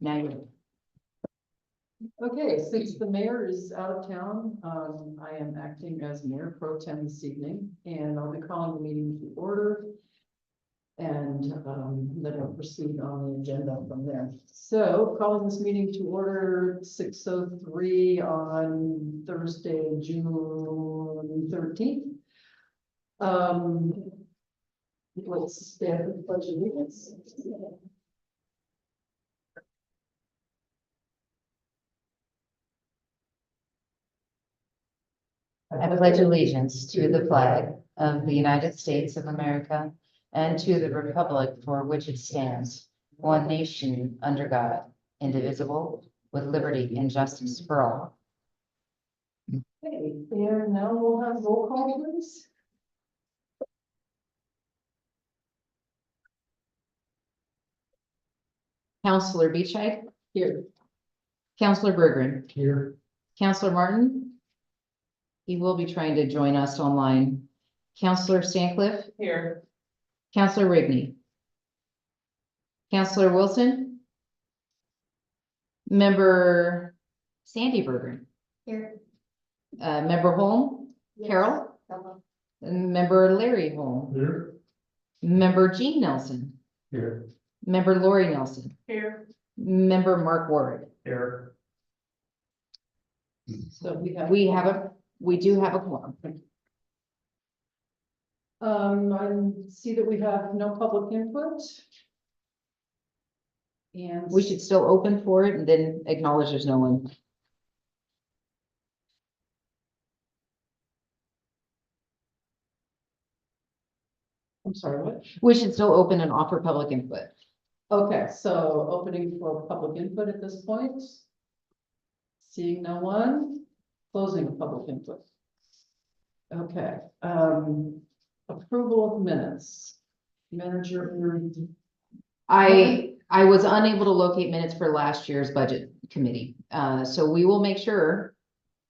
Now you. Okay, since the mayor is out of town, I am acting as mayor pro tem this evening, and I'll be calling the meeting to order. And then I'll proceed on the agenda from there. So calling this meeting to order 6:03 on Thursday, June 13th. Let's stand for the pledge of allegiance. I pledge allegiance to the flag of the United States of America and to the republic for which it stands, one nation under God, indivisible, with liberty and justice for all. Okay, and now we'll have roll call, please. Counselor Beachhead, Here. Counselor Berggren, Here. Counselor Martin. He will be trying to join us online. Counselor Stancliffe, Here. Counselor Rigney. Counselor Wilson. Member Sandy Berggren. Here. Member Holm, Carol. And Member Larry Holm. Here. Member Jean Nelson. Here. Member Lori Nelson. Here. Member Mark Ward. Here. So We do have a quorum. I see that we have no public input. And We should still open for it and then acknowledge there's no one. I'm sorry, what? We should still open and offer public input. Okay, so opening for public input at this point. Seeing no one, closing public input. Okay, approval of minutes. Manager. I was unable to locate minutes for last year's budget committee. So we will make sure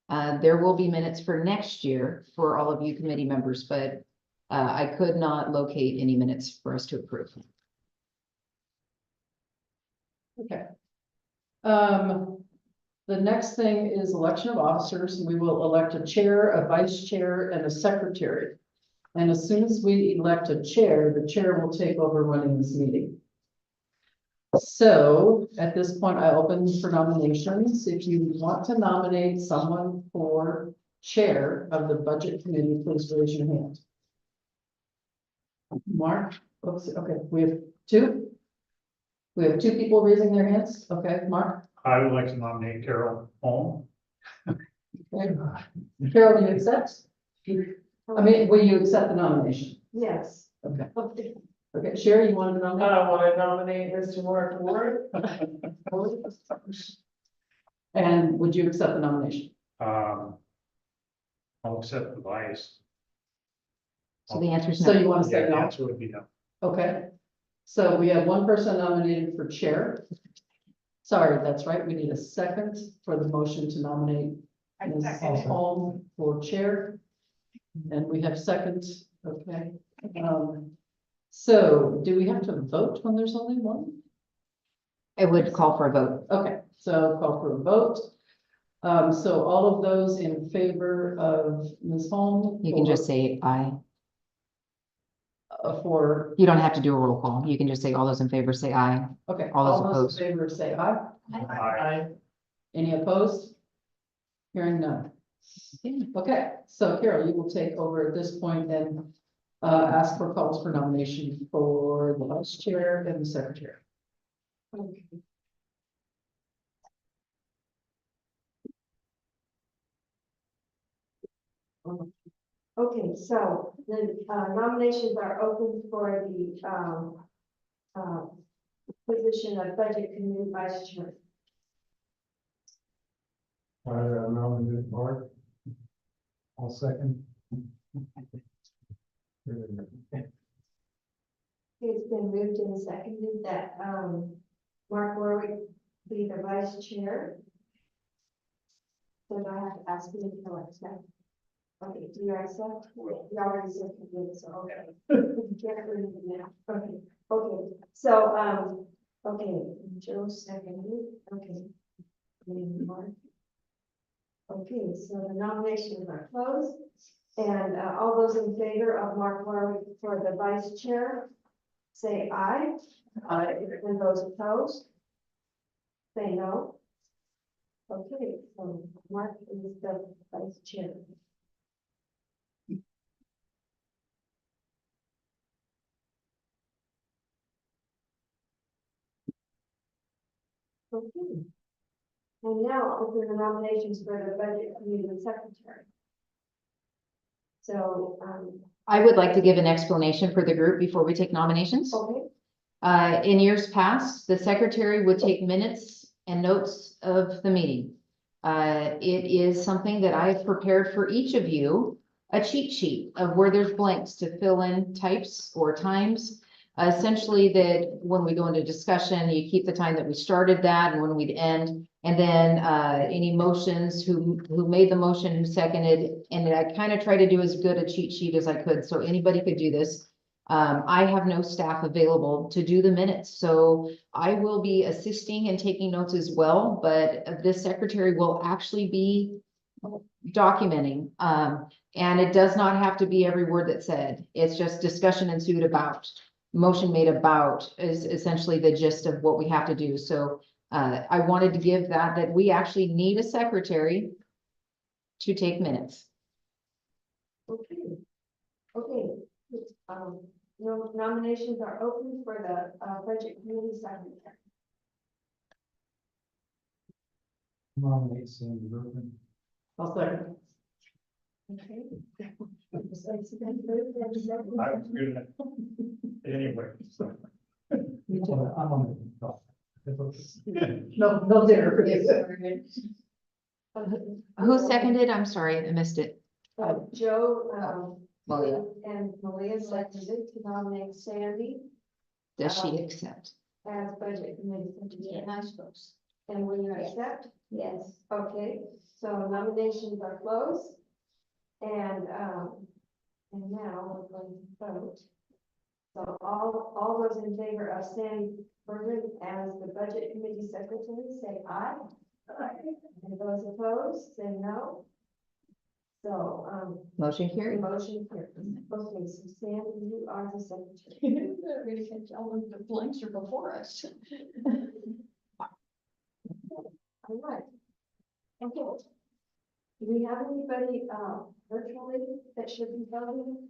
there will be minutes for next year for all of you committee members, but I could not locate any minutes for us to approve. Okay. The next thing is election of officers. We will elect a chair, a vice chair, and a secretary. And as soon as we elect a chair, the chair will take over running this meeting. So at this point, I open for nominations. If you want to nominate someone for chair of the budget committee, please raise your hand. Mark, oops, okay, we have two. We have two people raising their hands. Okay, Mark. I would like to nominate Carol Holm. Okay. Carol, do you accept? I mean, will you accept the nomination? Yes. Okay. Okay, Sherry, you wanted to nominate? I want to nominate Mr. Mark Ward. And would you accept the nomination? I'll accept the vice. So the answer is So no. you want to Yeah, say the no? answer would be no. Okay. So we have one person nominated for chair. Sorry, that's right. We need a second for the motion to nominate Ms. Holm for chair. And we have second, okay. So do we have to vote when there's only one? I would call for a vote. Okay, so call for a vote. So all of those in favor of Ms. Holm? You can just say aye. For, You don't have to do a roll call. You can just say all those in favor say aye. okay. All those in opposed? favor say aye. Aye. Any opposed? Hearing none. Okay, so Carol, you will take over at this point and ask for calls for nomination for the vice chair and the secretary. Okay, so the nominations are open for the position of budget committee vice chair. I nominate Mark. I'll second. It's been moved and seconded that Mark Warwick be the vice chair. So do I have to ask you to elect that? Okay, do you accept? You already said you did, so okay. Okay, okay, so Okay, Joe seconded, okay. And Mark. Okay, so the nominations are closed, and all those in favor of Mark Warwick for the vice chair, say aye. Aye. And those opposed, say no. Okay, so Mark is the vice chair. Okay. And now I'll open the nominations for the budget committee secretary. So, I would like to give an explanation for the group before we take nominations. okay, In years past, the secretary would take minutes and notes of the meeting. It is something that I have prepared for each of you, a cheat sheet of where there's blanks to fill in types or times. Essentially that when we go into discussion, you keep the time that we started that and when we'd end. And then any motions, who made the motion, who seconded, and I kind of try to do as good a cheat sheet as I could, so anybody could do this. I have no staff available to do the minutes, so I will be assisting and taking notes as well, but this secretary will actually be documenting. And it does not have to be every word that's said. It's just discussion ensued about, motion made about is essentially the gist of what we have to do. So I wanted to give that we actually need a secretary to take minutes. okay. Okay, nominations are open for the budget committee secretary. Nominate Sandy Bergman. I'll second. Okay. I was good at anyway, so. I'm on the top. No dinner for you. Who seconded? I'm sorry, I missed it. Joe, Malia. and Malia seconded to nominate Sandy Does she accept? as budget committee secretary. I suppose. And will you accept? Yes. Okay, so nominations are closed. And now we're going to vote. So all those in favor of Sandy Bergman as the budget committee secretary, say aye. And those opposed, say no. So, Motion carried. motion carries. Okay, so Sandy, you are the secretary. We can tell them the blanks are before us. All right. Okay. Do we have anybody, virtually that should be voting?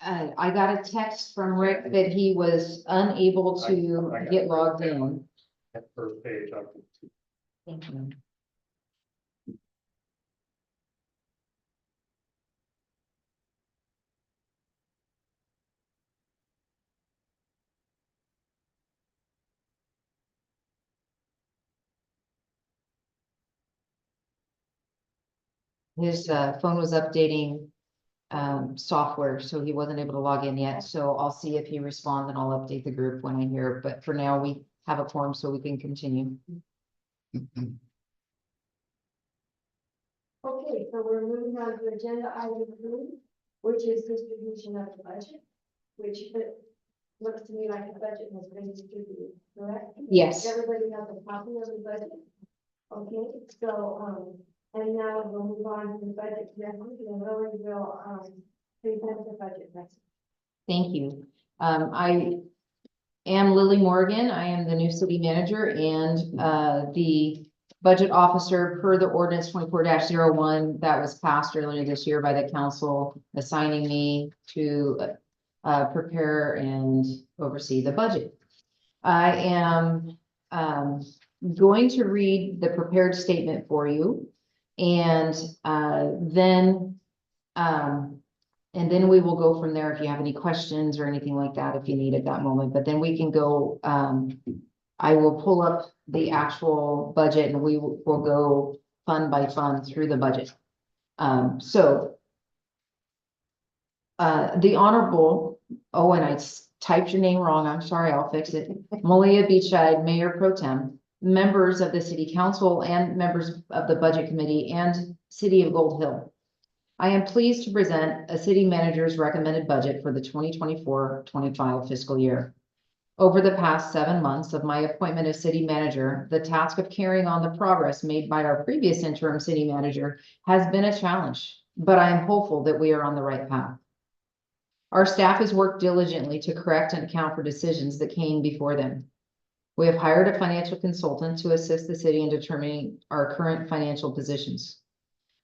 I got a text from Rick that he was unable to I got get it. logged in. That first page up to. Thank you. His phone was updating software, so he wasn't able to log in yet. So I'll see if he responds and I'll update the group when I hear. But for now, we have a quorum so we can continue. Okay, so we're moving on to agenda item 3, which is distribution of the budget, which it looks to me like the budget has been distributed, correct? Yes. Everybody has a copy of the budget? Okay, so, and now we'll move on to the budget message, and Lily will, present the budget message. Thank you. I am Lily Morgan. I am the new city manager and the budget officer per the ordinance 24-01 that was passed earlier this year by the council, assigning me to prepare and oversee the budget. I am going to read the prepared statement for you, and then we will go from there if you have any questions or anything like that, if you need at that moment. But then we can go, I will pull up the actual budget and we will go fund by fund through the budget. The Honorable, oh, and I typed your name wrong. I'm sorry, I'll fix it. Malia Beachside, Mayor Pro Tem, members of the City Council and members of the Budget Committee and City of Gold Hill. I am pleased to present a city manager's recommended budget for the 2024-25 fiscal year. Over the past 7 months of my appointment as city manager, the task of carrying on the progress made by our previous interim city manager has been a challenge, but I am hopeful that we are on the right path. Our staff has worked diligently to correct and account for decisions that came before them. We have hired a financial consultant to assist the city in determining our current financial positions.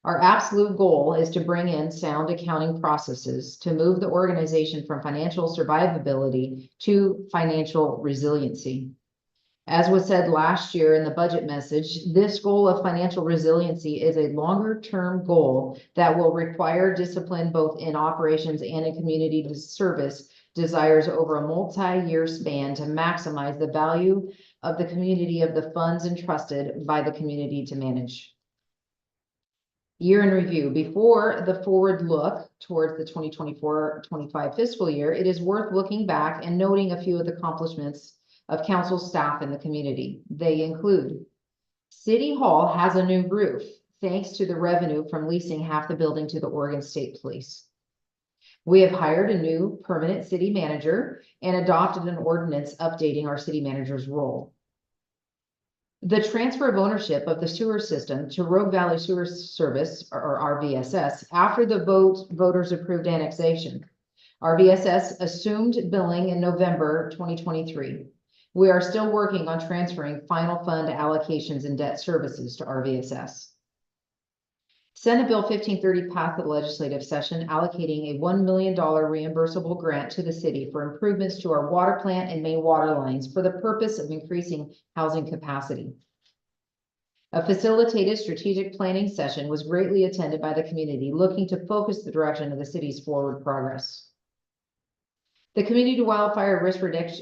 Our absolute goal is to bring in sound accounting processes to move the organization from financial survivability to financial resiliency. As was said last year in the budget message, this goal of financial resiliency is a longer-term goal that will require discipline both in operations and in community service desires over a multi-year span to maximize the value of the community of the funds entrusted by the community to manage. Year in review. Before the forward look towards the 2024-25 fiscal year, it is worth looking back and noting a few of the accomplishments of council staff in the community. They include City Hall has a new roof thanks to the revenue from leasing half the building to the Oregon State Police. We have hired a new permanent city manager and adopted an ordinance updating our city manager's role. The transfer of ownership of the sewer system to Rogue Valley Sewer Service, or RVSS, after the voters approved annexation. RVSS assumed billing in November 2023. We are still working on transferring final fund allocations and debt services to RVSS. Senate Bill 1530 passed the legislative session, allocating a $1 million reimbursable grant to the city for improvements to our water plant and main water lines for the purpose of increasing housing capacity. A facilitated strategic planning session was greatly attended by the community, looking to focus the direction of the city's forward progress. The Community Wildfire Risk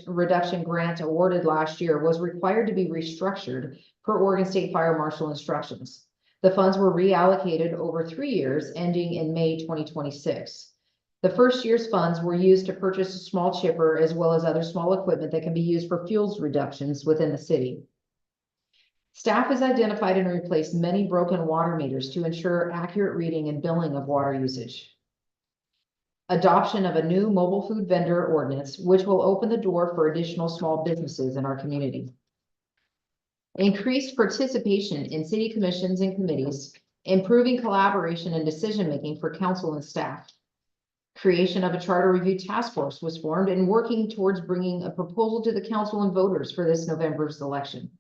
Reduction Grant awarded last year was required to be restructured per Oregon State Fire Marshal instructions. The funds were reallocated over 3 years, ending in May 2026. The first year's funds were used to purchase a small chipper as well as other small equipment that can be used for fuels reductions within the city. Staff has identified and replaced many broken water meters to ensure accurate reading and billing of water usage. Adoption of a new mobile food vendor ordinance, which will open the door for additional small businesses in our community. Increased participation in city commissions and committees, improving collaboration and decision-making for council and staff. Creation of a charter review task force was formed and working towards bringing a proposal to the council and voters for this November's election.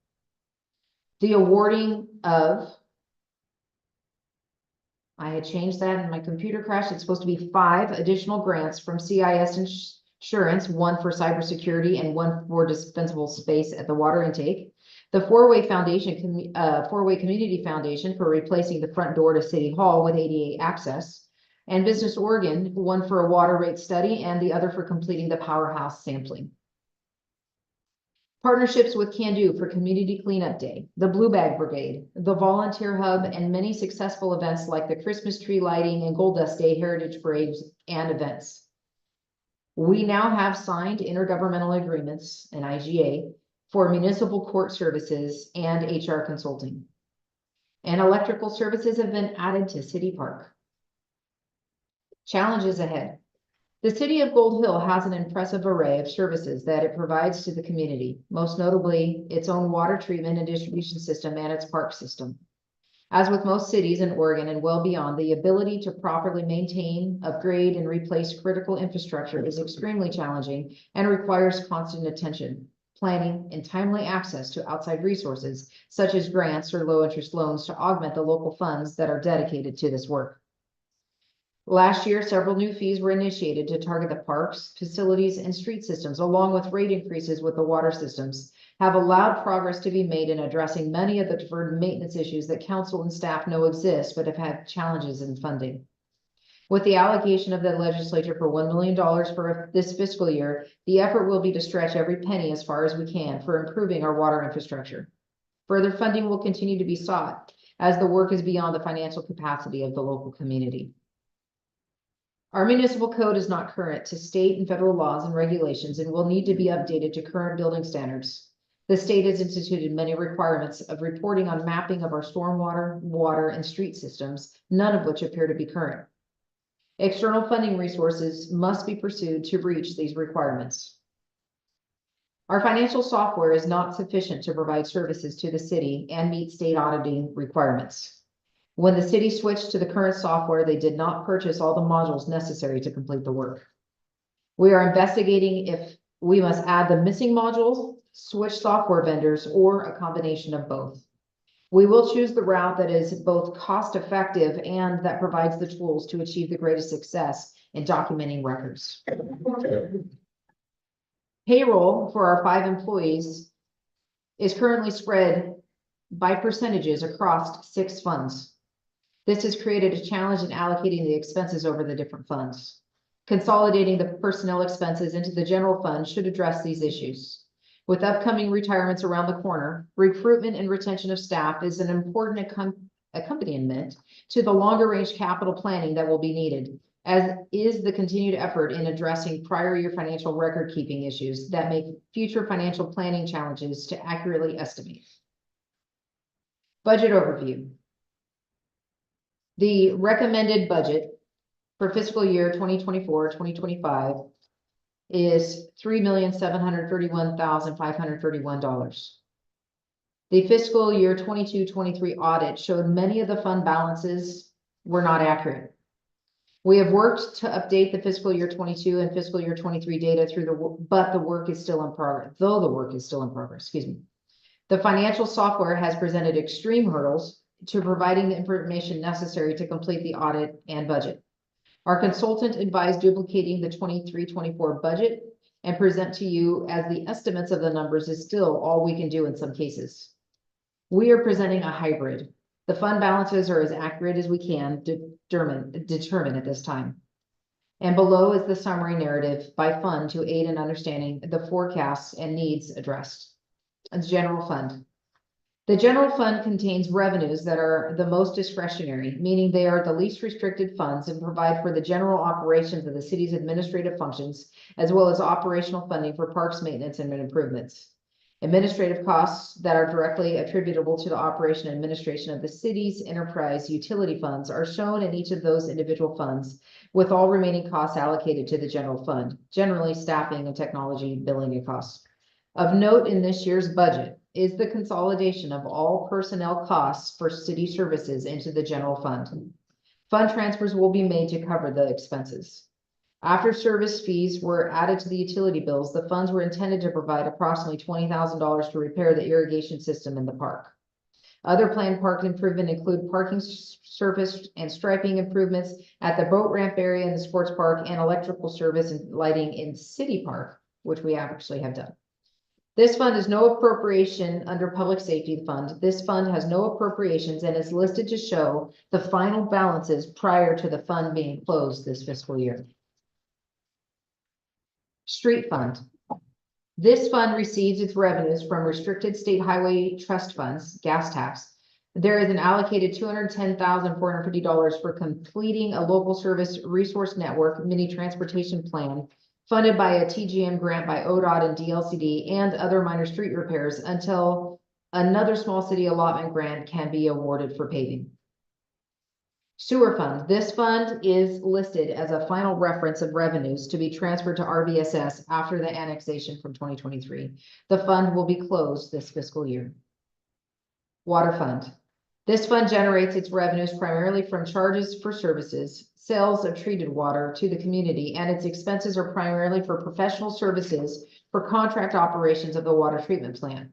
The awarding of, I had changed that in my computer crashed. It's supposed to be 5 additional grants from CIS Insurance, 1 for cybersecurity and 1 for dispensable space at the water intake. The Four-Way Community Foundation for replacing the front door to City Hall with ADA access, and Business Oregon, 1 for a water rate study and the other for completing the powerhouse sampling. Partnerships with Can Do for Community Cleanup Day, the Blue Bag Brigade, the Volunteer Hub, and many successful events like the Christmas tree lighting and Gold Dust Day heritage parades and events. We now have signed intergovernmental agreements, an IGA, for municipal court services and HR consulting. And electrical services have been added to City Park. Challenges ahead. The city of Gold Hill has an impressive array of services that it provides to the community, most notably its own water treatment and distribution system and its park system. As with most cities in Oregon and well beyond, the ability to properly maintain, upgrade, and replace critical infrastructure is extremely challenging and requires constant attention, planning, and timely access to outside resources, such as grants or low-interest loans to augment the local funds that are dedicated to this work. Last year, several new fees were initiated to target the parks, facilities, and street systems, along with rate increases with the water systems, have allowed progress to be made in addressing many of the deferred maintenance issues that council and staff know exist, but have had challenges in funding. With the allocation of the legislature for $1 million for this fiscal year, the effort will be to stretch every penny as far as we can for improving our water infrastructure. Further funding will continue to be sought as the work is beyond the financial capacity of the local community. Our municipal code is not current to state and federal laws and regulations and will need to be updated to current building standards. The state has instituted many requirements of reporting on mapping of our stormwater, water, and street systems, none of which appear to be current. External funding resources must be pursued to reach these requirements. Our financial software is not sufficient to provide services to the city and meet state auditing requirements. When the city switched to the current software, they did not purchase all the modules necessary to complete the work. We are investigating if we must add the missing modules, switch software vendors, or a combination of both. We will choose the route that is both cost-effective and that provides the tools to achieve the greatest success in documenting records. Payroll for our 5 employees is currently spread by percentages across 6 funds. This has created a challenge in allocating the expenses over the different funds. Consolidating the personnel expenses into the general fund should address these issues. With upcoming retirements around the corner, recruitment and retention of staff is an important accompaniment to the longer range capital planning that will be needed, as is the continued effort in addressing prior year financial record keeping issues that make future financial planning challenges to accurately estimate. Budget overview. The recommended budget for fiscal year 2024-2025 is $3,731,531. The fiscal year 22-23 audit showed many of the fund balances were not accurate. We have worked to update the fiscal year 22 and fiscal year 23 data but the work is still in progress, excuse me. The financial software has presented extreme hurdles to providing the information necessary to complete the audit and budget. Our consultant advised duplicating the 23-24 budget and present to you as the estimates of the numbers is still all we can do in some cases. We are presenting a hybrid. The fund balances are as accurate as we can determine at this time. And below is the summary narrative by fund to aid in understanding the forecasts and needs addressed. It's general fund. The general fund contains revenues that are the most discretionary, meaning they are the least restricted funds and provide for the general operations of the city's administrative functions, as well as operational funding for parks maintenance and improvements. Administrative costs that are directly attributable to the operation and administration of the city's enterprise utility funds are shown in each of those individual funds, with all remaining costs allocated to the general fund, generally staffing and technology, billing and costs. Of note in this year's budget is the consolidation of all personnel costs for city services into the general fund. Fund transfers will be made to cover the expenses. After service fees were added to the utility bills, the funds were intended to provide approximately $20,000 to repair the irrigation system in the park. Other planned park improvement include parking surface and striping improvements at the boat ramp area in the sports park and electrical service and lighting in City Park, which we actually have done. This fund is no appropriation under Public Safety Fund. This fund has no appropriations and is listed to show the final balances prior to the fund being closed this fiscal year. Street Fund. This fund receives its revenues from restricted state highway trust funds, gas tax. There is an allocated $210,450 for completing a local service resource network mini transportation plan funded by a TGM grant by ODOT and DLCD and other minor street repairs until another small city allotment grant can be awarded for paving. Sewer Fund. This fund is listed as a final reference of revenues to be transferred to RVSS after the annexation from 2023. The fund will be closed this fiscal year. Water Fund. This fund generates its revenues primarily from charges for services, sales of treated water to the community, and its expenses are primarily for professional services for contract operations of the water treatment plant.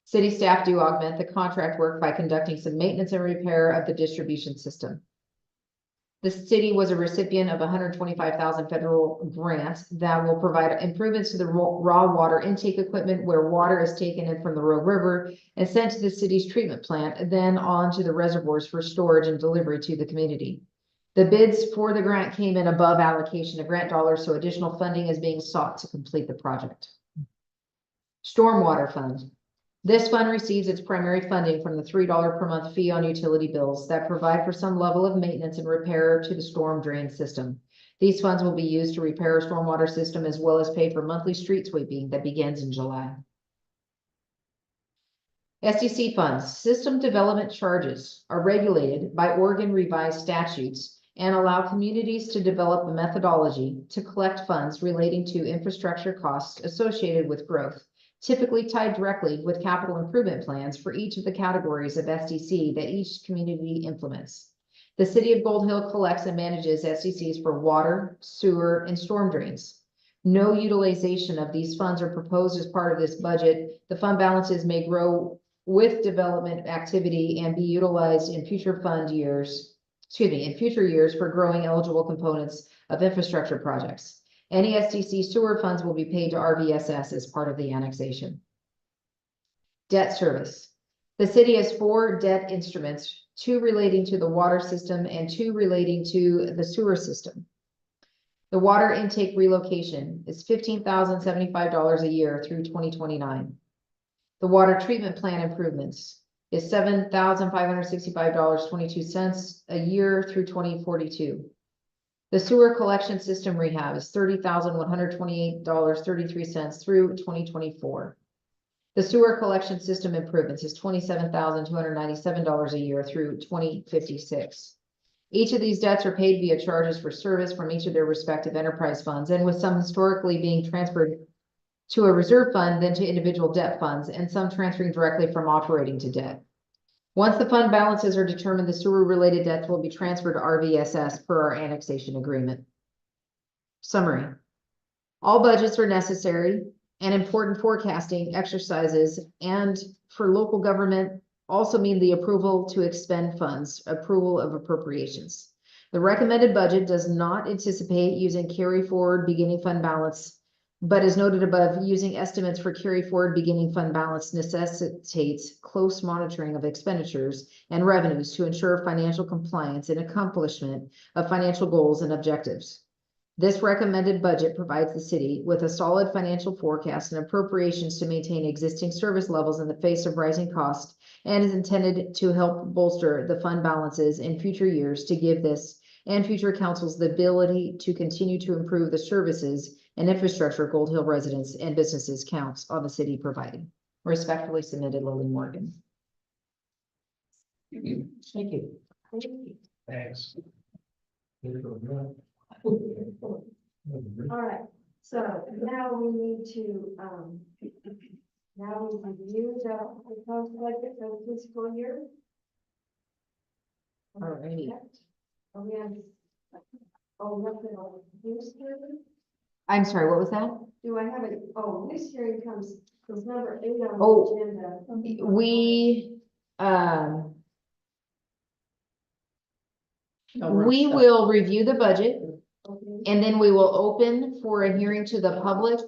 City staff do augment the contract work by conducting some maintenance and repair of the distribution system. The city was a recipient of $125,000 federal grant that will provide improvements to the raw water intake equipment where water is taken in from the Rogue River and sent to the city's treatment plant, then on to the reservoirs for storage and delivery to the community. The bids for the grant came in above allocation of grant dollars, so additional funding is being sought to complete the project. Stormwater Fund. This fund receives its primary funding from the $3 per month fee on utility bills that provide for some level of maintenance and repair to the storm drain system. These funds will be used to repair a stormwater system as well as pay for monthly street sweeping that begins in July. SDC funds. System development charges are regulated by Oregon revised statutes and allow communities to develop a methodology to collect funds relating to infrastructure costs associated with growth, typically tied directly with capital improvement plans for each of the categories of SDC that each community implements. The city of Gold Hill collects and manages SDCs for water, sewer, and storm drains. No utilization of these funds are proposed as part of this budget. The fund balances may grow with development activity and be utilized in future years for growing eligible components of infrastructure projects. Any SDC sewer funds will be paid to RVSS as part of the annexation. Debt service. The city has 4 debt instruments, 2 relating to the water system and 2 relating to the sewer system. The water intake relocation is $15,075 a year through 2029. The water treatment plant improvements is $7,565.22 a year through 2042. The sewer collection system rehab is $30,128.33 through 2024. The sewer collection system improvements is $27,297 a year through 2056. Each of these debts are paid via charges for service from each of their respective enterprise funds, and with some historically being transferred to a reserve fund, then to individual debt funds, and some transferring directly from operating to debt. Once the fund balances are determined, the sewer-related debts will be transferred to RVSS per our annexation agreement. Summary. All budgets are necessary and important forecasting exercises, and for local government also mean the approval to expend funds, approval of appropriations. The recommended budget does not anticipate using carry forward beginning fund balance, but as noted above, using estimates for carry forward beginning fund balance necessitates close monitoring of expenditures and revenues to ensure financial compliance and accomplishment of financial goals and objectives. This recommended budget provides the city with a solid financial forecast and appropriations to maintain existing service levels in the face of rising costs, and is intended to help bolster the fund balances in future years to give this and future councils the ability to continue to improve the services and infrastructure Gold Hill residents and businesses counts on the city providing. Respectfully submitted, Lily Morgan. Thank you. Thanks. All right, so now we need to, now we review the proposed budget for the fiscal year. All righty. Are we on? Oh, nothing on this hearing? I'm sorry, what was that? Do I have it? Oh, this hearing comes number 8 on Oh, the agenda. We will review the budget, Okay. and then we will open for a hearing to the public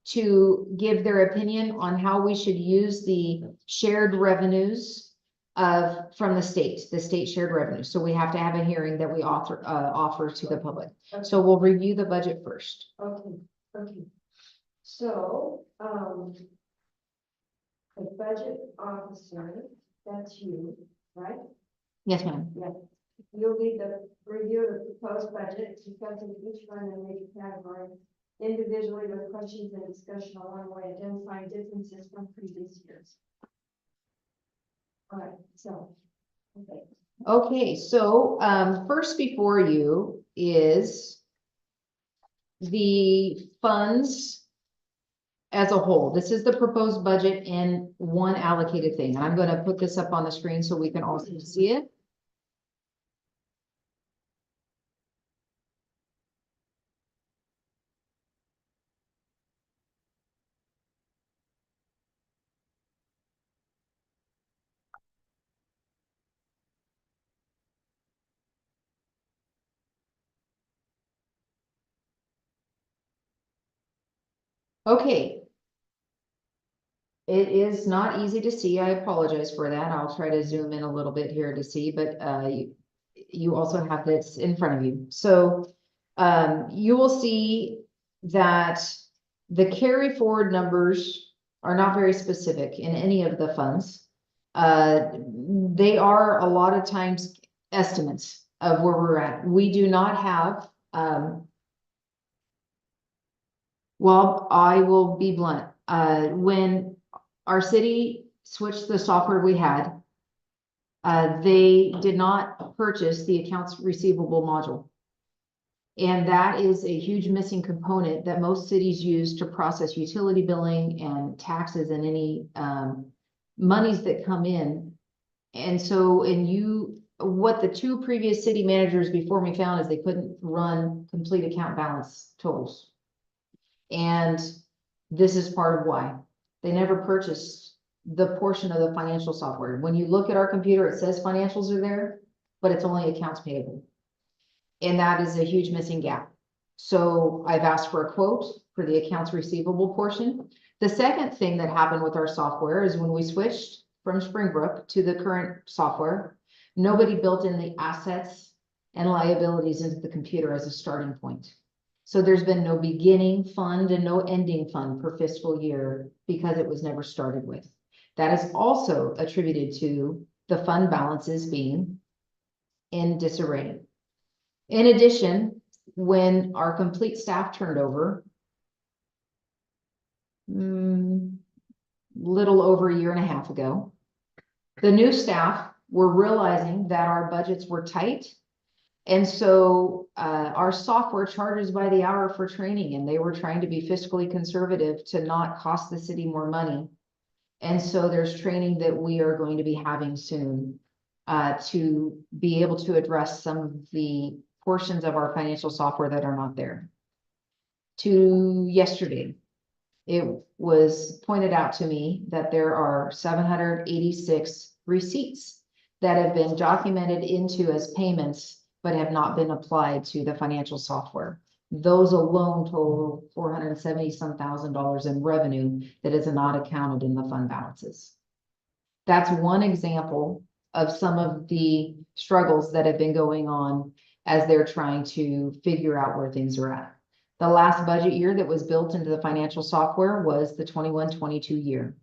to give their opinion on how we should use the shared revenues from the state shared revenue. So we have to have a hearing that we offer to the public. So we'll review the budget first. Okay, okay. So, the budget officer, that's you, right? Yes, ma'am. Yeah. You'll lead the review of the proposed budget, discussing each fund and major category individually with questions and discussion along the way, identifying differences from previous years. All right, so, okay. Okay, so first before you is the funds as a whole. This is the proposed budget in one allocated thing. And I'm going to put this up on the screen so we can also see it. Okay. It is not easy to see. I apologize for that. I'll try to zoom in a little bit here to see, but you also have this in front of you. So you will see that the carry forward numbers are not very specific in any of the funds. They are a lot of times estimates of where we're at. We do not have well, I will be blunt. When our city switched the software we had, they did not purchase the accounts receivable module. And that is a huge missing component that most cities use to process utility billing and taxes and any monies that come in. And so, what the two previous city managers before me found is they couldn't run complete account balance totals. And this is part of why. They never purchased the portion of the financial software. When you look at our computer, it says financials are there, but it's only accounts payable. And that is a huge missing gap. So I've asked for a quote for the accounts receivable portion. The second thing that happened with our software is when we switched from Springbrook to the current software, nobody built in the assets and liabilities into the computer as a starting point. So there's been no beginning fund and no ending fund per fiscal year because it was never started with. That is also attributed to the fund balances being in disarray. In addition, when our complete staff turned over, little over a year and a half ago, the new staff were realizing that our budgets were tight. And so our software charges by the hour for training, and they were trying to be fiscally conservative to not cost the city more money. And so there's training that we are going to be having soon to be able to address some of the portions of our financial software that are not there. To yesterday, it was pointed out to me that there are 786 receipts that have been documented into as payments, but have not been applied to the financial software. Those alone total $470,000 in revenue that is not accounted in the fund balances. That's one example of some of the struggles that have been going on as they're trying to figure out where things are at. The last budget year that was built into the financial software was the 21-22 year.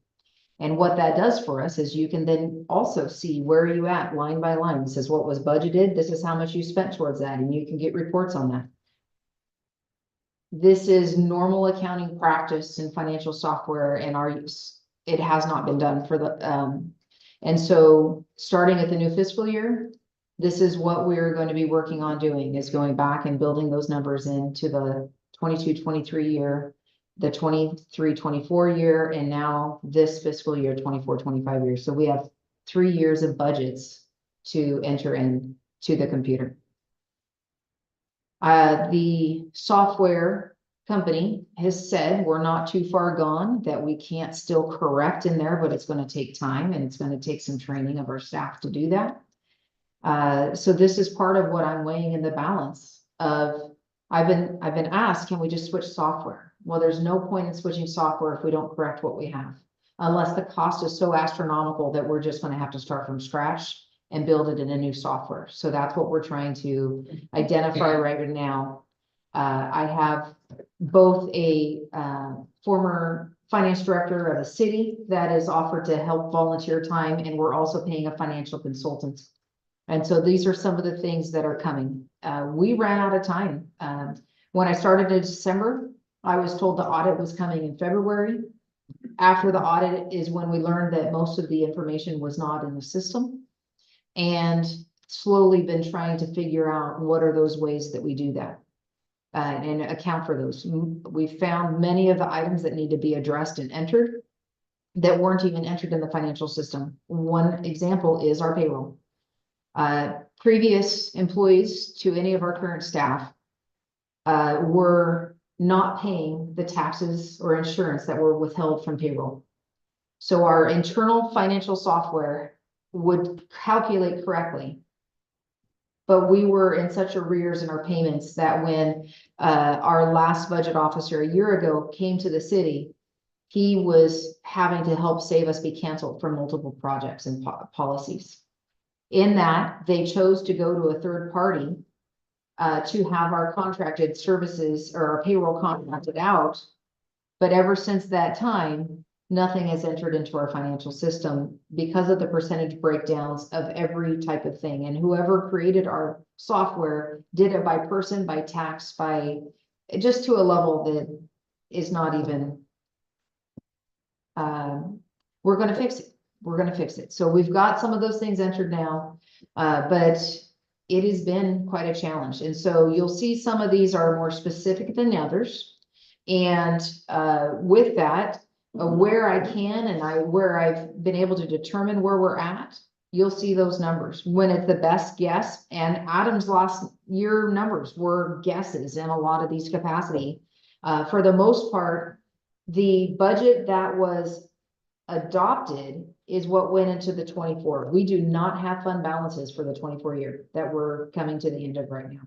And what that does for us is you can then also see where are you at line by line. This is what was budgeted. This is how much you spent towards that. And you can get reports on that. This is normal accounting practice in financial software and our use. It has not been done for the, and so starting at the new fiscal year, this is what we're going to be working on doing, is going back and building those numbers into the 22-23 year, the 23-24 year, and now this fiscal year, 24-25 year. So we have 3 years of budgets to enter in to the computer. The software company has said we're not too far gone, that we can't still correct in there, but it's going to take time and it's going to take some training of our staff to do that. So this is part of what I'm weighing in the balance of, I've been asked, can we just switch software? Well, there's no point in switching software if we don't correct what we have, unless the cost is so astronomical that we're just going to have to start from scratch and build it in a new software. So that's what we're trying to identify right now. I have both a former finance director of a city that is offered to help volunteer time, and we're also paying a financial consultant. And so these are some of the things that are coming. We ran out of time. When I started in December, I was told the audit was coming in February. After the audit is when we learned that most of the information was not in the system, and slowly been trying to figure out what are those ways that we do that and account for those. We found many of the items that need to be addressed and entered that weren't even entered in the financial system. One example is our payroll. Previous employees to any of our current staff were not paying the taxes or insurance that were withheld from payroll. So our internal financial software would calculate correctly, but we were in such arrears in our payments that when our last budget officer a year ago came to the city, he was having to help save us be canceled from multiple projects and policies. In that, they chose to go to a third party to have our contracted services or our payroll contracted out. But ever since that time, nothing has entered into our financial system because of the percentage breakdowns of every type of thing. And whoever created our software did it by person, by tax, by just to a level that is not even, we're going to fix it. We're going to fix it. So we've got some of those things entered now, but it has been quite a challenge. And so you'll see some of these are more specific than others. And with that, where I can and where I've been able to determine where we're at, you'll see those numbers when it's the best guess. And Adam's last year numbers were guesses in a lot of these capacity. For the most part, the budget that was adopted is what went into the 24. We do not have fund balances for the 24 year that we're coming to the end of right now.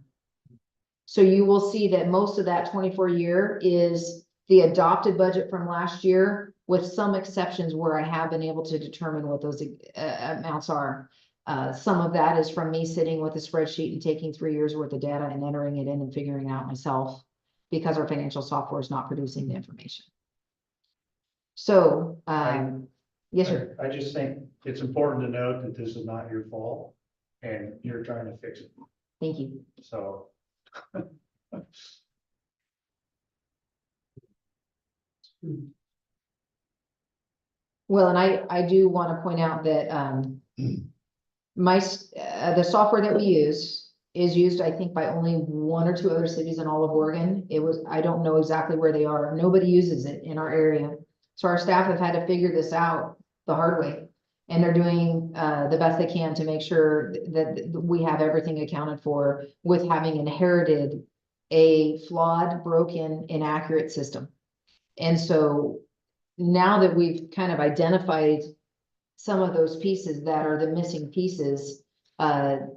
So you will see that most of that 24 year is the adopted budget from last year, with some exceptions where I have been able to determine what those amounts are. Some of that is from me sitting with a spreadsheet and taking 3 years worth of data and entering it in and figuring it out myself, because our financial software is not producing the information. So, yes, sir. I just think it's important to note that this is not your fault and you're trying to fix it, Thank you. so. Well, and I do want to point out that, the software that we use is used, I think, by only 1 or 2 other cities in all of Oregon. I don't know exactly where they are. Nobody uses it in our area. So our staff have had to figure this out the hard way. And they're doing the best they can to make sure that we have everything accounted for, with having inherited a flawed, broken, inaccurate system. And so now that we've kind of identified some of those pieces that are the missing pieces, that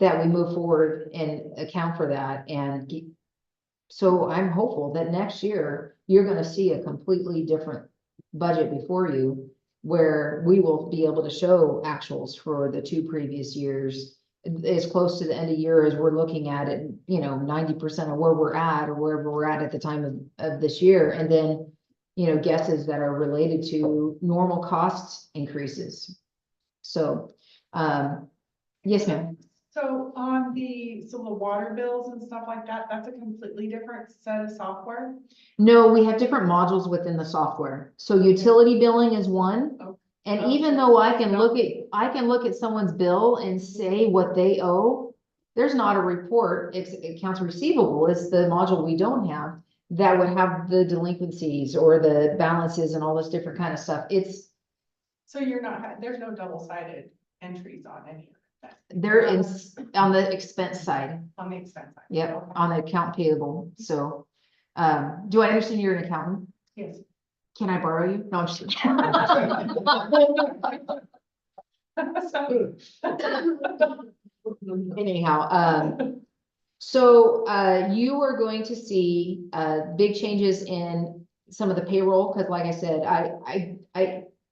we move forward and account for that. And so I'm hopeful that next year you're going to see a completely different budget before you, where we will be able to show actuals for the 2 previous years as close to the end of year as we're looking at it, 90% of where we're at or wherever we're at the time of this year. And then, guesses that are related to normal cost increases. So, yes, ma'am. So so the water bills and stuff like that, that's a completely different set of software? No, we have different modules within the software. So utility billing is one. Oh. And Oh. even though I can look at someone's bill and say what they owe, there's not a report. It's accounts receivable is the module we don't have that would have the delinquencies or the balances and all this different kind of stuff. So there's no double-sided entries on any of that? There is on the expense side. On the expense side? Yep, Okay. on the account payable. So, do I understand you're an accountant? Yes. Can I borrow you? No, I'm just kidding. Anyhow, so you are going to see big changes in some of the payroll, because like I said, I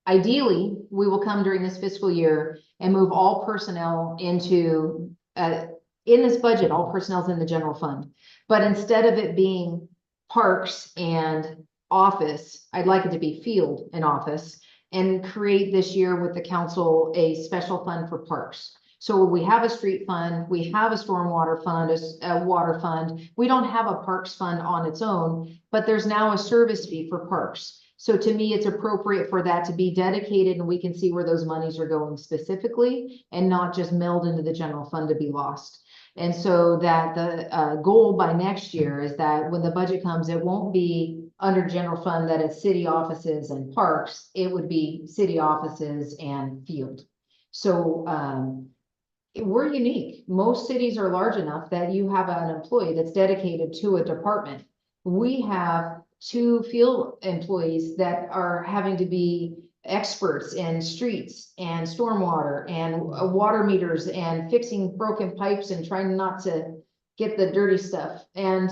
ideally, we will come during this fiscal year and move all personnel into in this budget, all personnel's in the general fund. But instead of it being parks and office, I'd like it to be field and office, and create this year with the council a special fund for parks. So we have a street fund, we have a stormwater fund, a water fund. We don't have a parks fund on its own, but there's now a service fee for parks. So to me, it's appropriate for that to be dedicated, and we can see where those monies are going specifically and not just meld into the general fund to be lost. And so that the goal by next year is that when the budget comes, it won't be under general fund that it's city offices and parks. It would be city offices and field. So we're unique. Most cities are large enough that you have an employee that's dedicated to a department. We have 2 field employees that are having to be experts in streets and stormwater and water meters and fixing broken pipes and trying not to get the dirty stuff, and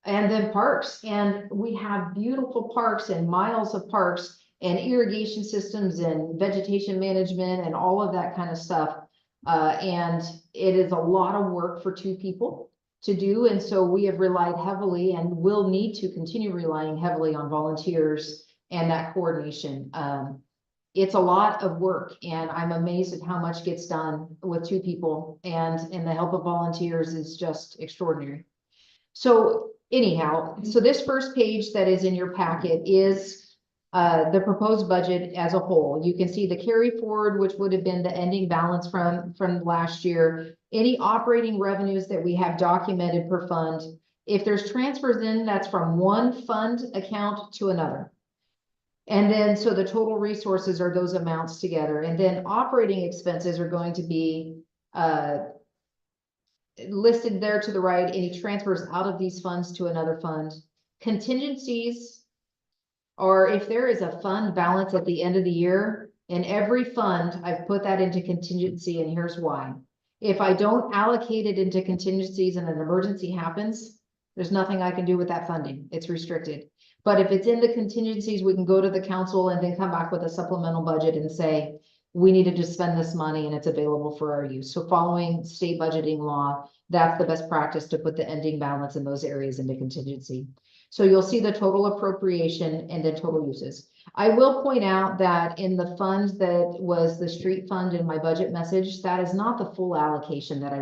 then parks. And we have beautiful parks and miles of parks and irrigation systems and vegetation management and all of that kind of stuff. And it is a lot of work for 2 people to do. And so we have relied heavily and will need to continue relying heavily on volunteers and that coordination. It's a lot of work, and I'm amazed at how much gets done with 2 people, and the help of volunteers is just extraordinary. So anyhow, so this first page that is in your packet is the proposed budget as a whole. You can see the carry forward, which would have been the ending balance from last year. Any operating revenues that we have documented per fund. If there's transfers in, that's from one fund account to another. And then, so the total resources are those amounts together, and then operating expenses are going to be, listed there to the right, any transfers out of these funds to another fund. Contingencies, or if there is a fund balance at the end of the year, in every fund, I've put that into contingency, and here's why. If I don't allocate it into contingencies and an emergency happens, there's nothing I can do with that funding. It's restricted. But if it's in the contingencies, we can go to the council and then come back with a supplemental budget and say, we needed to spend this money and it's available for our use. So following state budgeting law, that's the best practice to put the ending balance in those areas into contingency. So you'll see the total appropriation and then total uses. I will point out that in the fund that was the street fund in my budget message, that is not the full allocation that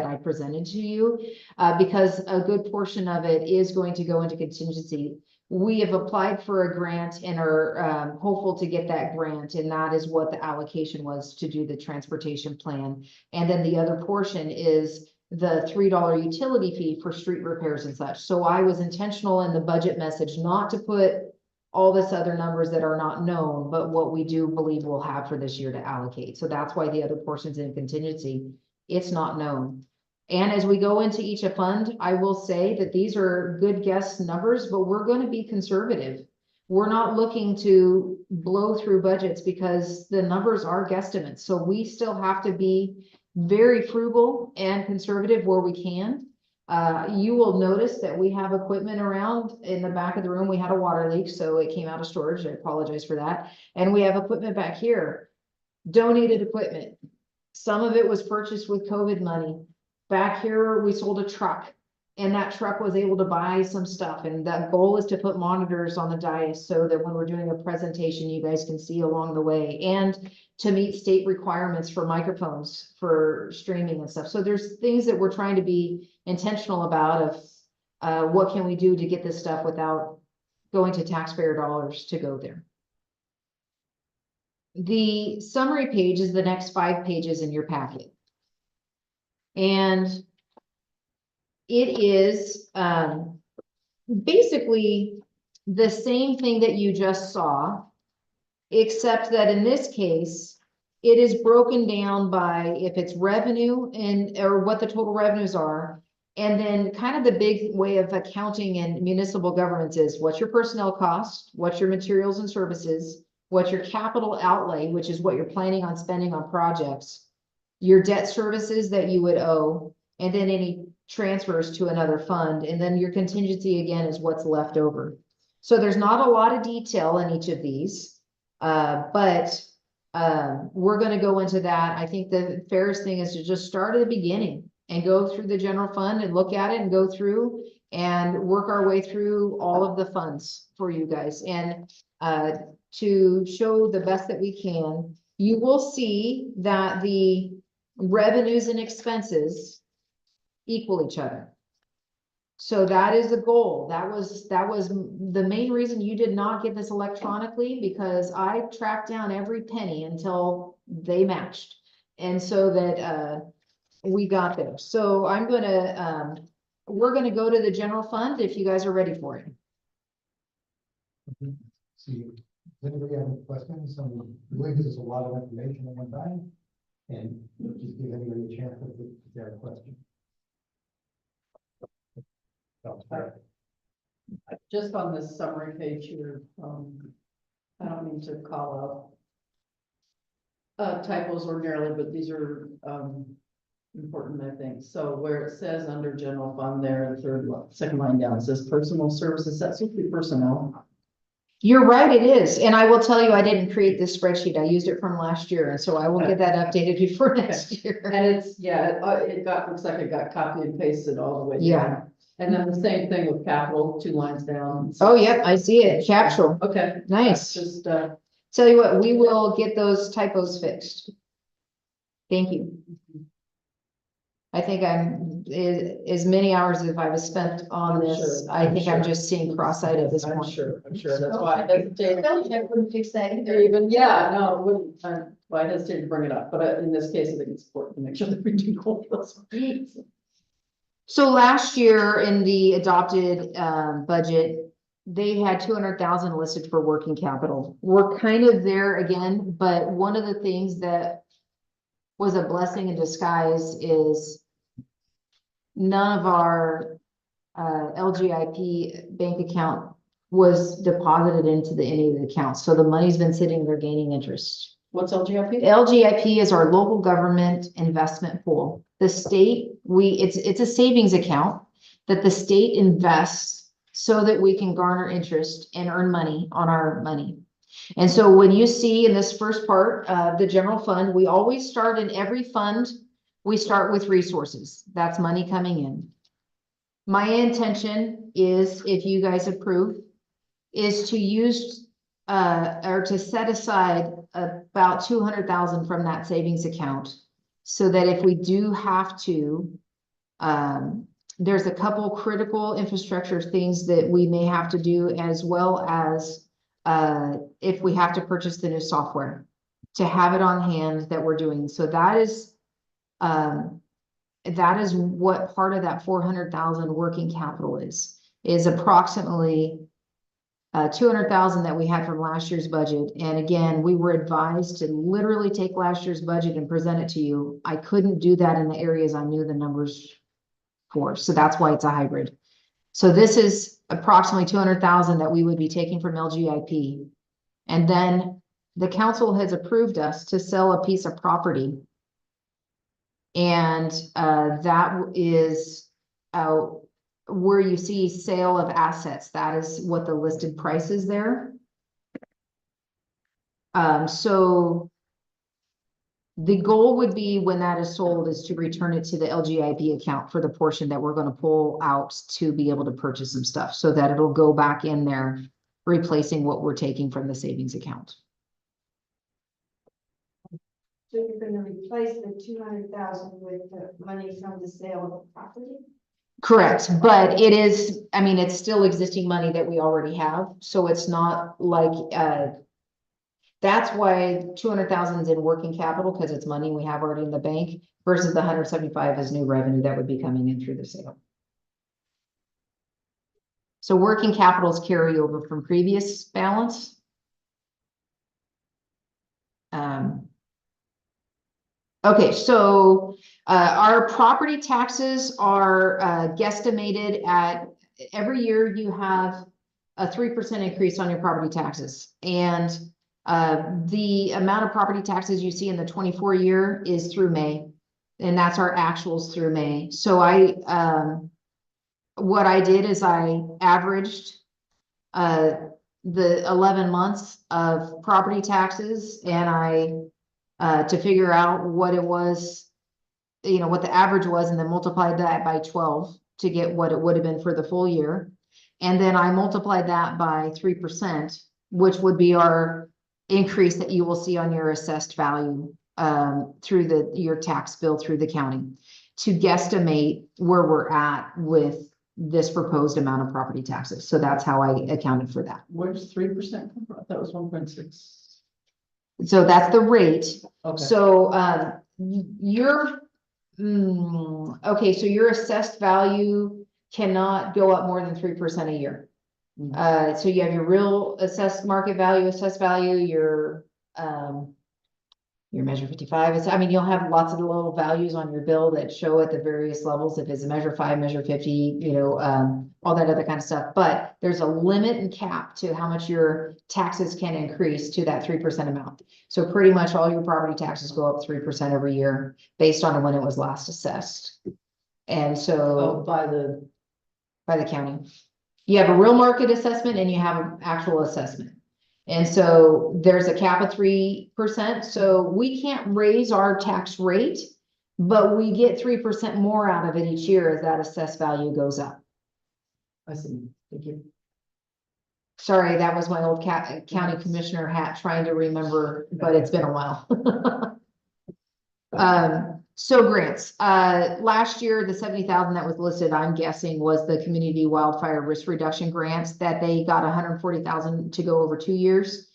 I presented to you, because a good portion of it is going to go into contingency. We have applied for a grant and are hopeful to get that grant, and that is what the allocation was to do the transportation plan. And then the other portion is the $3 utility fee for street repairs and such. So I was intentional in the budget message not to put all this other numbers that are not known, but what we do believe we'll have for this year to allocate. So that's why the other portions in contingency, it's not known. And as we go into each fund, I will say that these are good guess numbers, but we're going to be conservative. We're not looking to blow through budgets because the numbers are guesstimates. So we still have to be very frugal and conservative where we can. You will notice that we have equipment around in the back of the room. We had a water leak, so it came out of storage. I apologize for that. And we have equipment back here, donated equipment. Some of it was purchased with COVID money. Back here, we sold a truck, and that truck was able to buy some stuff. And the goal is to put monitors on the dais so that when we're doing a presentation, you guys can see along the way, and to meet state requirements for microphones for streaming and stuff. So there's things that we're trying to be intentional about of what can we do to get this stuff without going to taxpayer dollars to go there. The summary page is the next 5 pages in your packet. And it is basically the same thing that you just saw, except that in this case, it is broken down by if it's revenue or what the total revenues are. And then kind of the big way of accounting in municipal governments is what's your personnel cost, what's your materials and services, what's your capital outlay, which is what you're planning on spending on projects, your debt services that you would owe, and then any transfers to another fund. And then your contingency again is what's left over. So there's not a lot of detail in each of these, but we're going to go into that. I think the fairest thing is to just start at the beginning and go through the general fund and look at it and go through and work our way through all of the funds for you guys. And to show the best that we can, you will see that the revenues and expenses equal each other. So that is the goal. That was the main reason you did not get this electronically, because I tracked down every penny until they matched. And so that we got there. So I'm gonna we're gonna go to the general fund if you guys are ready for it. See, does anybody have any questions? I believe this is a lot of information at one time, and just give anybody a chance if they have a question. Just on this summary page here, I don't mean to call out typos ordinarily, but these are important, I think. So where it says under general fund there, the second line down, it says personal services, that's supposed to be personnel. You're right, it is. And I will tell you, I didn't create this spreadsheet. I used it from last year. And so I will get that updated before next year. And it's, yeah, looks like it got copied and pasted all the way down. Yeah. And then the same thing with capital, 2 lines down. Oh, yep, I see it. Capsule. Okay. Nice. Just, Tell you what, we will get those typos fixed. Thank you. I think as many hours as I've spent on I'm this, sure, I I'm think I'm sure. just seeing cross-eyed at this I'm point. sure, that's why I hesitated. I wouldn't fix that either. Even, yeah, no, it wouldn't, why I hesitated to bring it up, but in this case, I think it's important to make sure that we do go for those. So last year in the adopted budget, they had 200,000 listed for working capital. We're kind of there again, but one of the things that was a blessing in disguise is none of our LGIP bank account was deposited into any of the accounts. So the money's been sitting there gaining interest. What's LGIP? LGIP is our local government investment pool. The state, it's a savings account that the state invests so that we can garner interest and earn money on our money. And so when you see in this first part, the general fund, we always start in every fund, we start with resources. That's money coming in. My intention is, if you guys approve, is to use or to set aside about 200,000 from that savings account. So that if we do have to, there's a couple critical infrastructure things that we may have to do, as well as if we have to purchase the new software, to have it on hand that we're doing. So that is what part of that 400,000 working capital is approximately 200,000 that we had from last year's budget. And again, we were advised to literally take last year's budget and present it to you. I couldn't do that in the areas I knew the numbers for, so that's why it's a hybrid. So this is approximately 200,000 that we would be taking from LGIP. And then the council has approved us to sell a piece of property. And that is where you see sale of assets. That is what the listed price is there. So the goal would be, when that is sold, is to return it to the LGIP account for the portion that we're going to pull out to be able to purchase some stuff, so that it'll go back in there, replacing what we're taking from the savings account. So you're gonna replace the 200,000 with the money from the sale of the property? Correct, but it is, I mean, it's still existing money that we already have, so it's not like, that's why 200,000 is in working capital, because it's money we have already in the bank, versus the 175 is new revenue that would be coming in through the sale. So working capital is carryover from previous balance. Okay, so our property taxes are guesstimated at, every year you have a 3% increase on your property taxes. And the amount of property taxes you see in the 24 year is through May. And that's our actuals through May. So what I did is I averaged the 11 months of property taxes, and to figure out what it was, you know, what the average was, and then multiplied that by 12 to get what it would have been for the full year. And then I multiplied that by 3%, which would be our increase that you will see on your assessed value through your tax bill through the county, to guesstimate where we're at with this proposed amount of property taxes. So that's how I accounted for that. Where's 3% come from? I thought it was 1.6. So that's the rate. Okay. So okay, so your assessed value cannot go up more than 3% a year. So you have your real assessed market value, assessed value, your measure 55. I mean, you'll have lots of little values on your bill that show at the various levels, if it's a measure 5, measure 50, you know, all that other kind of stuff. But there's a limit and cap to how much your taxes can increase to that 3% amount. So pretty much all your property taxes go up 3% every year based on when it was last assessed. And so By the county, you have a real market assessment and you have an actual assessment. And so there's a cap of 3%. So we can't raise our tax rate, but we get 3% more out of it each year as that assessed value goes up. I see. Thank you. Sorry, that was my old county commissioner hat trying to remember, but it's been a while. So grants, last year, the 70,000 that was listed, I'm guessing was the community wildfire risk reduction grants that they got 140,000 to go over 2 years.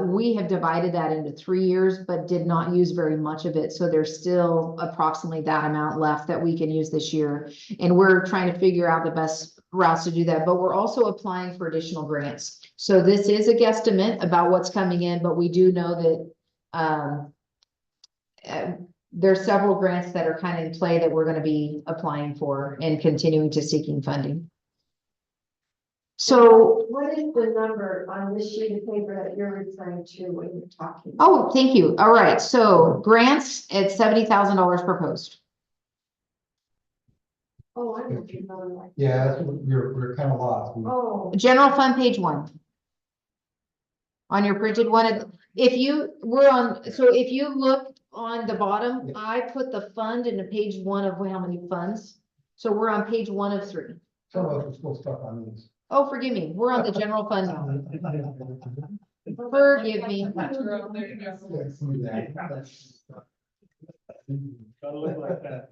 We have divided that into 3 years, but did not use very much of it. So there's still approximately that amount left that we can use this year. And we're trying to figure out the best routes to do that, but we're also applying for additional grants. So this is a guesstimate about what's coming in, but we do know that, there's several grants that are kind of in play that we're gonna be applying for and continuing to seeking funding. So, What is the number on this sheet of paper that you're referring to when you're talking? oh, thank you. All right, so grants at $70,000 proposed. Oh, I know what you're talking about. Yeah, that's what we're kind of lost. Oh, General fund, page 1. On your printed one, if you were on, so if you look on the bottom, I put the fund into page 1 of how many funds. So we're on page 1 of 3. Some of us are still stuck on these. Oh, forgive me, we're on the general fund now. Forgive me. There you go. Yeah, see that. Gotta look like that.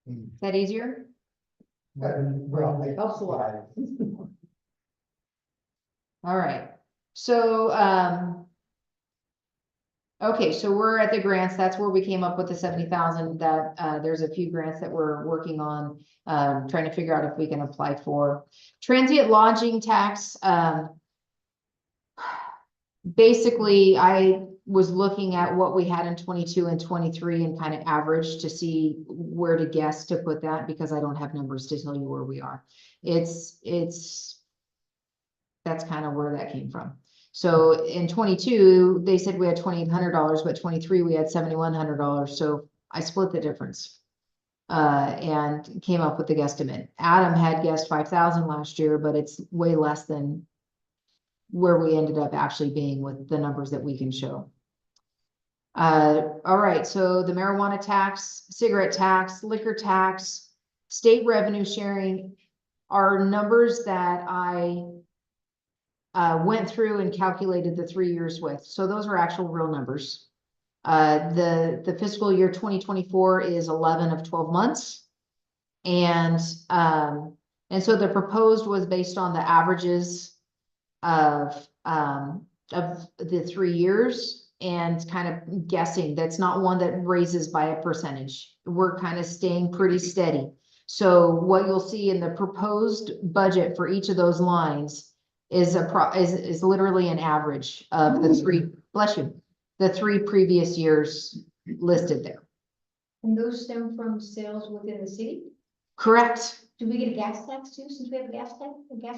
Is that easier? Well, Helps a lot. All right, so, okay, so we're at the grants, that's where we came up with the 70,000 that, there's a few grants that we're working on, trying to figure out if we can apply for. Transient lodging tax, basically, I was looking at what we had in 22 and 23 and kind of average to see where to guess to put that, because I don't have numbers to tell you where we are. That's kind of where that came from. So in 22, they said we had $2,800, but 23, we had $7,100. So I split the difference. And came up with the guesstimate. Adam had guessed 5,000 last year, but it's way less than where we ended up actually being with the numbers that we can show. All right, so the marijuana tax, cigarette tax, liquor tax, state revenue sharing are numbers that I went through and calculated the 3 years with. So those are actual real numbers. The fiscal year 2024 is 11 of 12 months. And so the proposed was based on the averages of the 3 years and kind of guessing. That's not one that raises by a percentage. We're kind of staying pretty steady. So what you'll see in the proposed budget for each of those lines is literally an average of the 3, bless you, the 3 previous years listed there. and those stem from sales within the city? Correct. Do we get a gas tax too, since we have a gas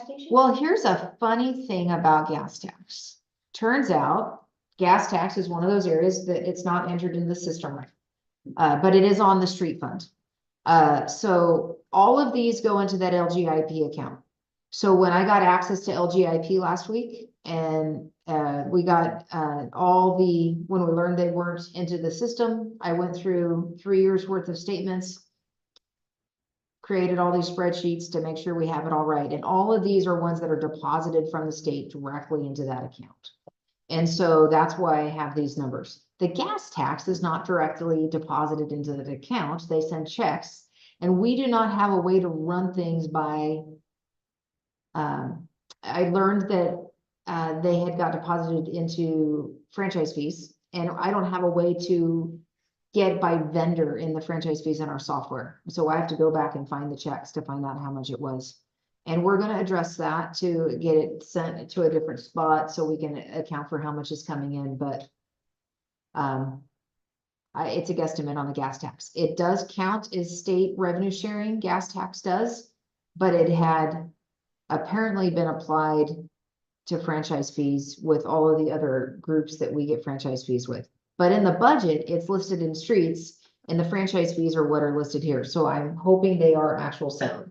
station? Well, here's a funny thing about gas tax. Turns out, gas tax is one of those areas that it's not entered in the system right. But it is on the street fund. So all of these go into that LGIP account. So when I got access to LGIP last week and we got when we learned they weren't into the system, I went through 3 years worth of statements, created all these spreadsheets to make sure we have it all right. And all of these are ones that are deposited from the state directly into that account. And so that's why I have these numbers. The gas tax is not directly deposited into the account. They send checks, and we do not have a way to run things by. I learned that they had got deposited into franchise fees, and I don't have a way to get by vendor in the franchise fees in our software. So I have to go back and find the checks to find out how much it was. And we're going to address that to get it sent to a different spot so we can account for how much is coming in. But it's a guesstimate on the gas tax. It does count as state revenue sharing, gas tax does, but it had apparently been applied to franchise fees with all of the other groups that we get franchise fees with. But in the budget, it's listed in streets, and the franchise fees are what are listed here. So I'm hoping they are actual sales.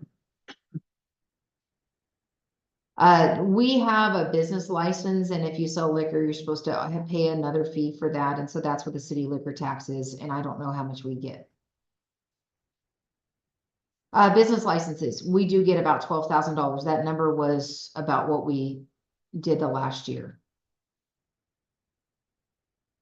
We have a business license, and if you sell liquor, you're supposed to pay another fee for that. And so that's what the city liquor tax is, and I don't know how much we get. Business licenses, we do get about $12,000. That number was about what we did the last year.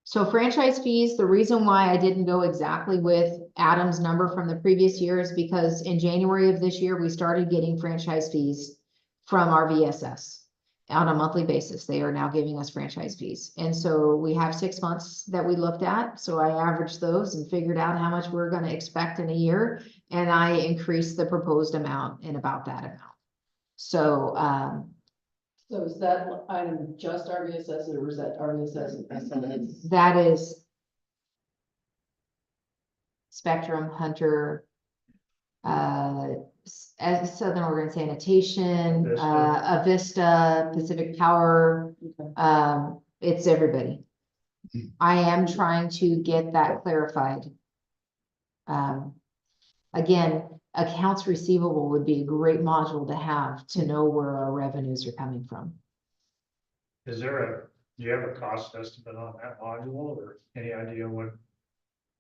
So franchise fees, the reason why I didn't go exactly with Adam's number from the previous year is because in January of this year, we started getting franchise fees from our VSS on a monthly basis. They are now giving us franchise fees. And so we have 6 months that we looked at. So I averaged those and figured out how much we're going to expect in a year. And I increased the proposed amount in about that amount. So, So is that item just RVSS or was that RVSS and SNS? that is Spectrum, Hunter, as Southern Oregon Sanitation, Avista. Avista, Pacific Power, Okay. it's everybody. I am trying to get that clarified. Again, accounts receivable would be a great module to have to know where our revenues are coming from. Is there do you have a cost estimate on that module or any idea what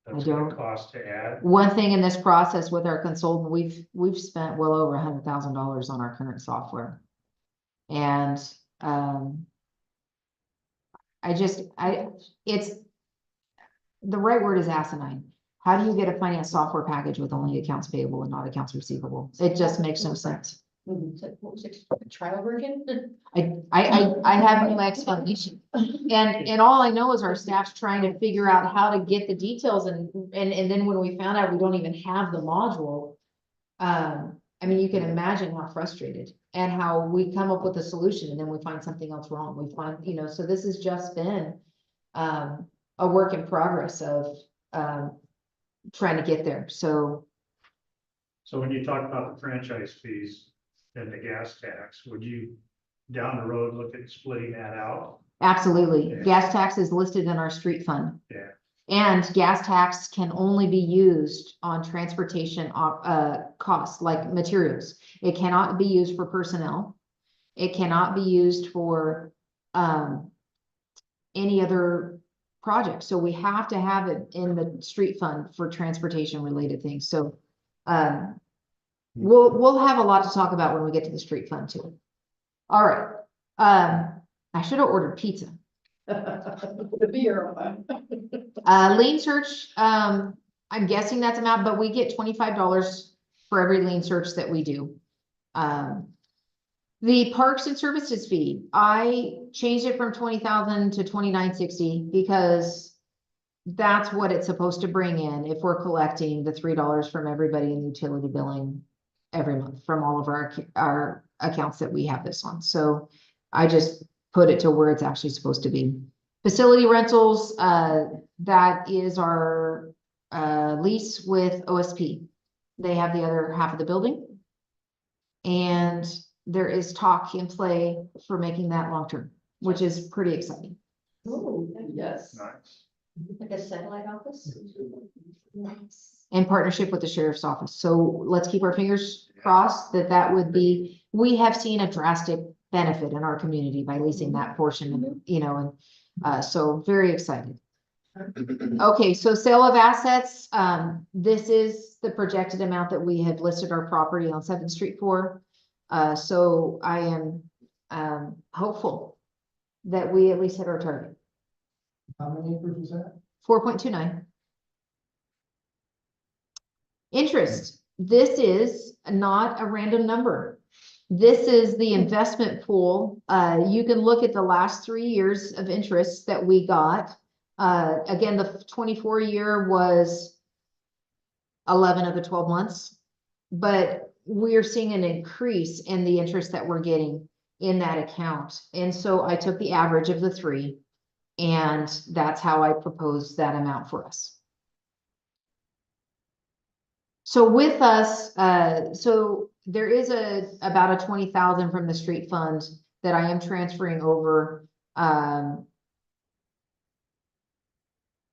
that's I gonna don't. cost to add? One thing in this process with our consultant, we've spent well over $100,000 on our current software. And, it's, the right word is asinine. How do you get a finance software package with only accounts payable and not accounts receivable? It just makes no sense. Mhm. What was it, trial version? I have no explanation. And all I know is our staff's trying to figure out how to get the details and then when we found out we don't even have the module. I mean, you can imagine how frustrated and how we come up with a solution and then we find something else wrong. We find, so this has just been a work in progress of trying to get there. So So when you talk about the franchise fees and the gas tax, would you down the road look at splitting that out? absolutely, Yeah. gas tax is listed in our street fund. Yeah. And gas tax can only be used on transportation, costs like materials. It cannot be used for personnel. It cannot be used for, any other project. So we have to have it in the street fund for transportation related things. So, we'll have a lot to talk about when we get to the street fund too. All right. I should have ordered pizza. The beer. Lien search, I'm guessing that's amount, but we get $25 for every lien search that we do. The parks and services fee, I changed it from 20,000 to 2960 because that's what it's supposed to bring in if we're collecting the $3 from everybody in utility billing every month from all of our accounts that we have this on. So I just put it to where it's actually supposed to be. Facility rentals, that is our lease with OSP. They have the other half of the building. And there is talk in play for making that long-term, which is pretty exciting. Oh, yes. Nice. Like a satellite office? Nice. In partnership with the sheriff's office. So let's keep our fingers crossed that would be, we have seen a drastic benefit in our community by leasing that portion, and so very excited. Okay, so sale of assets, this is the projected amount that we have listed our property on 7th Street for. So I am hopeful that we at least hit our target. How many acres is that? 4.29. Interest, this is not a random number. This is the investment pool. You can look at the last 3 years of interest that we got. Again, the 24 year was 11 of the 12 months, but we're seeing an increase in the interest that we're getting in that account. And so I took the average of the 3, and that's how I proposed that amount for us. So with us, so there is about a 20,000 from the street fund that I am transferring over. And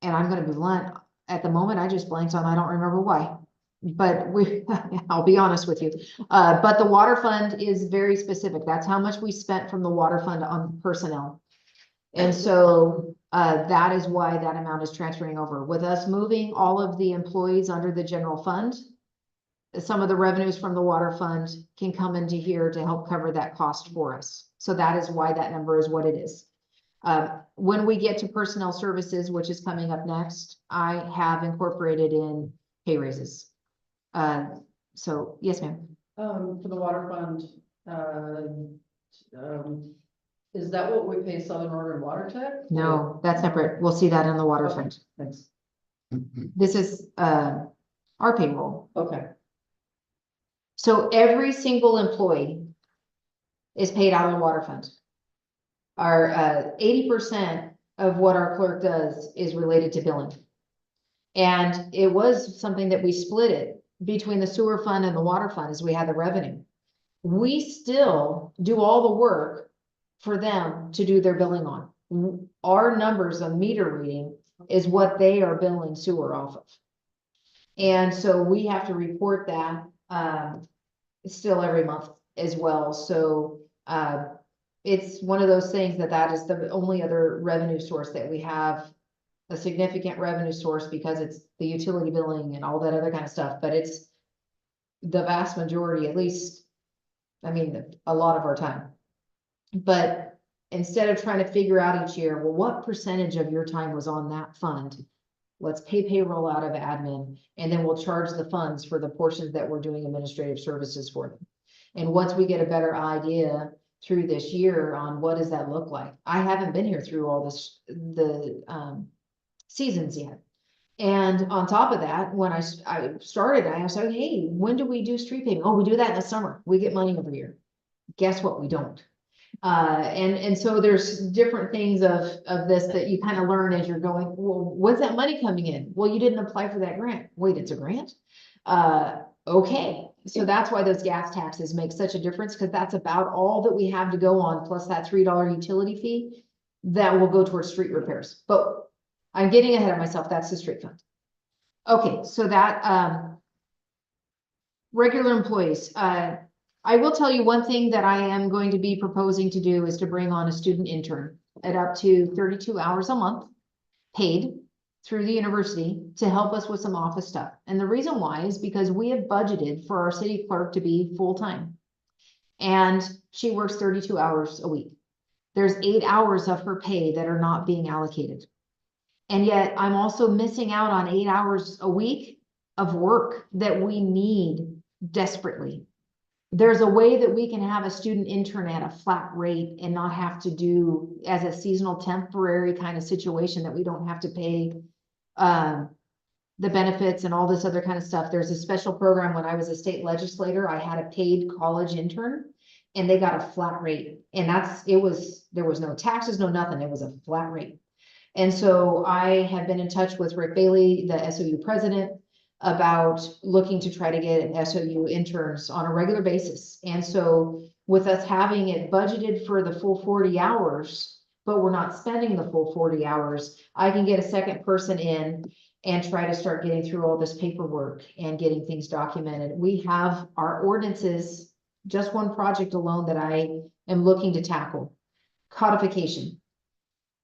I'm gonna be blunt, at the moment, I just blanked on, I don't remember why. But I'll be honest with you. But the water fund is very specific. That's how much we spent from the water fund on personnel. And so that is why that amount is transferring over. With us moving all of the employees under the general fund, some of the revenues from the water fund can come into here to help cover that cost for us. So that is why that number is what it is. When we get to personnel services, which is coming up next, I have incorporated in pay raises. So, yes, ma'am. For the water fund, is that what we pay Southern Oregon Water Tech? No, that's separate. We'll see that in the water Okay, fund. thanks. This is, our payroll. Okay, So every single employee is paid out of the water fund. Our, 80% of what our clerk does is related to billing. And it was something that we split it between the sewer fund and the water fund as we had the revenue. We still do all the work for them to do their billing on. Our numbers of meter reading is what they are billing sewer off of. And so we have to report that, still every month as well. So, it's one of those things that is the only other revenue source that we have, a significant revenue source, because it's the utility billing and all that other kind of stuff, but it's the vast majority, at least, I mean, a lot of our time. But instead of trying to figure out each year, well, what percentage of your time was on that fund? Let's pay payroll out of admin, and then we'll charge the funds for the portions that we're doing administrative services for them. And once we get a better idea through this year on what does that look like? I haven't been here through all this, seasons yet. And on top of that, when I started, I was like, hey, when do we do street paving? Oh, we do that in the summer. We get money every year. Guess what? We don't. And so there's different things of this that you kind of learn as you're going, well, when's that money coming in? Well, you didn't apply for that grant. Wait, it's a grant? Okay. So that's why those gas taxes make such a difference, because that's about all that we have to go on, plus that $3 utility fee that will go towards street repairs. But I'm getting ahead of myself. That's the street fund. Okay, so that, regular employees, I will tell you one thing that I am going to be proposing to do is to bring on a student intern at up to 32 hours a month, paid through the university, to help us with some office stuff. And the reason why is because we have budgeted for our city clerk to be full-time. And she works 32 hours a week. There's 8 hours of her pay that are not being allocated. And yet I'm also missing out on 8 hours a week of work that we need desperately. There's a way that we can have a student intern at a flat rate and not have to do as a seasonal temporary kind of situation that we don't have to pay the benefits and all this other kind of stuff. There's a special program when I was a state legislator, I had a paid college intern and they got a flat rate. And there was no taxes, no nothing. It was a flat rate. And so I have been in touch with Rick Bailey, the SOU president, about looking to try to get an SOU interns on a regular basis. And so with us having it budgeted for the full 40 hours, but we're not spending the full 40 hours, I can get a second person in and try to start getting through all this paperwork and getting things documented. We have our ordinances, just one project alone that I am looking to tackle, codification.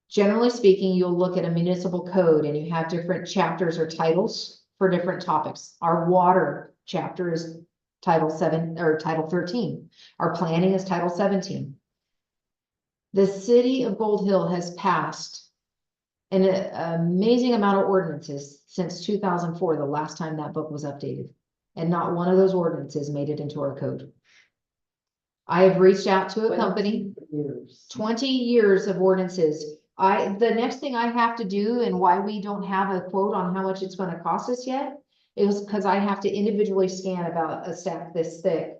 Generally speaking, you'll look at a municipal code and you have different chapters or titles for different topics. Our water chapter is Title 7 or Title 13. Our planning is Title 17. The city of Gold Hill has passed an amazing amount of ordinances since 2004, the last time that book was updated. And not one of those ordinances made it into our code. I have reached out to a company, 20 years of ordinances. The next thing I have to do, and why we don't have a quote on how much it's going to cost us yet, is because I have to individually scan about a stack this thick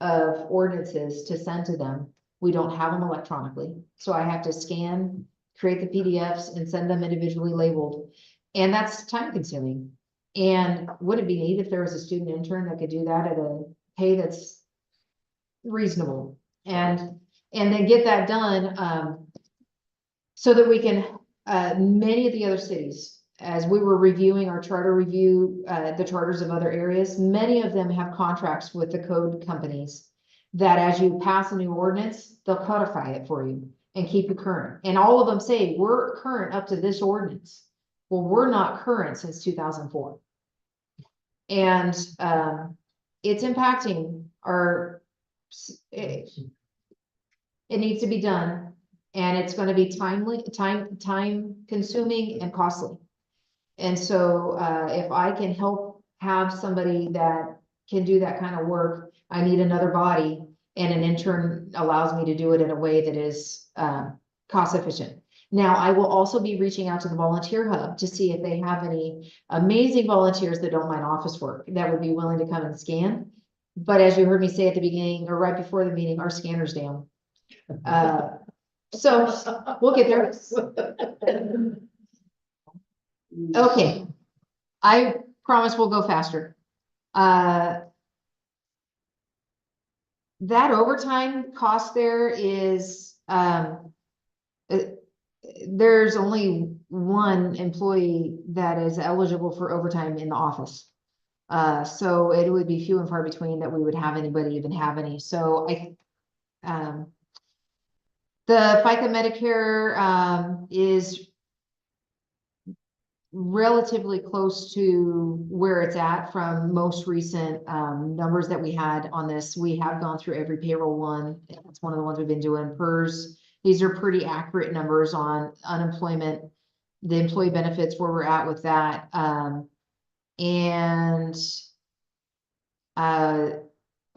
of ordinances to send to them. We don't have them electronically. So I have to scan, create the PDFs and send them individually labeled. And that's time consuming. And would it be neat if there was a student intern that could do that at a pay that's reasonable and then get that done, so that we can, many of the other cities, as we were reviewing our charter review, the charters of other areas, many of them have contracts with the code companies that as you pass a new ordinance, they'll codify it for you and keep you current. And all of them say, we're current up to this ordinance. Well, we're not current since 2004. And it's impacting our, it needs to be done. And it's gonna be time consuming and costly. And so, if I can help have somebody that can do that kind of work, I need another body. And an intern allows me to do it in a way that is, cost efficient. Now, I will also be reaching out to the volunteer hub to see if they have any amazing volunteers that don't mind office work, that would be willing to come and scan. But as you heard me say at the beginning, or right before the meeting, our scanner's down. So we'll get there. Okay. I promise we'll go faster. That overtime cost there is, there's only one employee that is eligible for overtime in the office. So it would be few and far between that we would have anybody even have any. So the FICA Medicare, is relatively close to where it's at from most recent, numbers that we had on this. We have gone through every payroll one. It's one of the ones we've been doing. PERS, these are pretty accurate numbers on unemployment, the employee benefits, where we're at with that.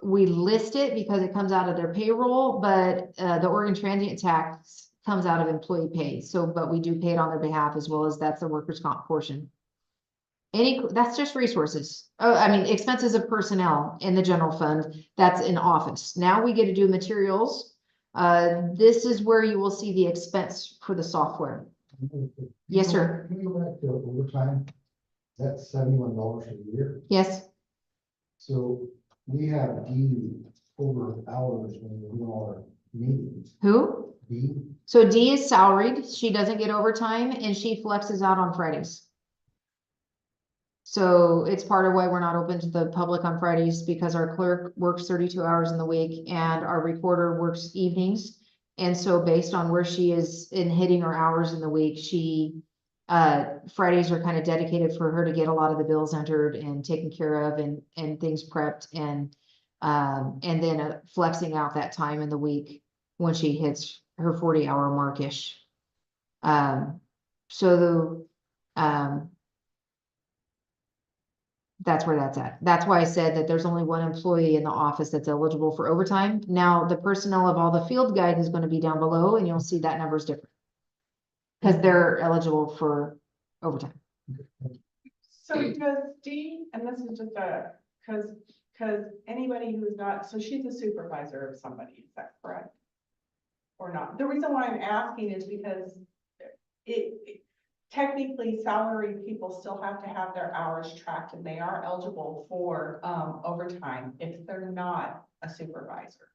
We list it because it comes out of their payroll, but the Oregon transient tax comes out of employee pay. So, but we do pay it on their behalf as well as that's the workers' comp portion. That's just resources. Oh, I mean, expenses of personnel in the general fund, that's in office. Now we get to do materials. This is where you will see the expense for the software. Yes, sir. Can you go back to overtime? That's $71 a year. Yes, So we have D over hours when we're doing all our meetings. who? D, So D is salaried, she doesn't get overtime and she flexes out on Fridays. So it's part of why we're not open to the public on Fridays, because our clerk works 32 hours in the week and our recorder works evenings. And so based on where she is in hitting her hours in the week, Fridays are kind of dedicated for her to get a lot of the bills entered and taken care of and things prepped and then flexing out that time in the week when she hits her 40-hour markish. That's where that's at. That's why I said that there's only one employee in the office that's eligible for overtime. Now, the personnel of all the field guide is going to be down below and you'll see that number is different. Because they're eligible for overtime. So does D, and this is just cause anybody who's not, so she's a supervisor of somebody, is that correct? Or not? The reason why I'm asking is because technically salaried people still have to have their hours tracked and they are eligible for overtime if they're not a supervisor.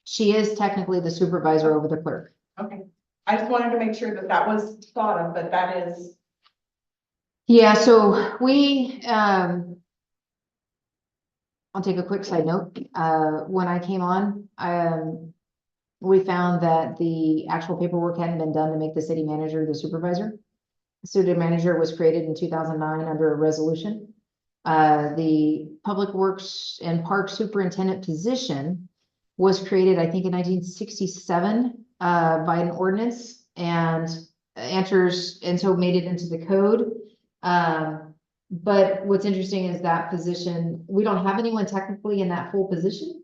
She is technically the supervisor over the clerk. Okay, I just wanted to make sure that that was thought of, but that is. Yeah, so I'll take a quick side note. When I came on, we found that the actual paperwork hadn't been done to make the city manager the supervisor. The city manager was created in 2009 under a resolution. The Public Works and Park Superintendent position was created, I think, in 1967 by an ordinance and so made it into the code. But what's interesting is that position, we don't have anyone technically in that full position,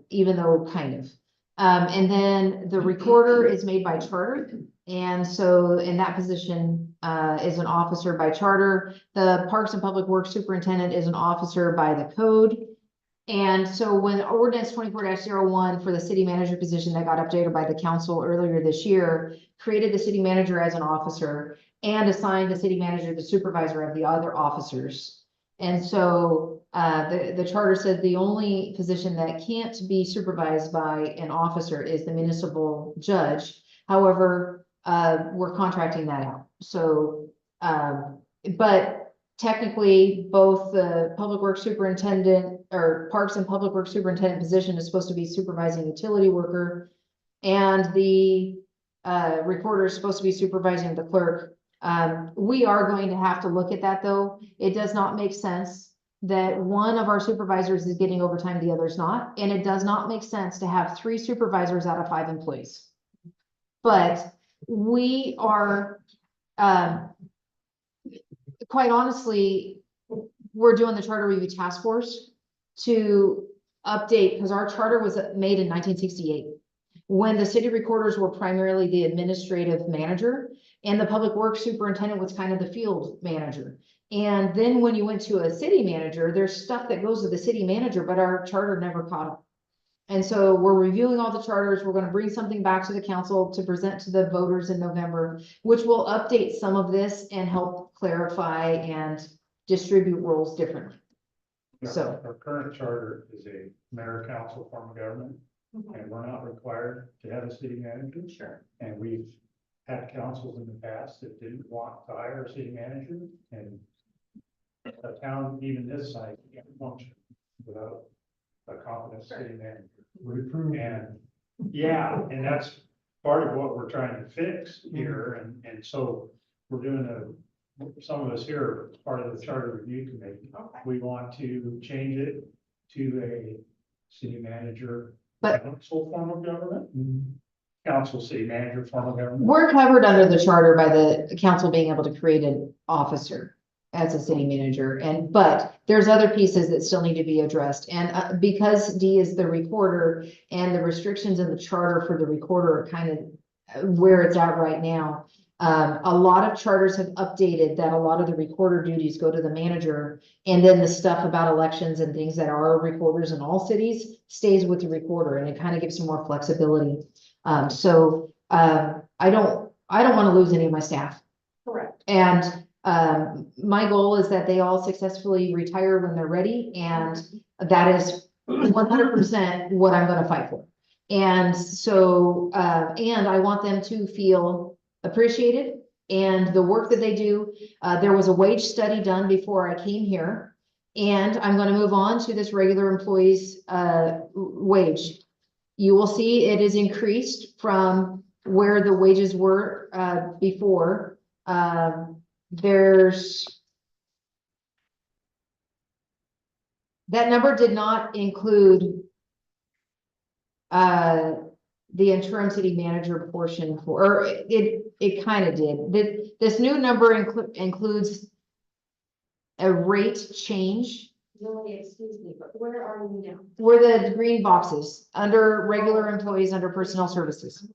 even though kind of. And then the recorder is made by charter. And so in that position is an officer by charter. The Parks and Public Works Superintendent is an officer by the code. And so when ordinance 24-01 for the city manager position that got updated by the council earlier this year, created the city manager as an officer and assigned the city manager the supervisor of the other officers. And so the charter said the only position that can't be supervised by an officer is the municipal judge. However, we're contracting that out. So, but technically, both the Public Works Superintendent or Parks and Public Works Superintendent position is supposed to be supervising utility worker, and the recorder is supposed to be supervising the clerk. We are going to have to look at that, though. It does not make sense that one of our supervisors is getting overtime, the other's not, and it does not make sense to have 3 supervisors out of 5 employees. But we are, quite honestly, we're doing the charter review task force to update, because our charter was made in 1968. When the city recorders were primarily the administrative manager and the public works superintendent was kind of the field manager. And then when you went to a city manager, there's stuff that goes to the city manager, but our charter never caught up. And so we're reviewing all the charters. We're gonna bring something back to the council to present to the voters in November, which will update some of this and help clarify and distribute roles differently. So- Our current charter is a mayor council form of government, and we're not required to have a city manager. Sure. And we've had councils in the past that didn't want to hire a city manager, and a town even this size can't function without a competent city manager. We approve. And, yeah, and that's part of what we're trying to fix here, and so we're doing some of us here are part of the charter review committee. Okay. We want to change it to a city manager. But- Council form of government, council, city manager form of government. We're covered under the charter by the council being able to create an officer as a city manager, but there's other pieces that still need to be addressed. And because Dee is the recorder and the restrictions in the charter for the recorder are kind of where it's at right now. A lot of charters have updated that a lot of the recorder duties go to the manager, and then the stuff about elections and things that are recorders in all cities stays with the recorder, and it kind of gives some more flexibility. I don't want to lose any of my staff. Correct. And my goal is that they all successfully retire when they're ready, and that is 100% what I'm gonna fight for. And so, and I want them to feel appreciated and the work that they do. There was a wage study done before I came here, and I'm gonna move on to this regular employee's wage. You will see it is increased from where the wages were before. That number did not include the interim city manager portion or it kind of did. This new number includes a rate change. Lily, excuse me, but where are you now? Where the green boxes, under regular employees, under personnel services.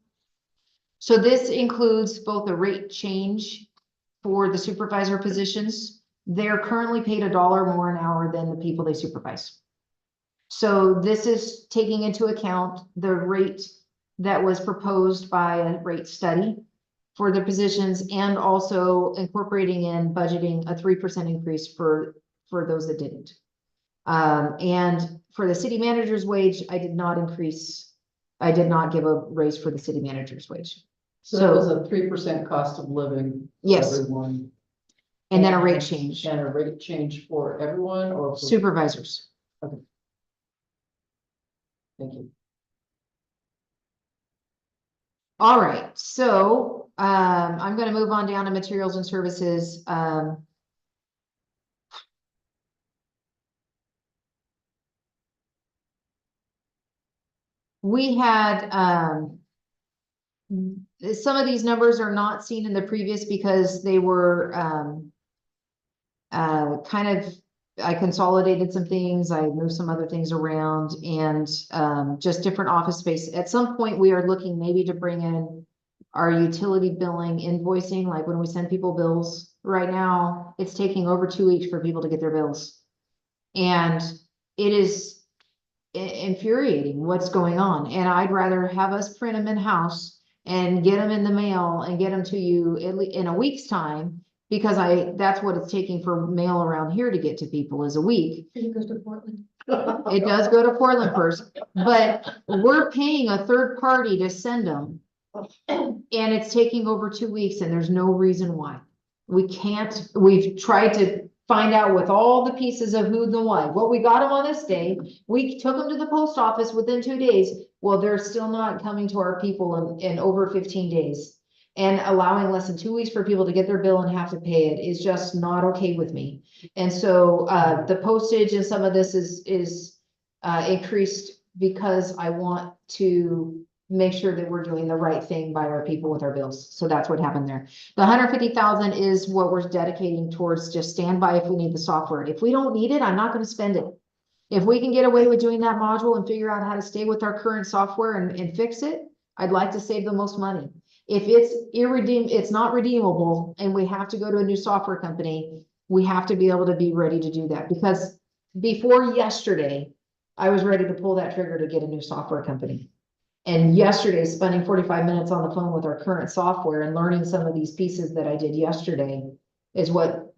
So this includes both a rate change for the supervisor positions. They're currently paid $1 more an hour than the people they supervise. So this is taking into account the rate that was proposed by a rate study for the positions, and also incorporating in budgeting a 3% increase for those that didn't. And for the city manager's wage, I did not give a raise for the city manager's wage. So it was a 3% cost of living. for Yes. Everyone, And then a rate change, and a rate change for everyone or? for- supervisors. Thank you. All right, so, I'm gonna move on down to materials and services. We had, some of these numbers are not seen in the previous because they were, kind of, I consolidated some things, I moved some other things around, and, just different office space. At some point, we are looking maybe to bring in our utility billing invoicing, like when we send people bills. Right now, it's taking over 2 weeks for people to get their bills. And it is infuriating what's going on, and I'd rather have us print them in-house and get them in the mail and get them to you in a week's time, because that's what it's taking for mail around here to get to people, is a week. It goes to Portland. It does go to Portland first, but we're paying a third party to send them. And it's taking over 2 weeks, and there's no reason why. We've tried to find out with all the pieces of who the what. Well, we got them on this day. We took them to the post office within 2 days. Well, they're still not coming to our people in over 15 days. And allowing less than 2 weeks for people to get their bill and have to pay it is just not okay with me. And so, the postage and some of this is increased because I want to make sure that we're doing the right thing by our people with our bills. So that's what happened there. The 150,000 is what we're dedicating towards just standby if we need the software. If we don't need it, I'm not gonna spend it. If we can get away with doing that module and figure out how to stay with our current software and fix it, I'd like to save the most money. If it's it's not redeemable and we have to go to a new software company, we have to be able to be ready to do that, because before yesterday, I was ready to pull that trigger to get a new software company. And yesterday, spending 45 minutes on the phone with our current software and learning some of these pieces that I did yesterday is what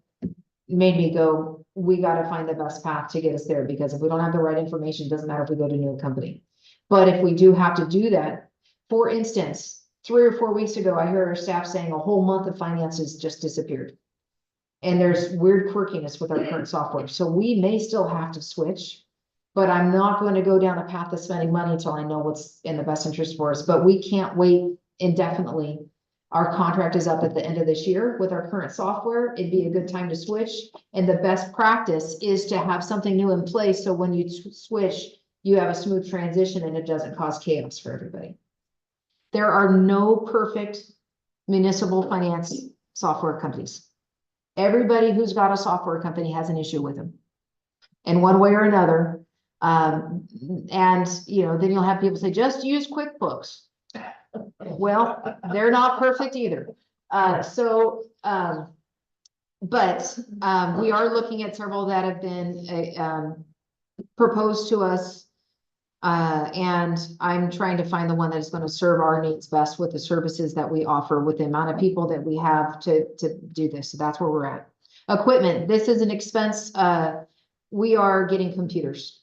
made me go, we gotta find the best path to get us there, because if we don't have the right information, it doesn't matter if we go to a new company. But if we do have to do that, for instance, 3 or 4 weeks ago, I heard our staff saying a whole month of finances just disappeared. And there's weird quirkiness with our current software, so we may still have to switch. But I'm not going to go down a path of spending money until I know what's in the best interest for us, but we can't wait indefinitely. Our contract is up at the end of this year with our current software. It'd be a good time to switch. And the best practice is to have something new in place, so when you switch, you have a smooth transition and it doesn't cause chaos for everybody. There are no perfect municipal finance software companies. Everybody who's got a software company has an issue with them in one way or another. And you know, then you'll have people say, just use QuickBooks. Well, they're not perfect either. But we are looking at several that have been proposed to us. And I'm trying to find the one that is going to serve our needs best with the services that we offer, with the amount of people that we have to do this. So that's where we're at. Equipment, this is an expense. We are getting computers,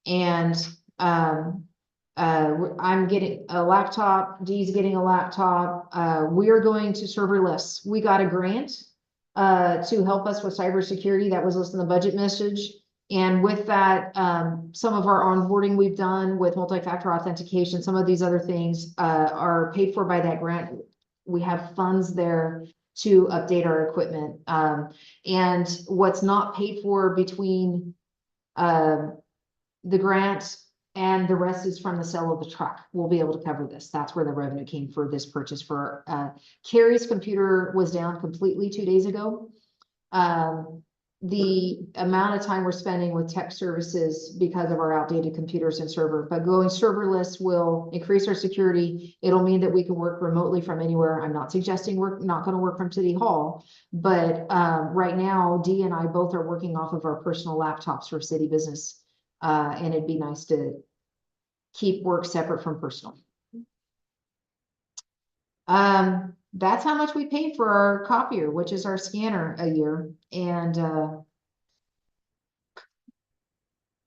and I'm getting a laptop. Dee's getting a laptop. We are going to serverless. We got a grant to help us with cybersecurity that was listed in the budget message. And with that, some of our onboarding we've done with multi-factor authentication, some of these other things are paid for by that grant. We have funds there to update our equipment. And what's not paid for between the grant and the rest is from the sale of the truck. We'll be able to cover this. That's where the revenue came for this purchase. For Carrie's computer was down completely 2 days ago. The amount of time we're spending with tech services because of our outdated computers and server, but going serverless will increase our security. It'll mean that we can work remotely from anywhere. I'm not suggesting we're not going to work from City Hall, but right now, Dee and I both are working off of our personal laptops for city business. And it'd be nice to keep work separate from personal. That's how much we pay for our copier, which is our scanner, a year. And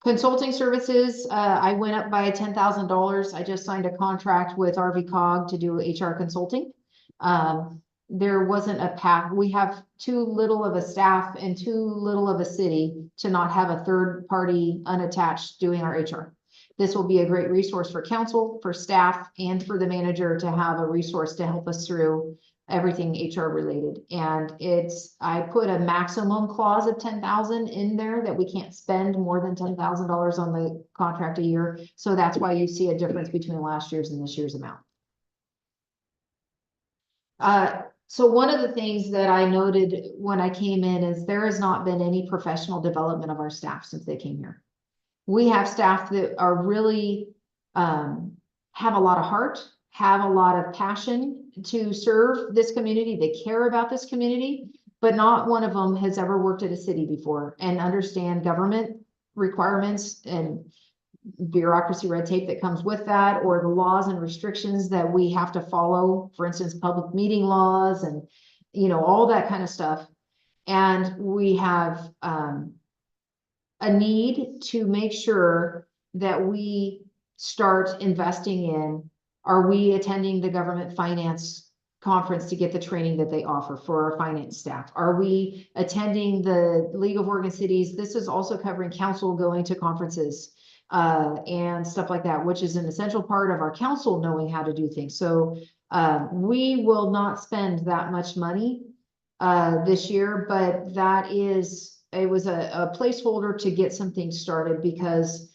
consulting services, I went up by $10,000. I just signed a contract with RV-Cog to do HR consulting. There wasn't a path. We have too little of a staff and too little of a city to not have a third party unattached doing our HR. This will be a great resource for council, for staff, and for the manager to have a resource to help us through everything HR related. And I put a maximum clause of 10,000 in there, that we can't spend more than $10,000 on the contract a year. So that's why you see a difference between last year's and this year's amount. So one of the things that I noted when I came in is there has not been any professional development of our staff since they came here. We have staff that are really, have a lot of heart, have a lot of passion to serve this community. They care about this community, but not one of them has ever worked at a city before and understand government requirements and bureaucracy, red tape that comes with that, or the laws and restrictions that we have to follow, for instance, public meeting laws and, you know, all that kind of stuff. And we have, a need to make sure that we start investing in, are we attending the government finance conference to get the training that they offer for our finance staff? Are we attending the League of Oregon Cities? This is also covering council going to conferences and stuff like that, which is an essential part of our council knowing how to do things. So We will not spend that much money this year, but it was a placeholder to get some things started because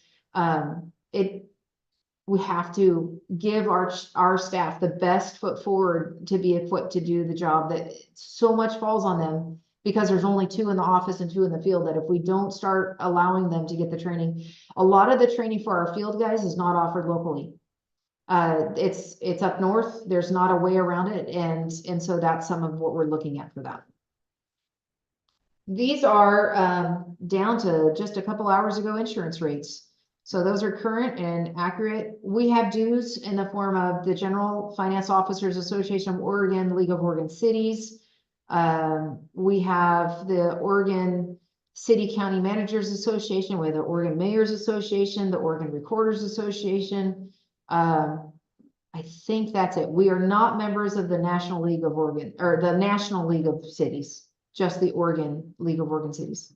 we have to give our staff the best foot forward to be equipped to do the job that so much falls on them because there's only 2 in the office and 2 in the field, that if we don't start allowing them to get the training, a lot of the training for our field guys is not offered locally. It's up north, there's not a way around it, and so that's some of what we're looking at for that. These are down to just a couple hours ago insurance rates. So those are current and accurate. We have dues in the form of the General Finance Officers Association of Oregon, League of Oregon Cities. We have the Oregon City County Managers Association, with the Oregon Mayors Association, the Oregon Recorders Association. I think that's it. We are not members of the National League of Oregon, or the National League of Cities, just the Oregon League of Oregon Cities.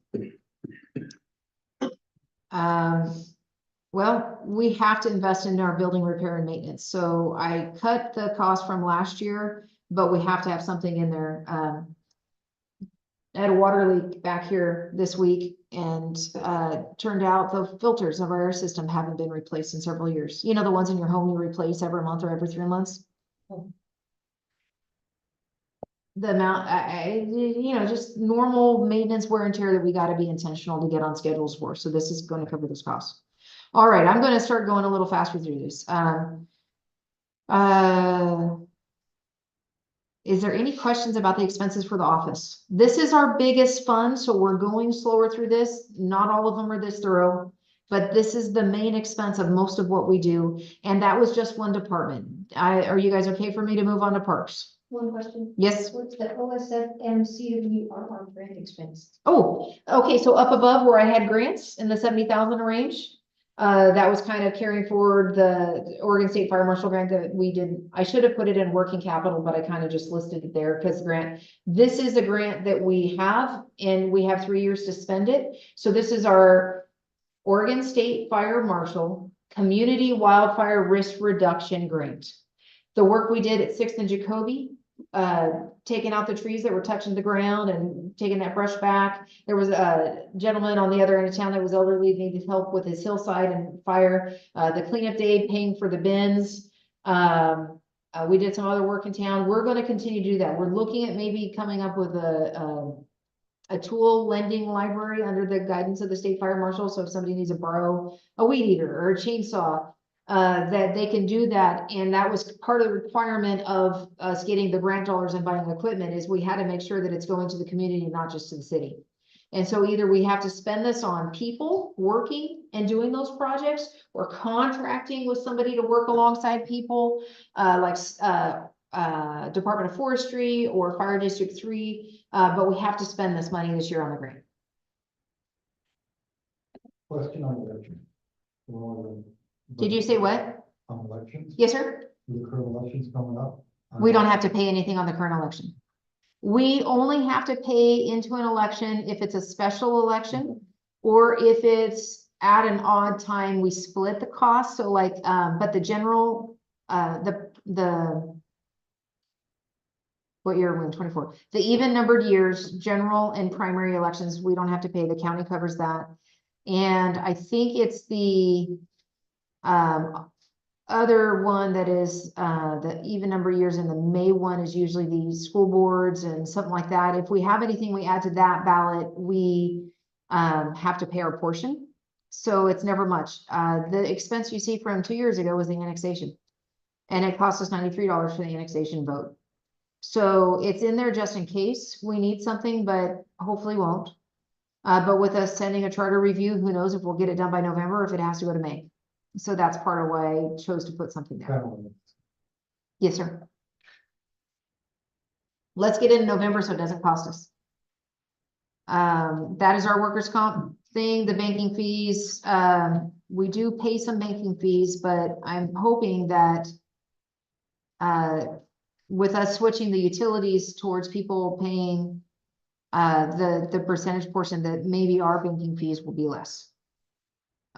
Well, we have to invest in our building repair and maintenance. So I cut the cost from last year, but we have to have something in there. I had a water leak back here this week, and turned out the filters of our air system haven't been replaced in several years. You know, the ones in your home you replace every month or every 3 months. The amount, you know, just normal maintenance wear and tear that we got to be intentional to get on schedules for. So this is going to cover those costs. All right, I'm going to start going a little faster through this. Is there any questions about the expenses for the office? This is our biggest fund, so we're going slower through this. Not all of them are this thorough, but this is the main expense of most of what we do. And that was just one department. Are you guys okay for me to move on to parks? One question. Yes. What's the OSFM CWRR grant expense? Oh, okay, so up above where I had grants in the 70,000 range, that was kind of carrying forward the Oregon State Fire Marshal grant that we did. I should have put it in working capital, but I kind of just listed it there because this is a grant that we have, and we have 3 years to spend it. So this is our Oregon State Fire Marshal Community Wildfire Risk Reduction Grant. The work we did at 6th and Jacoby, taking out the trees that were touching the ground and taking that brush back. There was a gentleman on the other end of town that was elderly, needed help with his hillside and fire. The cleanup day, paying for the bins. We did some other work in town. We're going to continue to do that. We're looking at maybe coming up with a tool lending library under the guidance of the state fire marshal. So if somebody needs to borrow a weed eater or a chainsaw, that they can do that. And that was part of the requirement of us getting the grant dollars and buying equipment, is we had to make sure that it's going to the community, not just to the city. And so either we have to spend this on people working and doing those projects, or contracting with somebody to work alongside people, like Department of Forestry or Fire District 3. But we have to spend this money this year on the grant. Question on election. Did you say what? On elections? Yes, sir. The current elections coming up. We don't have to pay anything on the current election. We only have to pay into an election if it's a special election, or if it's at an odd time, we split the cost. So like, but the general, what year are we in? 24. The even numbered years, general and primary elections, we don't have to pay. The county covers that. And I think it's the other one that is the even number of years, in the May one is usually the school boards and something like that. If we have anything we add to that ballot, we have to pay our portion. So it's never much. The expense you see from 2 years ago was the annexation, and it cost us $93 for the annexation vote. So it's in there just in case we need something, but hopefully won't. But with us sending a charter review, who knows if we'll get it done by November, or if it has to go to May. So that's part of why I chose to put something there. Yes, sir. Let's get it in November so it doesn't cost us. That is our workers' comp thing, the banking fees. We do pay some banking fees, but I'm hoping that with us switching the utilities towards people paying the percentage portion, that maybe our banking fees will be less.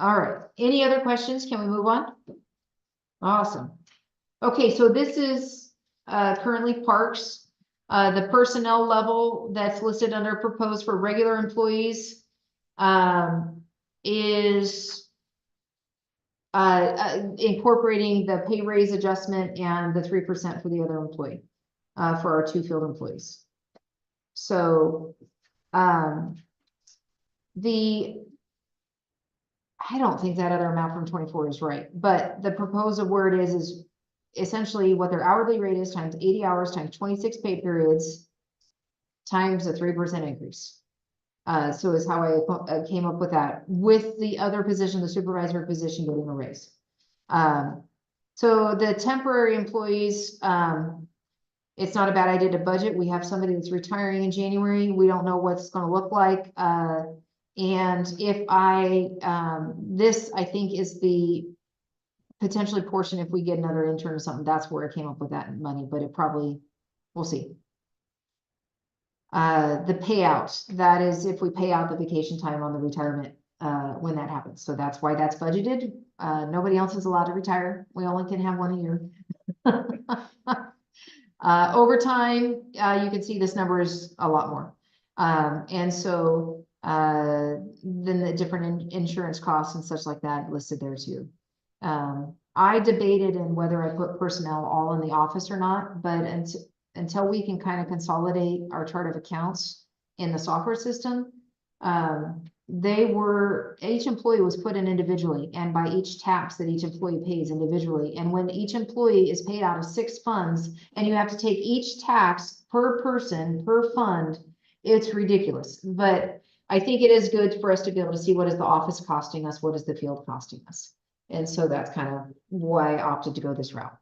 All right, any other questions? Can we move on? Awesome. Okay, so this is currently parks. The personnel level that's listed under proposed for regular employees, is incorporating the pay raise adjustment and the 3% for the other employee, for our 2 field employees. So, I don't think that other amount from 24 is right, but the proposed word is essentially what their hourly rate is times 80 hours times 26 pay periods times a 3% increase. So is how I came up with that, with the other position, the supervisor position getting a raise. So the temporary employees, it's not a bad idea to budget. We have somebody that's retiring in January. We don't know what's gonna look like. And if this, I think, is the potentially portion if we get another intern or something, that's where I came up with that money, but it probably, we'll see. The payout, that is if we pay out the vacation time on the retirement, when that happens. So that's why that's budgeted. Nobody else is allowed to retire. We only can have 1 a year. Overtime, you can see this number is a lot more. And so, then the different insurance costs and such like that listed there too. I debated in whether I put personnel all in the office or not, but until we can kind of consolidate our chart of accounts in the software system, each employee was put in individually and by each tax that each employee pays individually. And when each employee is paid out of 6 funds and you have to take each tax per person, per fund, it's ridiculous. But I think it is good for us to be able to see what is the office costing us, what is the field costing us. And so that's kind of why I opted to go this route.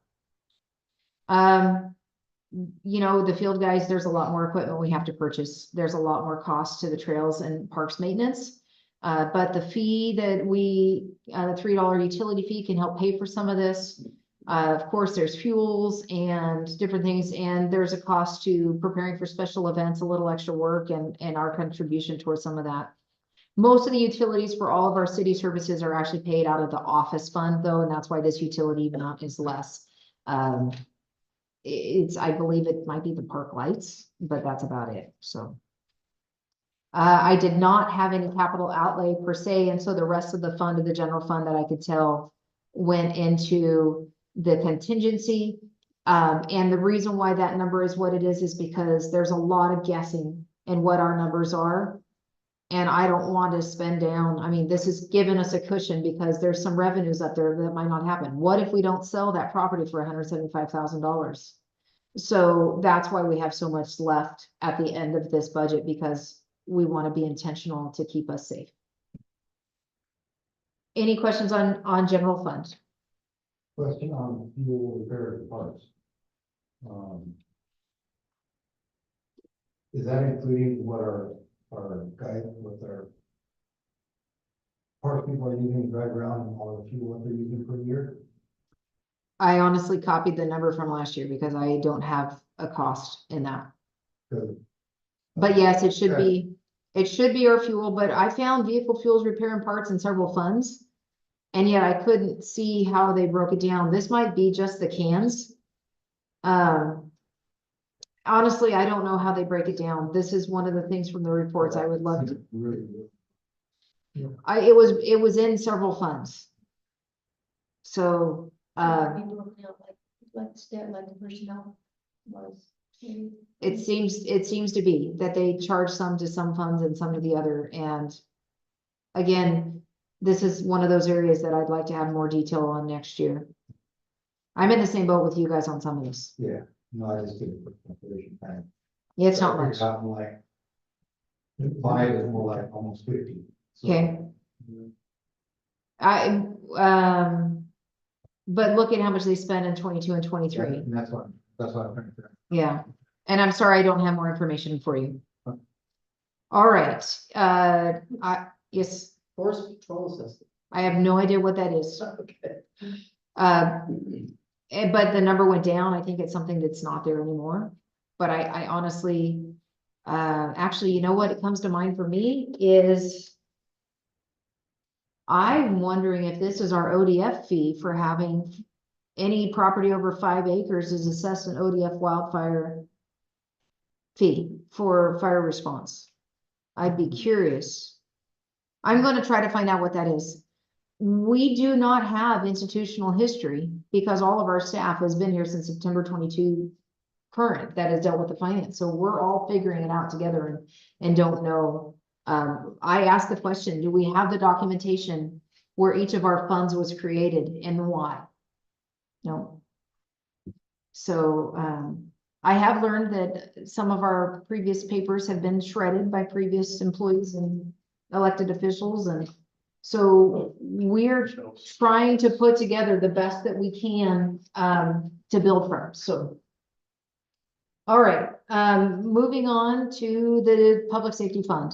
You know, the field guys, there's a lot more equipment we have to purchase. There's a lot more cost to the trails and parks maintenance. But the fee that the $3 utility fee can help pay for some of this. Of course, there's fuels and different things, and there's a cost to preparing for special events, a little extra work and our contribution towards some of that. Most of the utilities for all of our city services are actually paid out of the office fund though, and that's why this utility amount is less. I believe it might be the park lights, but that's about it, so. I did not have any capital outlay per se, and so the rest of the fund of the general fund that I could tell went into the contingency. And the reason why that number is what it is because there's a lot of guessing in what our numbers are. And I don't want to spend down, I mean, this has given us a cushion because there's some revenues up there that might not happen. What if we don't sell that property for $175,000? So that's why we have so much left at the end of this budget, because we want to be intentional to keep us safe. Any questions on general fund? Question on fuel repair parts. Is that including what our guide, what our parts people are using to drive around and all the fuel that they're using per year? I honestly copied the number from last year because I don't have a cost in that. Good. But yes, it should be our fuel, but I found vehicle fuels, repair and parts in several funds. And yet I couldn't see how they broke it down. This might be just the cans. Honestly, I don't know how they break it down. This is one of the things from the reports I would love to. Really good. It was in several funds. So, Like the personnel was. it seems to be that they charge some to some funds and some to the other. And again, this is one of those areas that I'd like to have more detail on next year. I'm in the same boat with you guys on some of this. Yeah, no, I just did a quick calculation. Yeah, it's not much. Like 5 is more like almost 50. So- Okay. But look at how much they spent in 22 and 23. And that's what I'm trying to figure out. Yeah, and I'm sorry, I don't have more information for you. All right, yes, Forest patrol system. I have no idea what that is. Okay. But the number went down. I think it's something that's not there anymore. But I honestly, actually, you know what it comes to mind for me is I'm wondering if this is our ODF fee for having any property over 5 acres is assessed an ODF wildfire fee for fire response. I'd be curious. I'm gonna try to find out what that is. We do not have institutional history because all of our staff has been here since September 22 current that has dealt with the finance. So we're all figuring it out together and don't know. I asked the question, do we have the documentation where each of our funds was created and why? No. So, I have learned that some of our previous papers have been shredded by previous employees and elected officials, and so we're trying to put together the best that we can, to build from, so. All right, moving on to the public safety fund.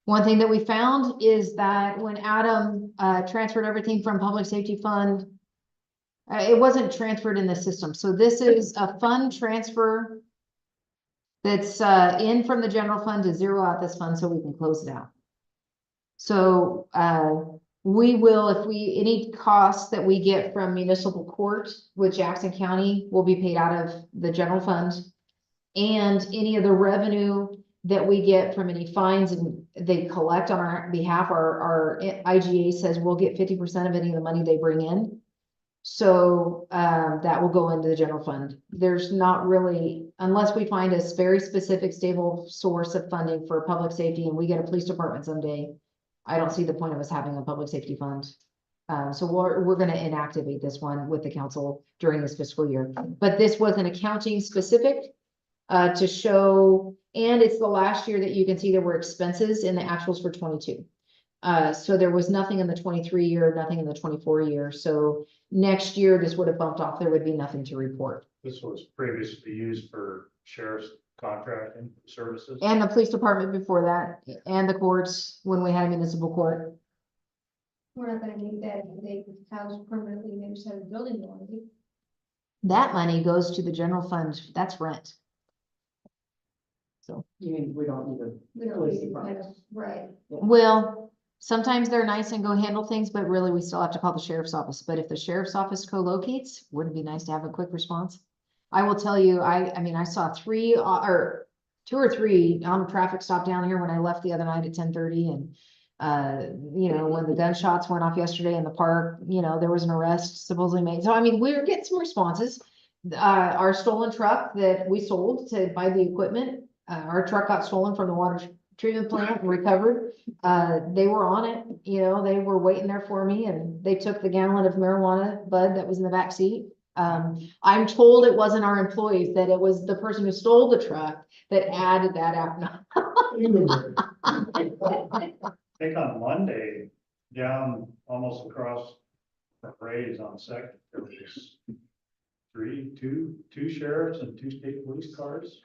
One thing that we found is that when Adam, transferred everything from public safety fund, it wasn't transferred in the system, so this is a fund transfer that's, in from the general fund to zero out this fund so we can close it out. So, we will, if we, any costs that we get from municipal court with Jackson County will be paid out of the general fund. And any of the revenue that we get from any fines and they collect on our behalf, our IGA says we'll get 50% of any of the money they bring in. So, that will go into the general fund. There's not really, unless we find a very specific stable source of funding for public safety and we get a police department someday, I don't see the point of us having a public safety fund. So we're gonna inactivate this one with the council during this fiscal year. But this was an accounting specific, to show, and it's the last year that you can see there were expenses in the actuals for 22. So there was nothing in the 23 year, nothing in the 24 year. So next year, this would have bumped off. There would be nothing to report. This was previously used for sheriff's contracting services. And the police department before that, and the courts, when we had a municipal court. We're not gonna need that, they house permanently, maybe just have a building on it. That money goes to the general fund. That's rent. You mean, we don't need a We don't police need to kind department. of, right. Well, sometimes they're nice and go handle things, but really we still have to call the sheriff's office. But if the sheriff's office co-locates, wouldn't it be nice to have a quick response? I will tell you, I mean, I saw 3 or 2 or 3 on a traffic stop down here when I left the other night at 10:30 and you know, when the gunshots went off yesterday in the park, you know, there was an arrest supposedly made. So I mean, we're getting some responses. Our stolen truck that we sold to buy the equipment, our truck got stolen from the water treatment plant and recovered. They were on it, you know, they were waiting there for me and they took the gallon of marijuana bud that was in the back seat. I'm told it wasn't our employees, that it was the person who stole the truck that added that out. I think on Monday, down almost across the Rays on Second, there was two sheriffs and 2 state police cars,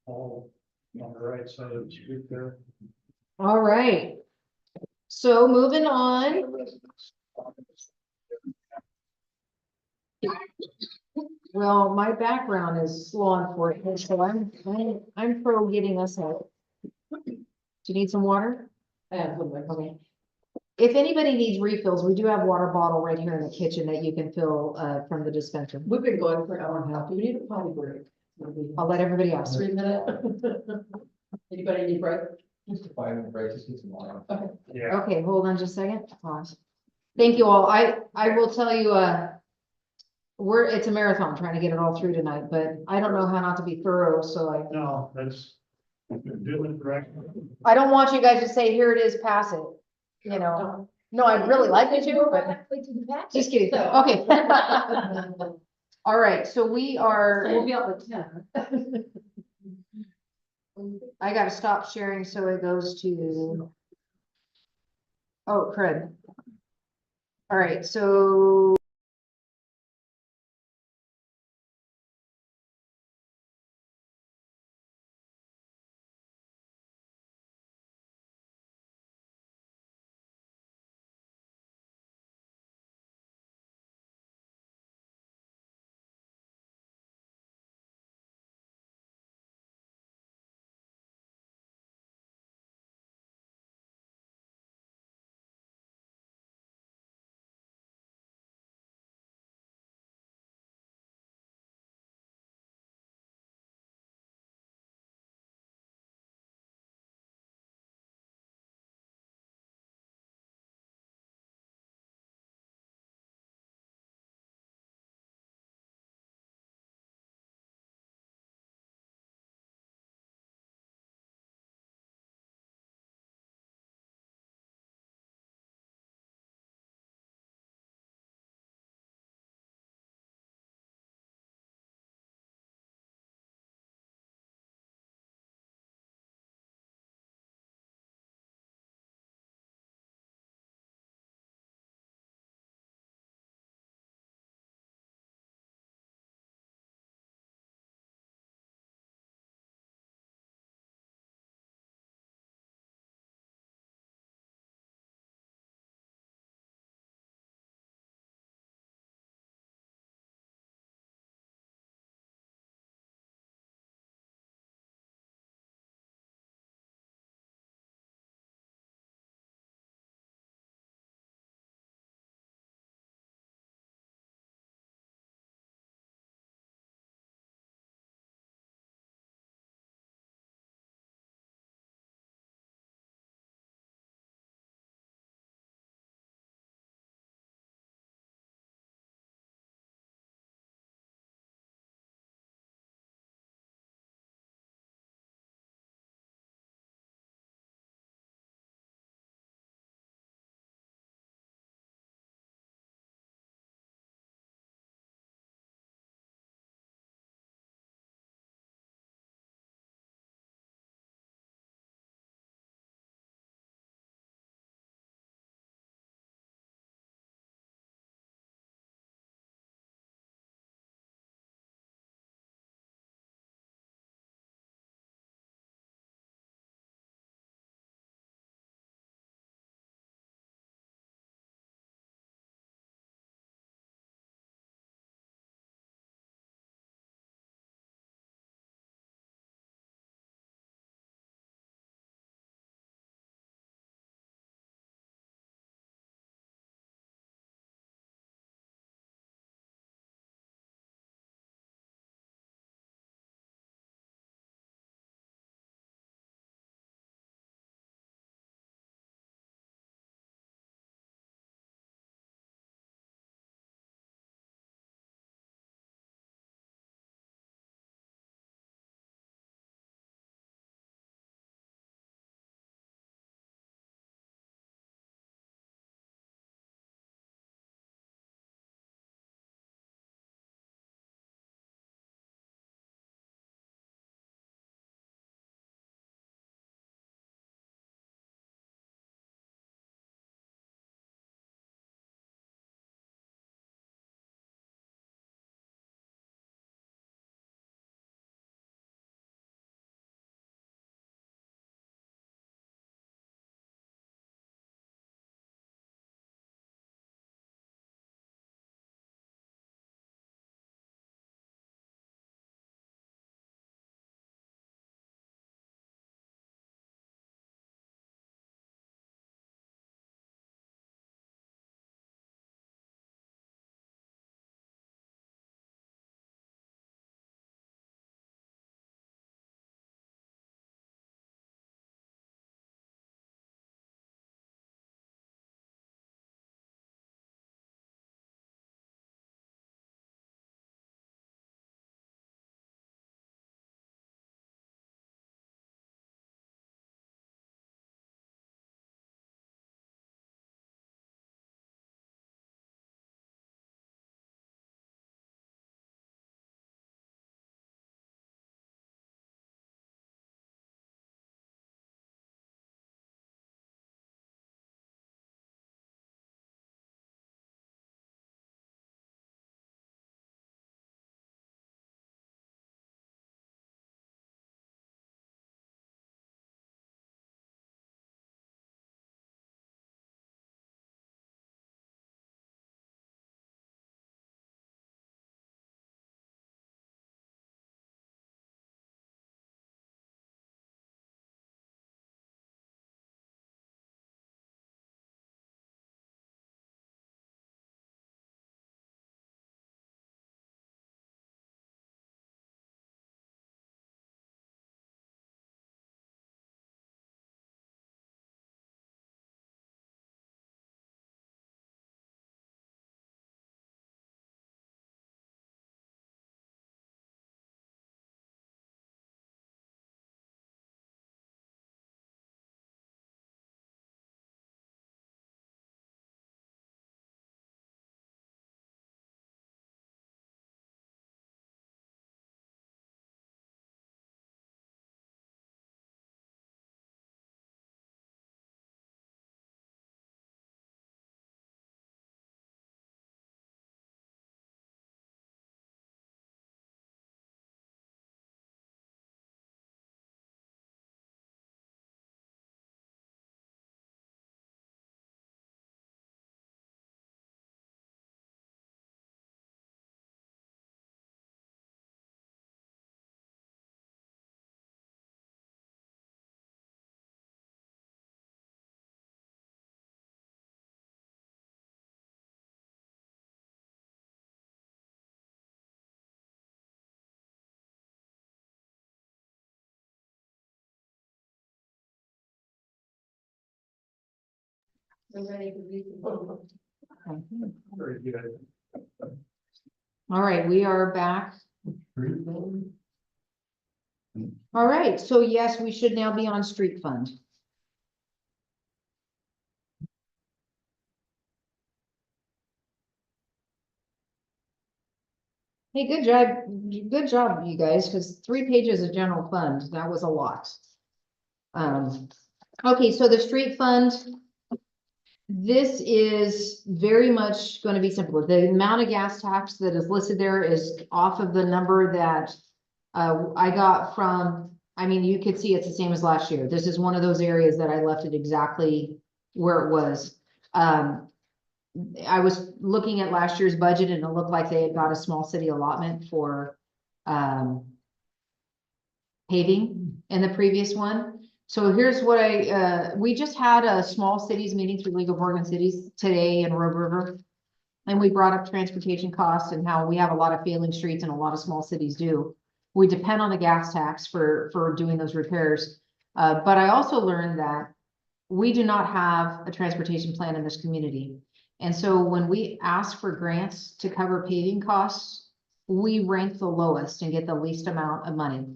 all on the right side of the street there. All right. So moving on. Well, my background is law enforcement, so I'm pro getting us help. Do you need some water? And the next- Okay. If anybody needs refills, we do have a water bottle right here in the kitchen that you can fill from the dispenser. We've been going for an hour and a half. Do we need a potty break? Maybe I'll let everybody else. 3 minute? Anybody need break? Just a 5-minute break, just get some water. Yeah, Okay, hold on just a second. Pause. Thank you all. I will tell you, it's a marathon trying to get it all through tonight, but I don't know how not to be thorough, so no, that's doing it correct. I don't want you guys to say, here it is, pass it. You know, no, I'd really like you to, but just kidding. Okay. All right, so we are, We'll be out at 10. I gotta stop sharing so it goes to. Oh, crud. All right, so. We're ready to read the vote. Very good. All right, we are back. Street voting? All right, so yes, we should now be on street fund. Hey, good job, you guys, because 3 pages of general fund, that was a lot. Okay, so the street fund. This is very much going to be simple. The amount of gas tax that is listed there is off of the number that I got from, I mean, you could see it's the same as last year. This is one of those areas that I left it exactly where it was. I was looking at last year's budget and it looked like they had got a small city allotment for paving in the previous one. So here's what we just had a small cities meeting through League of Oregon Cities today in Rogue River. And we brought up transportation costs and how we have a lot of failing streets and a lot of small cities do. We depend on the gas tax for doing those repairs. But I also learned that we do not have a transportation plan in this community. And so when we ask for grants to cover paving costs, we rank the lowest and get the least amount of money.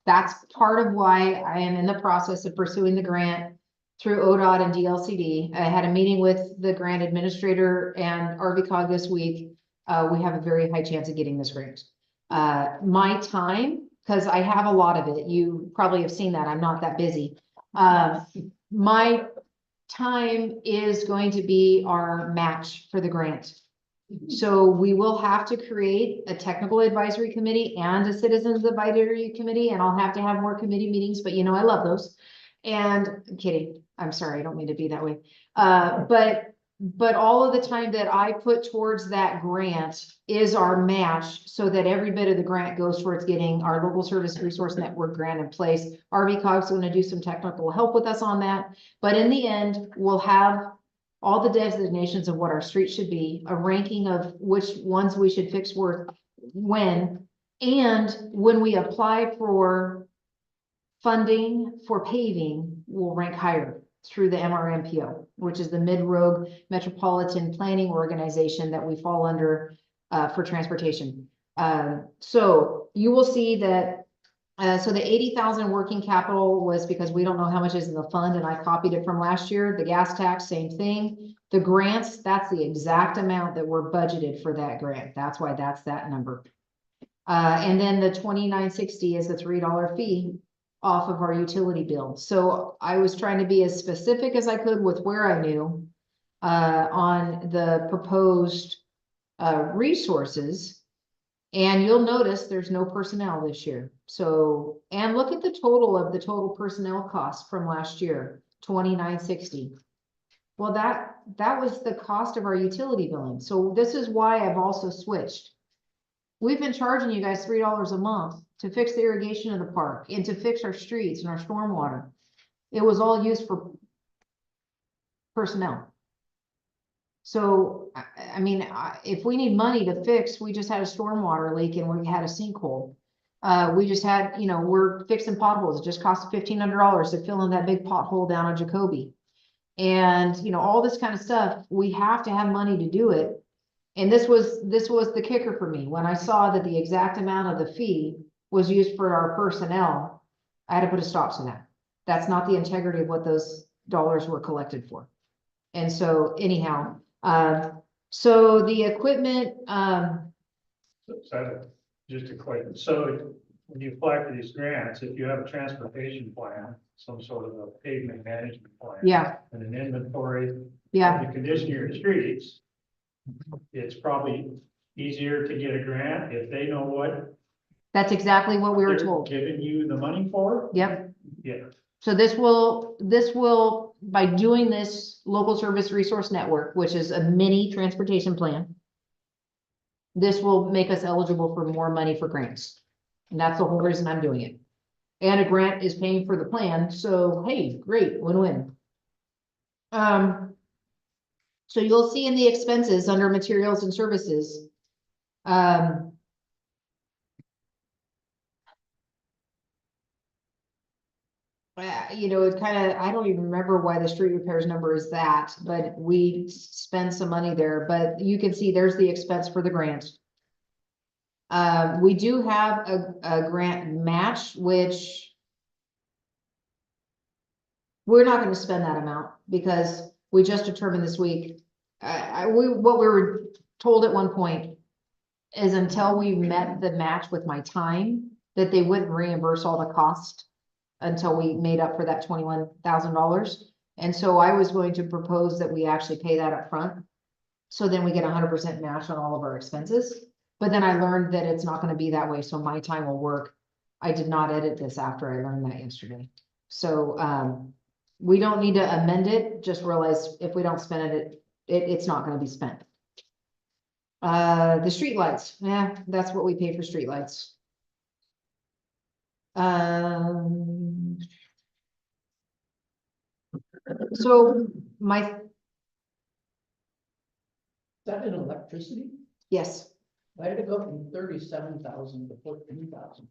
That's part of why I am in the process of pursuing the grant through ODOT and DLCD. I had a meeting with the grant administrator and RVCOG this week. We have a very high chance of getting this grant. My time, because I have a lot of it, you probably have seen that, I'm not that busy. My time is going to be our match for the grant. So we will have to create a technical advisory committee and a citizens advisory committee, and I'll have to have more committee meetings, but you know, I love those. And I'm kidding, I'm sorry, I don't mean to be that way. But all of the time that I put towards that grant is our match so that every bit of the grant goes towards getting our local service resource network grant in place. RVCOG is going to do some technical help with us on that. But in the end, we'll have all the designations of what our street should be, a ranking of which ones we should fix when, and when we apply for funding for paving, we'll rank higher through the MRMPO, which is the Mid-Rogue Metropolitan Planning Organization that we fall under for transportation. So you will see that, so the 80,000 working capital was because we don't know how much is in the fund, and I copied it from last year. The gas tax, same thing. The grants, that's the exact amount that were budgeted for that grant. That's why that's that number. And then the 2960 is a $3 fee off of our utility bill. So I was trying to be as specific as I could with where I knew on the proposed resources. And you'll notice there's no personnel this year. So, and look at the total of the total personnel costs from last year, 2960. Well, that was the cost of our utility billing. So this is why I've also switched. We've been charging you guys $3 a month to fix the irrigation of the park and to fix our streets and our stormwater. It was all used for personnel. So, I mean, if we need money to fix, we just had a stormwater leak and we had a sinkhole. We just had, you know, we're fixing potholes. It just cost $1,500 to fill in that big pothole down on Jacoby. And, you know, all this kind of stuff, we have to have money to do it. And this was the kicker for me. When I saw that the exact amount of the fee was used for our personnel, I had to put a stop to that. That's not the integrity of what those dollars were collected for. And so anyhow, so the equipment, So just to clarify, so when you apply for these grants, if you have a transportation plan, some sort of a pavement management plan. yeah, And an inventory. yeah, of the condition of your streets. It's probably easier to get a grant if they know what. that's exactly what we were they're told. Giving you the money for. Yep. Yeah. So this will, by doing this local service resource network, which is a mini transportation plan, this will make us eligible for more money for grants. And that's the whole reason I'm doing it. And a grant is paying for the plan, so hey, great, win-win. So you'll see in the expenses under materials and services, you know, it kind of, I don't even remember why the street repairs number is that, but we spend some money there, but you can see there's the expense for the grant. We do have a grant match, which we're not gonna spend that amount because we just determined this week. What we were told at one point is until we met the match with my time, that they wouldn't reimburse all the cost until we made up for that $21,000. And so I was going to propose that we actually pay that up front. So then we get 100% match on all of our expenses. But then I learned that it's not gonna be that way, so my time will work. I did not edit this after I learned that yesterday. So, we don't need to amend it, just realize if we don't spend it's not gonna be spent. The streetlights, yeah, that's what we pay for streetlights. So my, Is that in electricity? yes, Why did it go from 37,000 to 14,000?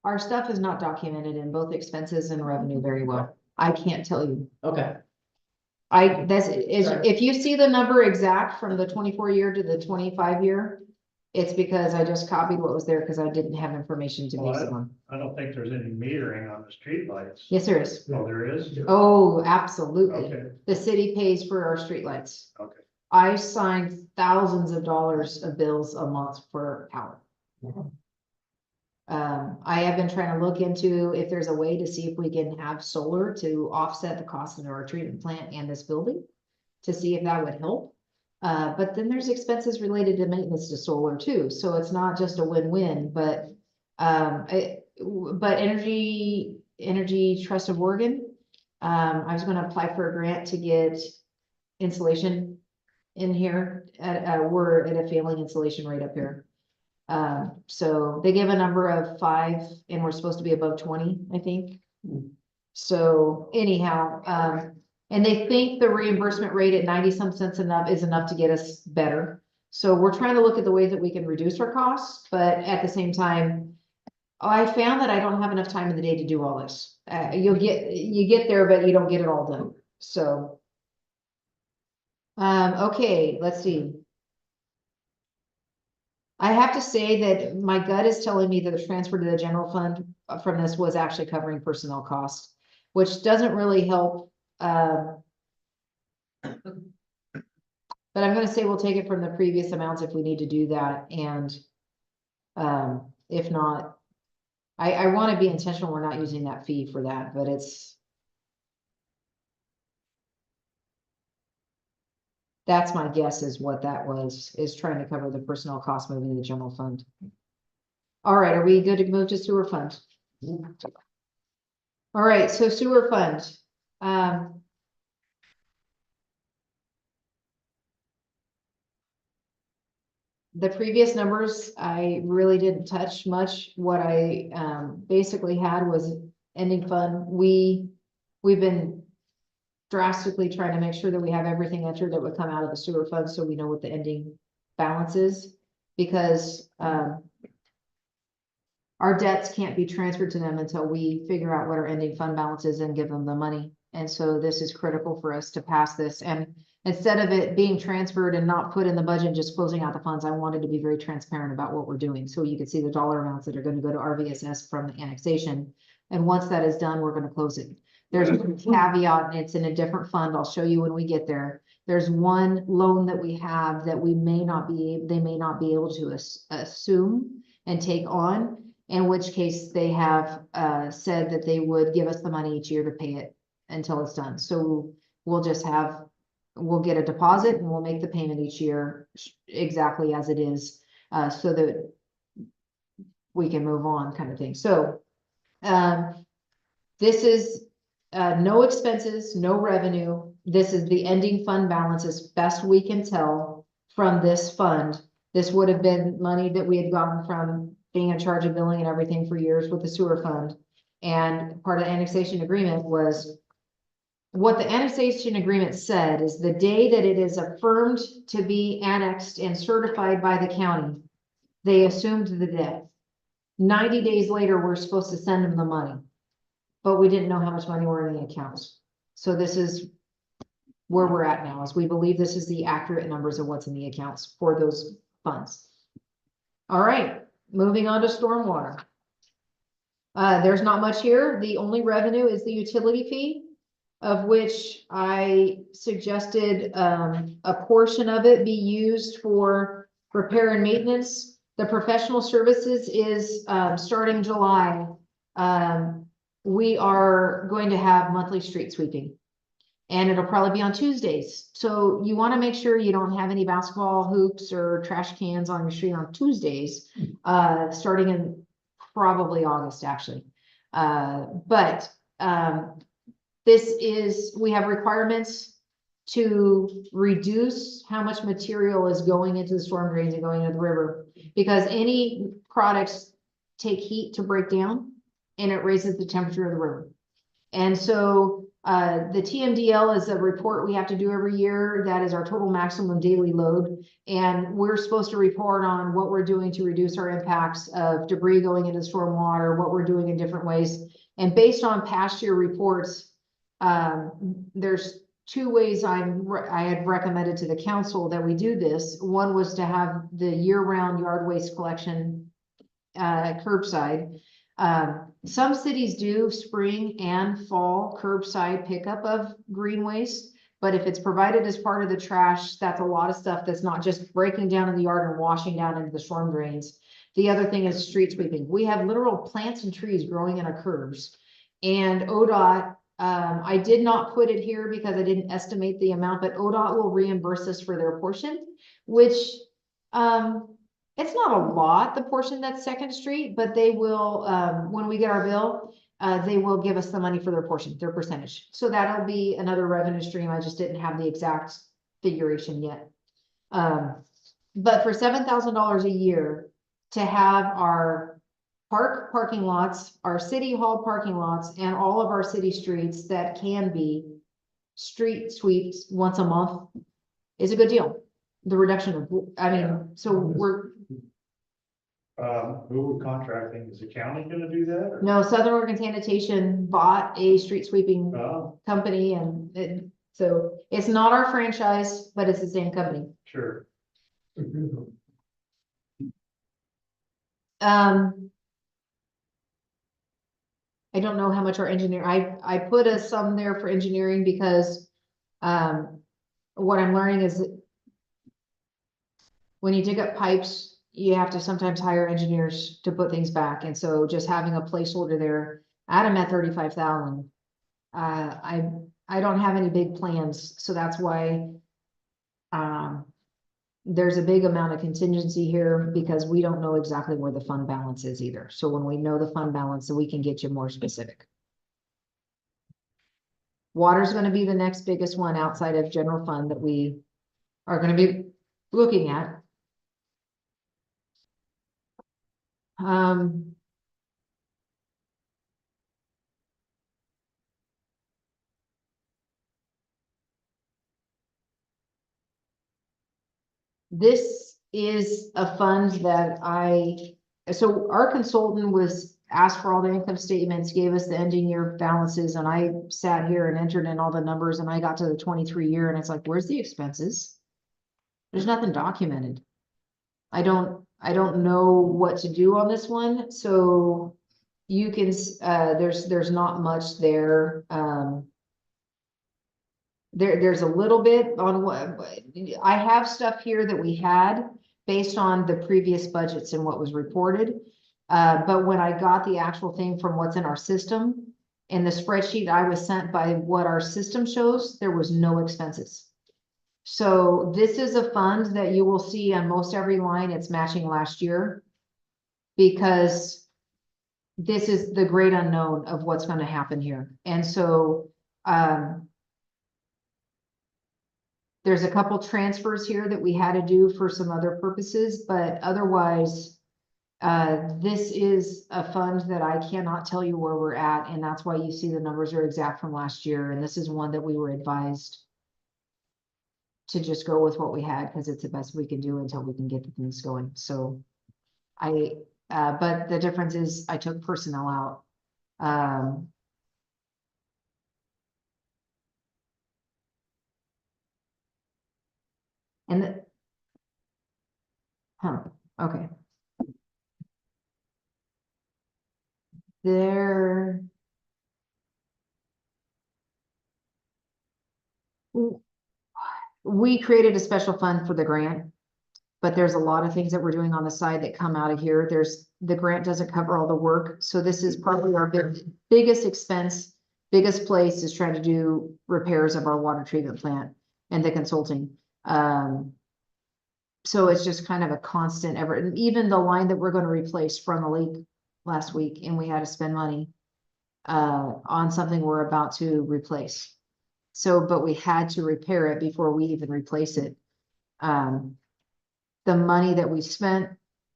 our stuff is not documented in both expenses and revenue very well. I can't tell you. Okay, If you see the number exact from the 24 year to the 25 year, it's because I just copied what was there because I didn't have information to base it on. I don't think there's any metering on the streetlights. Yes, there is. Oh, there is? Oh, absolutely. Okay, The city pays for our streetlights. okay. I signed thousands of dollars of bills a month for power. I have been trying to look into if there's a way to see if we can have solar to offset the cost of our treatment plant and this building, to see if that would help. But then there's expenses related to maintenance to solar too, so it's not just a win-win, but Energy Trust of Oregon, I was gonna apply for a grant to get insulation in here we're at a failing insulation rate up here. So they give a number of 5 and we're supposed to be above 20, I think. So anyhow, and they think the reimbursement rate at 90 some cents is enough to get us better. So we're trying to look at the ways that we can reduce our costs, but at the same time, I found that I don't have enough time in the day to do all this. You get there, but you don't get it all done. So. Okay, let's see. I have to say that my gut is telling me that the transfer to the general fund from this was actually covering personnel costs, which doesn't really help. But I'm gonna say we'll take it from the previous amounts if we need to do that, and if not, I want to be intentional, we're not using that fee for that, but that's my guess is what that was, is trying to cover the personnel cost moving to the general fund. All right, are we good to move to sewer fund? All right, so sewer fund. The previous numbers, I really didn't touch much. What I basically had was ending fund. We've been drastically trying to make sure that we have everything entered that would come out of the sewer fund, so we know what the ending balance is. Because our debts can't be transferred to them until we figure out what our ending fund balance is and give them the money. And so this is critical for us to pass this. And instead of it being transferred and not put in the budget and just closing out the funds, I wanted to be very transparent about what we're doing. So you can see the dollar amounts that are going to go to RVSS from the annexation. And once that is done, we're going to close it. There's a caveat, and it's in a different fund. I'll show you when we get there. There's one loan that we have that they may not be able to assume and take on, in which case they have said that they would give us the money each year to pay it until it's done. So we'll get a deposit and we'll make the payment each year exactly as it is, so that we can move on, kind of thing. So this is no expenses, no revenue. This is the ending fund balance as best we can tell from this fund. This would have been money that we had gotten from being in charge of billing and everything for years with the sewer fund. And part of the annexation agreement was, what the annexation agreement said is the day that it is affirmed to be annexed and certified by the county, They assumed the debt. 90 days later, we're supposed to send them the money. But we didn't know how much money were in the accounts. So this is where we're at now, is we believe this is the accurate numbers of what's in the accounts for those funds. All right, moving on to stormwater. There's not much here. The only revenue is the utility fee, of which I suggested, a portion of it be used for repair and maintenance. The professional services is, starting July. We are going to have monthly street sweeping. And it'll probably be on Tuesdays. So you want to make sure you don't have any basketball hoops or trash cans on your street on Tuesdays, starting in probably August, actually. But we have requirements to reduce how much material is going into the storm drains and going into the river. Because any products take heat to break down and it raises the temperature of the river. And so the TMDL is a report we have to do every year. That is our total maximum daily load. And we're supposed to report on what we're doing to reduce our impacts of debris going into storm water, what we're doing in different ways. And based on past year reports, there's two ways I had recommended to the council that we do this. One was to have the year-round yard waste collection curbside. Some cities do spring and fall curbside pickup of green waste, but if it's provided as part of the trash, that's a lot of stuff that's not just breaking down in the yard and washing down into the storm drains. The other thing is street sweeping. We have literal plants and trees growing in our curbs. And ODOT, I did not put it here because I didn't estimate the amount, but ODOT will reimburse us for their portion, which, it's not a lot, the portion that's Second Street, but they will, when we get our bill, they will give us the money for their portion, their percentage. So that'll be another revenue stream. I just didn't have the exact figuration yet. But for $7,000 a year to have our parking lots, our city hall parking lots, and all of our city streets that can be street sweeps once a month is a good deal. The reduction of, I mean, so we're, Who would contracting, is the county gonna do that? Or? no, Southern Oregon Sanitation bought a street sweeping Oh, company so it's not our franchise, but it's the same company. sure. I don't know how much our engineer, I put a sum there for engineering because, what I'm learning is that when you dig up pipes, you have to sometimes hire engineers to put things back. And so just having a placeholder there, I'm at 35,000. I don't have any big plans, so that's why, there's a big amount of contingency here because we don't know exactly where the fund balance is either. So when we know the fund balance, then we can get you more specific. Water's gonna be the next biggest one outside of general fund that we are gonna be looking at. This is a fund that so our consultant was asked for all the income statements, gave us the ending year balances, and I sat here and entered in all the numbers, and I got to the 23 year, and it's like, where's the expenses? There's nothing documented. I don't know what to do on this one, so you can, there's not much there. There's a little bit on what, I have stuff here that we had based on the previous budgets and what was reported. But when I got the actual thing from what's in our system, in the spreadsheet I was sent by what our system shows, there was no expenses. So this is a fund that you will see on most every line, it's matching last year. Because this is the great unknown of what's gonna happen here. And so, there's a couple transfers here that we had to do for some other purposes, but otherwise, this is a fund that I cannot tell you where we're at, and that's why you see the numbers are exact from last year, and this is one that we were advised to just go with what we had, because it's the best we can do until we can get the things going, so. But the difference is I took personnel out. And okay. There. We created a special fund for the grant. But there's a lot of things that we're doing on the side that come out of here. The grant doesn't cover all the work, so this is probably our biggest expense. Biggest place is trying to do repairs of our water treatment plant and the consulting. So it's just kind of a constant ever, and even the line that we're gonna replace from the leak last week, and we had to spend money on something we're about to replace. So, but we had to repair it before we even replace it. The money that we spent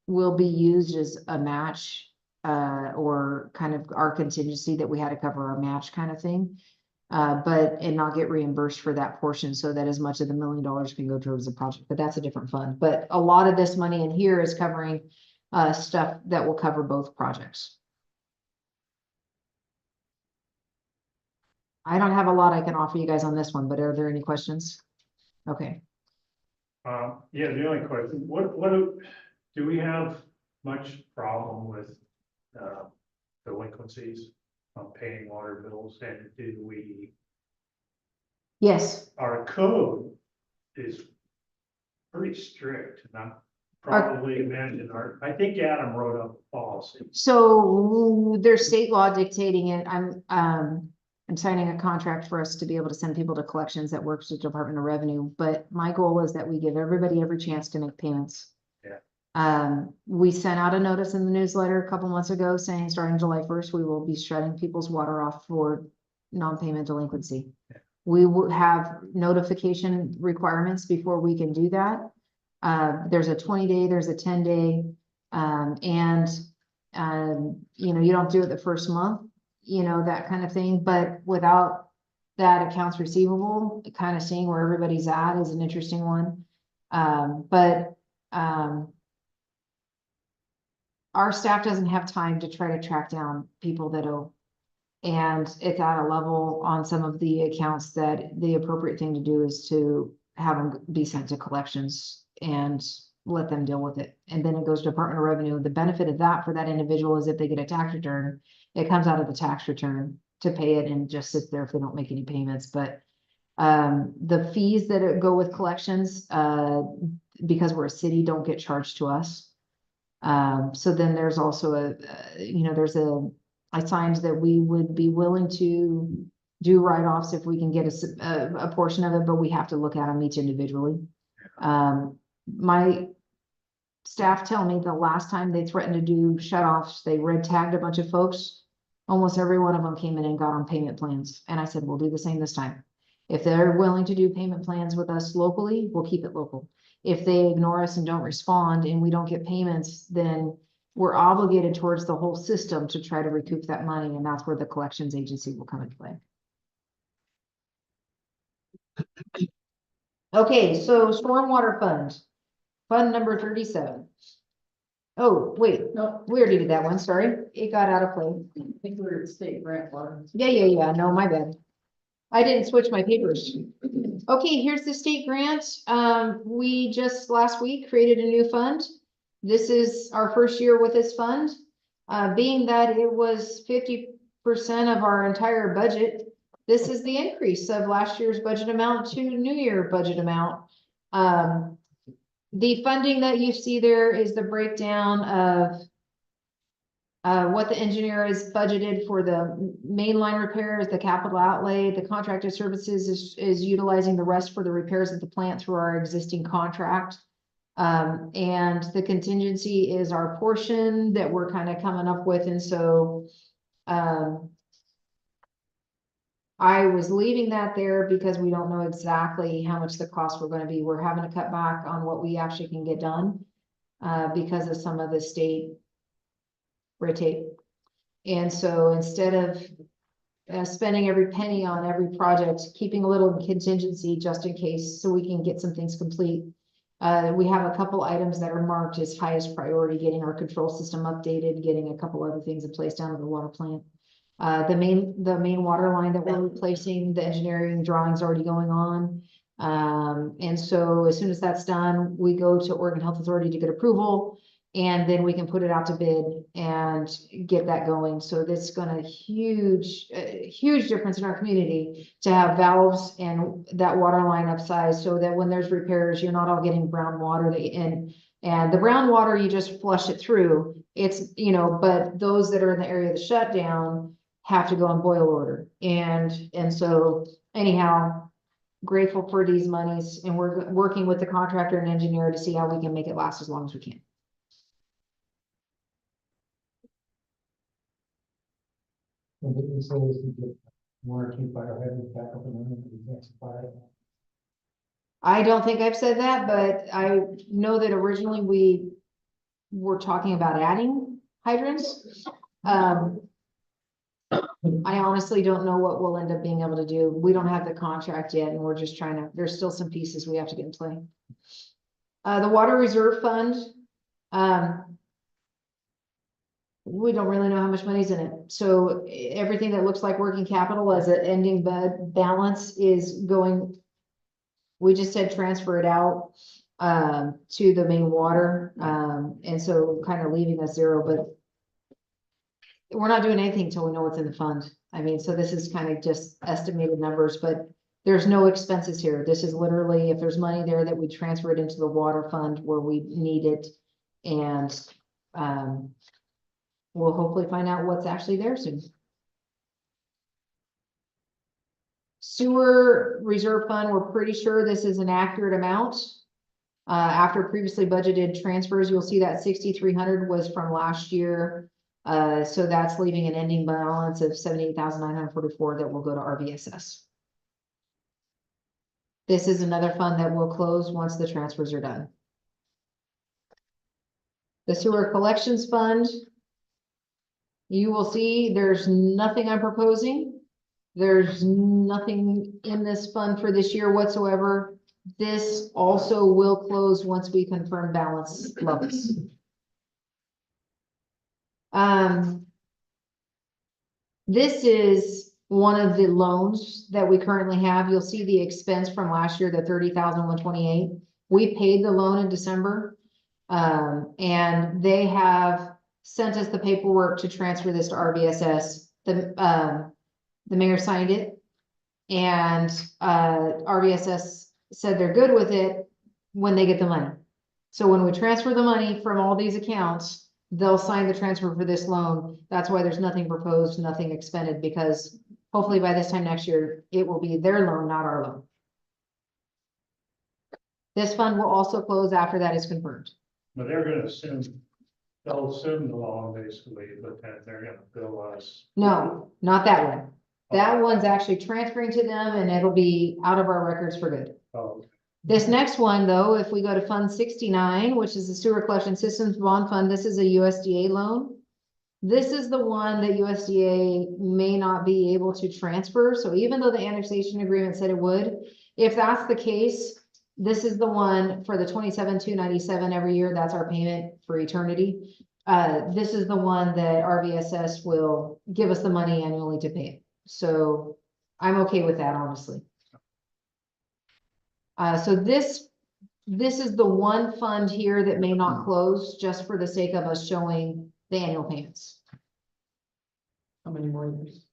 will be used as a match, or kind of our contingency that we had to cover our match kind of thing. And not get reimbursed for that portion so that as much of the $1 million can go towards the project, but that's a different fund. But a lot of this money in here is covering, stuff that will cover both projects. I don't have a lot I can offer you guys on this one, but are there any questions? Okay. Yeah, the only question, do we have much problem with, delinquencies on paying water bills, and Yes, our code is pretty strict, and I'm probably imagine I think Adam wrote up a policy. so there's state law dictating it. I'm signing a contract for us to be able to send people to collections that works with Department of Revenue, but my goal is that we give everybody every chance to make payments. Yeah. We sent out a notice in the newsletter a couple months ago saying starting July 1st, we will be shutting people's water off for non-payment delinquency. Yeah. We will have notification requirements before we can do that. There's a 20-day, there's a 10-day, you don't do it the first month, that kind of thing, but without that accounts receivable, kind of seeing where everybody's at is an interesting one. Our staff doesn't have time to try to track down people that owe. And it's at a level on some of the accounts that the appropriate thing to do is to have them be sent to collections and let them deal with it. And then it goes to Department of Revenue. The benefit of that for that individual is if they get a tax return, it comes out of the tax return to pay it and just sits there if they don't make any payments. But the fees that go with collections, because we're a city, don't get charged to us. So then there's also I signed that we would be willing to do write-offs if we can get a portion of it, but we have to look at them each individually. My staff tell me the last time they threatened to do shut-offs, they red tagged a bunch of folks. Almost every one of them came in and got on payment plans. And I said, we'll do the same this time. If they're willing to do payment plans with us locally, we'll keep it local. If they ignore us and don't respond and we don't get payments, then we're obligated towards the whole system to try to recoup that money. And that's where the collections agency will come into play. Okay, so stormwater fund number 37. Oh, wait, No, we already did that one, sorry. It got out of play. I think we're at state grant water. Yeah, no, my bad. I didn't switch my papers. Okay, here's the state grant. We just last week created a new fund. This is our first year with this fund. Being that it was 50% of our entire budget, this is the increase of last year's budget amount to new year budget amount. The funding that you see there is the breakdown of what the engineer is budgeted for the mainline repairs, the capital outlay, the contracted services is utilizing the rest for the repairs of the plant through our existing contract. And the contingency is our portion that we're kind of coming up with. And so, I was leaving that there because we don't know exactly how much the costs were going to be. We're having to cut back on what we actually can get done, because of some of the state red tape. And so instead of spending every penny on every project, keeping a little contingency just in case, so we can get some things complete. We have a couple items that are marked as highest priority, getting our control system updated, getting a couple other things in place down at the water plant. The main water line that we're replacing, the engineering drawings already going on. And so as soon as that's done, we go to Oregon Health Authority to get approval. And then we can put it out to bid and get that going. So this is gonna huge difference in our community to have valves and that water line upsized so that when there's repairs, you're not all getting brown water and the brown water, you just flush it through. It's, but those that are in the area of the shutdown have to go on boil order. And so anyhow, grateful for these monies, and we're working with the contractor and engineer to see how we can make it last as long as we can. And didn't you say this to get one or two fire hydrants back up and running for the next fire? I don't think I've said that, but I know that originally we were talking about adding hydrants. I honestly don't know what we'll end up being able to do. We don't have the contract yet, and we're just there's still some pieces we have to get in play. The water reserve fund, we don't really know how much money's in it. So everything that looks like working capital as an ending balance is going. We just said transfer it out to the main water. And so kind of leaving us zero, but we're not doing anything until we know what's in the fund. I mean, so this is kind of just estimated numbers, but there's no expenses here. This is literally, if there's money there, that we transfer it into the water fund where we need it. And we'll hopefully find out what's actually there soon. Sewer reserve fund, we're pretty sure this is an accurate amount. After previously budgeted transfers, you'll see that 6,300 was from last year. So that's leaving an ending balance of 78,944 that will go to RVSS. This is another fund that will close once the transfers are done. The sewer collections fund, you will see there's nothing I'm proposing. There's nothing in this fund for this year whatsoever. This also will close once we confirm balance levels. This is one of the loans that we currently have. You'll see the expense from last year, the 30,128. We paid the loan in December. And they have sent us the paperwork to transfer this to RVSS. The mayor signed it, and RVSS said they're good with it when they get the money. So when we transfer the money from all these accounts, they'll sign the transfer for this loan. That's why there's nothing proposed, nothing expended, because hopefully by this time next year, it will be their loan, not our loan. This fund will also close after that is confirmed. But they're gonna they'll assume the loan basically, but then they're gonna bill us. No, not that one. That one's actually transferring to them, and it'll be out of our records for good. Oh, This next one, though, if we go to Fund 69, which is the Sewer Collection Systems Bond Fund, this is a USDA loan. This is the one that USDA may not be able to transfer. So even though the annexation agreement said it would, if that's the case, this is the one for the 27,297 every year. That's our payment for eternity. This is the one that RVSS will give us the money annually to pay. So I'm okay with that, honestly. So this is the one fund here that may not close, just for the sake of us showing the annual payments. How many more years?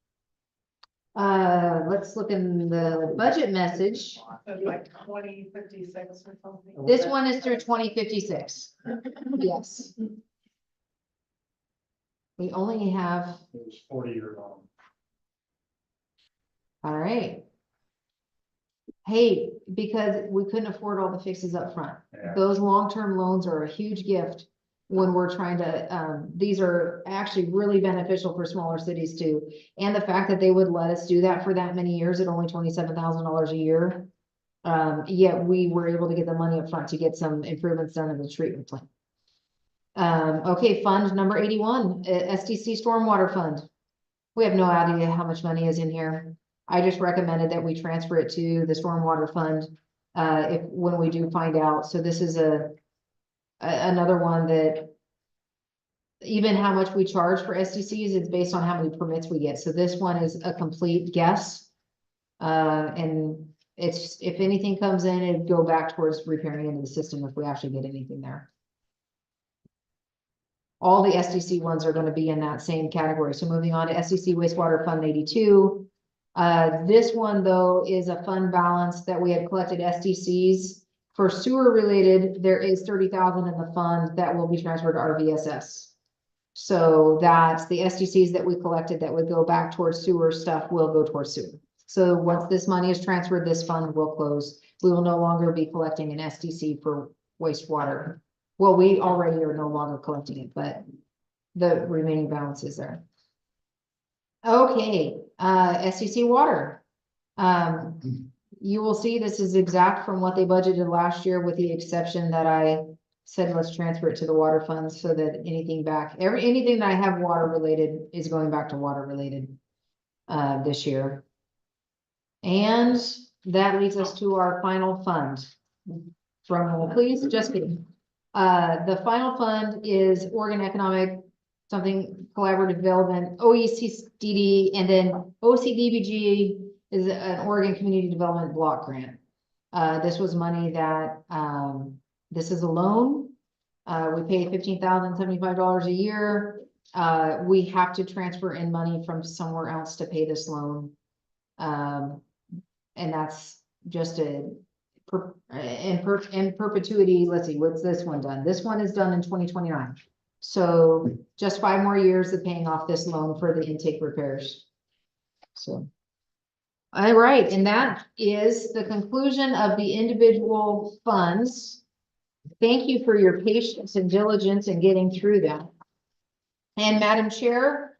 Let's look in the budget message. It's like 2056 or something. This one is through 2056. Yes. We only have, it was 40-year loan. all right. Hey, because we couldn't afford all the fixes up front. Yeah. Those long-term loans are a huge gift when we're trying to, these are actually really beneficial for smaller cities too. And the fact that they would let us do that for that many years at only $27,000 a year. Yet we were able to get the money up front to get some improvements done in the treatment plant. Okay, fund number 81, SDC Stormwater Fund. We have no idea how much money is in here. I just recommended that we transfer it to the Stormwater Fund. when we do find out. So this is another one that even how much we charge for SDCs is based on how many permits we get. So this one is a complete guess. And it's, if anything comes in, it'd go back towards repairing into the system if we actually get anything there. All the SDC ones are gonna be in that same category. So moving on to SDC wastewater fund 82. This one though is a fund balance that we have collected SDCs. For sewer related, there is 30,000 in the fund that will be transferred to RVSS. So that's the SDCs that we collected that would go back towards sewer stuff will go towards sewer. So once this money is transferred, this fund will close. We will no longer be collecting an SDC for wastewater. Well, we already are no longer collecting it, but the remaining balance is there. Okay, SDC water. You will see this is exact from what they budgeted last year, with the exception that I said, let's transfer it to the water fund so that anything anything that I have water related is going back to water related, this year. And that leads us to our final fund. Drum roll, please, just kidding. The final fund is Oregon Economic, something collaborative development, OECD, and then OCDBG is an Oregon Community Development Block Grant. This was money that, this is a loan. We pay $15,075 a year. We have to transfer in money from somewhere else to pay this loan. And that's just in perpetuity. Let's see, what's this one done? This one is done in 2029. So just 5 more years of paying off this loan for the intake repairs. So. All right, and that is the conclusion of the individual funds. Thank you for your patience and diligence in getting through that. And Madam Chair,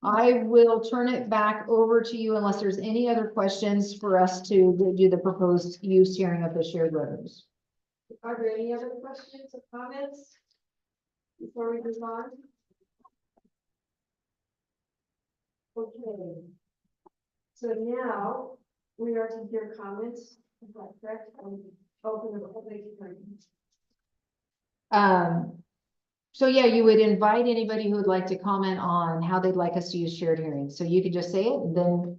I will turn it back over to you unless there's any other questions for us to do the proposed use hearing of the shared revenues. Are there any other questions or comments before we move on? Okay. So now we are to hear comments, is that correct? Open the public hearing. So yeah, you would invite anybody who would like to comment on how they'd like us to use shared hearings. So you could just say it and then.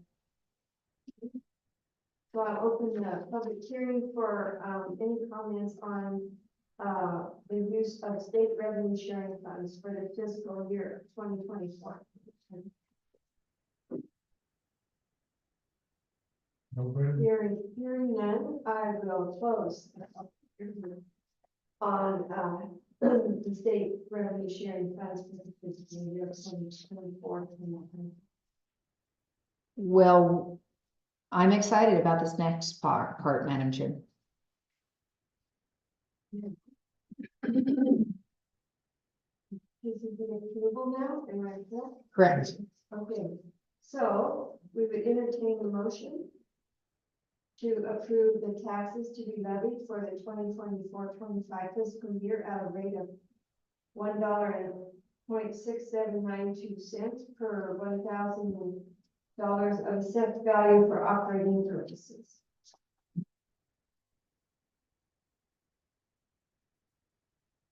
So I'll open the public hearing for any comments on the use of state revenue sharing funds for the fiscal year 2024. Hearing none, I will close on the state revenue sharing funds for the fiscal year 2024. Well, I'm excited about this next part, Madam Chair. This is the approval now, am I correct? Correct. Okay, so we would entertain a motion to approve the taxes to be levied for the 2024-25 fiscal year at a rate of $1.6792 per $1,000 of assessed value for operating purposes.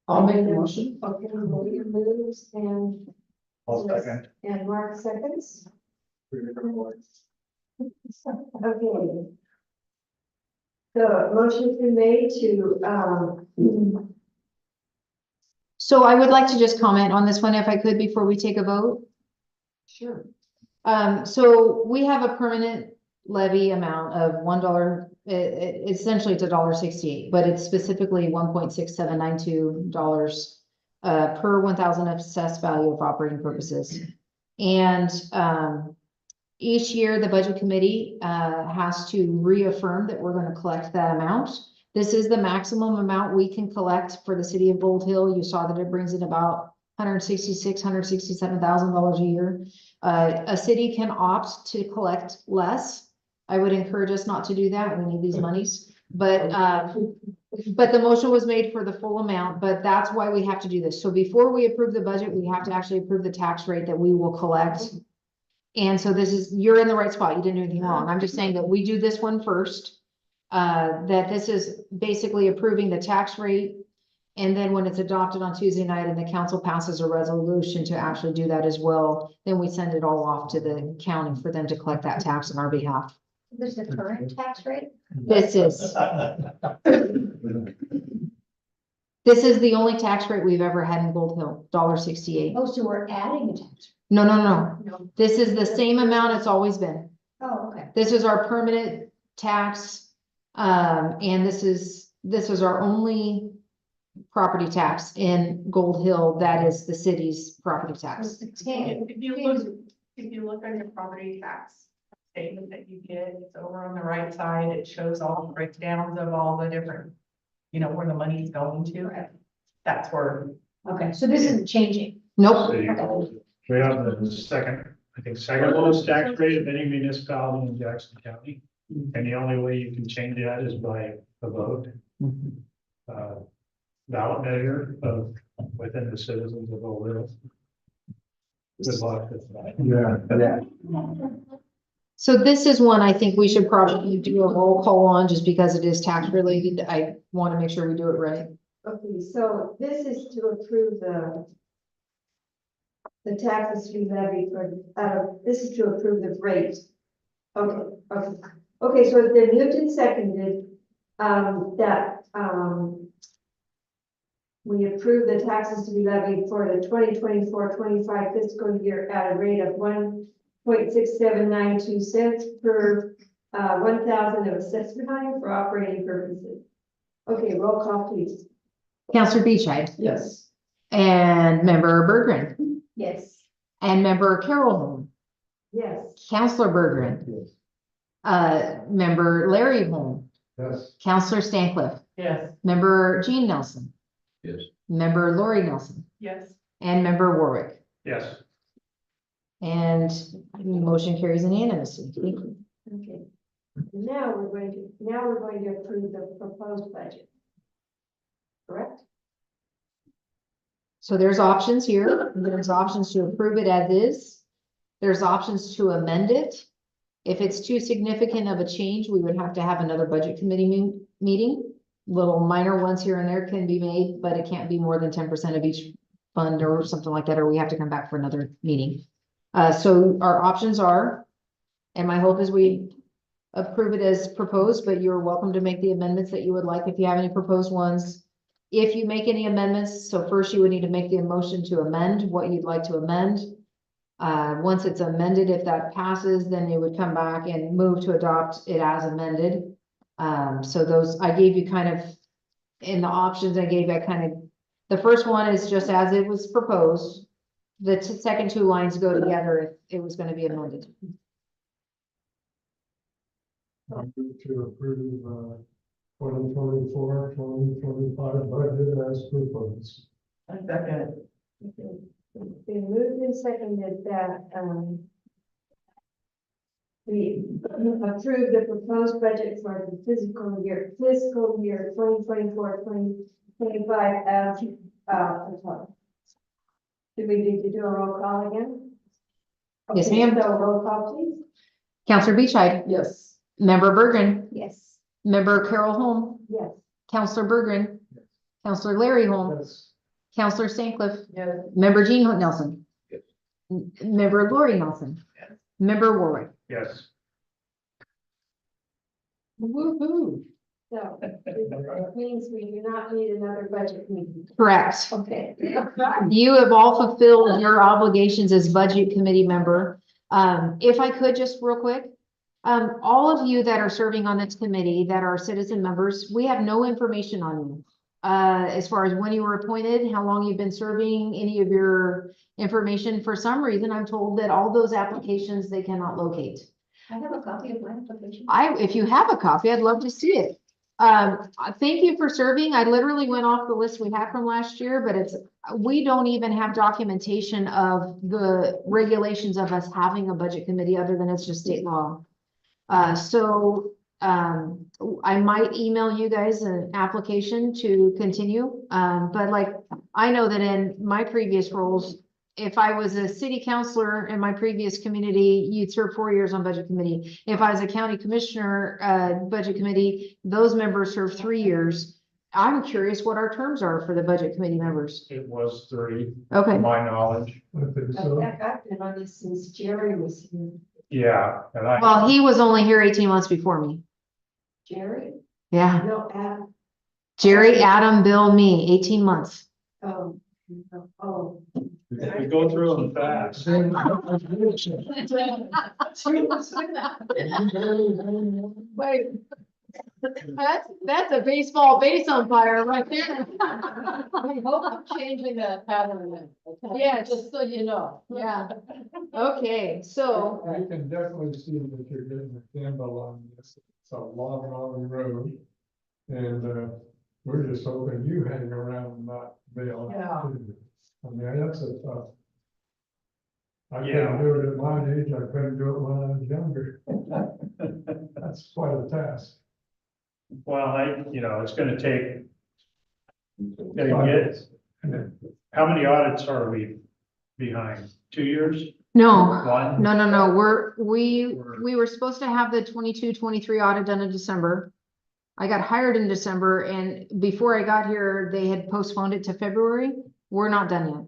I'll make the motion. Okay, Maria moves and I'll second. and Mark seconds. Okay. The motion's been made to, So I would like to just comment on this one if I could before we take a vote. sure. So we have a permanent levy amount of $1. Essentially it's $1.68, but it's specifically $1.6792 per 1,000 of assessed value of operating purposes. And each year the budget committee has to reaffirm that we're going to collect that amount. This is the maximum amount we can collect for the city of Gold Hill. You saw that it brings in about $167,000 a year. A city can opt to collect less. I would encourage us not to do that. We need these monies, but the motion was made for the full amount, but that's why we have to do this. So before we approve the budget, we have to actually approve the tax rate that we will collect. And so this is, you're in the right spot. You didn't do anything wrong. I'm just saying that we do this one first. that this is basically approving the tax rate. And then when it's adopted on Tuesday night and the council passes a resolution to actually do that as well, then we send it all off to the county for them to collect that tax on our behalf. There's the current tax rate? This is, this is the only tax rate we've ever had in Gold Hill, $1.68. Oh, so we're adding a tax? No, no, no. No. This is the same amount it's always been. Oh, okay. This is our permanent tax. And this is our only property tax in Gold Hill. That is the city's property tax. Okay. If you look on your property tax statement that you get, it's over on the right side, it shows all the breakdowns of all the different, where the money's going to. That's where, Okay, so this isn't changing. Nope. So you- we have the second, I think, second lowest tax rate of any municipality in Jackson County. And the only way you can change that is by a vote. Ballot measure of within the citizens of Old Hill. Good luck with that. Yeah. So this is one I think we should probably do a roll call on just because it is tax related. I want to make sure we do it right. Okay, so this is to approve the taxes to be levied for, this is to approve the rate. Okay, okay. Okay, so it's been moved and seconded, that, we approve the taxes to be levied for the 2024-25 fiscal year at a rate of 1.6792 cents per, 1,000 of assessment value for operating purposes. Okay, roll call please. Counselor Beachhead Yes. and Member Berggren Yes. and Member Carol Holm, Yes. Counselor Berggren, Member Larry Holm, Yes. Counselor Stancliff, Yes. Member Jean Nelson. Yes. Member Lori Nelson yes. and Member Warwick. Yes, And motion carries unanimously. Thank you. Okay. Now we're going to approve the proposed budget. Correct? So there's options here. There's options to approve it as is. There's options to amend it. If it's too significant of a change, we would have to have another budget committee meeting. Little minor ones here and there can be made, but it can't be more than 10% of each fund or something like that, or we have to come back for another meeting. So our options are, and my hope is we approve it as proposed, but you're welcome to make the amendments that you would like if you have any proposed ones. If you make any amendments, so first you would need to make the motion to amend what you'd like to amend. Once it's amended, if that passes, then you would come back and move to adopt it as amended. So those, I gave you kind of, in the options I gave, the first one is just as it was proposed. The second two lines go together if it was gonna be amended. I move to approve, 2024-2025 budget as proposed. I second. It's been moved and seconded that, we approve the proposed budget for the fiscal year 2024-2025 as, proposed. Do we need to do a roll call again? Yes, Okay, ma'am. So roll call please. Counselor Beachhead, Yes. Member Berggren, Yes. Member Carol Holm, Yes. Counselor Berggren, Counselor Larry Holm, Yes. Counselor Stancliff, Yes. Member Jean Nelson. Yes. Member Lori Nelson. Yes. Member Warwick. yes. Woo-hoo. So it means we do not need another budget meeting. Correct. Okay. You have all fulfilled your obligations as budget committee member. If I could just real quick, all of you that are serving on this committee that are citizen members, we have no information on you. As far as when you were appointed, how long you've been serving, any of your information. For some reason, I'm told that all those applications they cannot locate. I have a copy of my application. If you have a copy, I'd love to see it. Thank you for serving. I literally went off the list we had from last year, but we don't even have documentation of the regulations of us having a budget committee other than it's just state law. I might email you guys an application to continue. But like, I know that in my previous roles, if I was a city councilor in my previous community, you'd serve 4 years on budget committee. If I was a county commissioner, budget committee, those members serve 3 years. I'm curious what our terms are for the budget committee members. It was 3, Okay, to my knowledge. If it's I so, think I've been on this since Jerry was here. Yeah, and I. well, he was only here 18 months before me. Jerry? Yeah, No, Adam. Jerry, Adam, Bill, me, 18 months. Oh, oh. We go through them fast. then- Wait. That's a baseball base umpire right there. I hope I'm changing that pattern then. Okay? Yes. Just so you know. Yeah. Okay, so, You can definitely see that you're getting a handle on this. It's a long, long road. And, we're just hoping you hang around and not bail. Yeah. I mean, that's a tough. I Yeah. couldn't do it at my age, I couldn't do it when I was younger. That's quite a task. Well, it's gonna take. Gotta get, how many audits are we behind? 2 years? no, 1? no, we were supposed to have the 22-23 audit done in December. I got hired in December, and before I got here, they had postponed it to February. We're not done yet.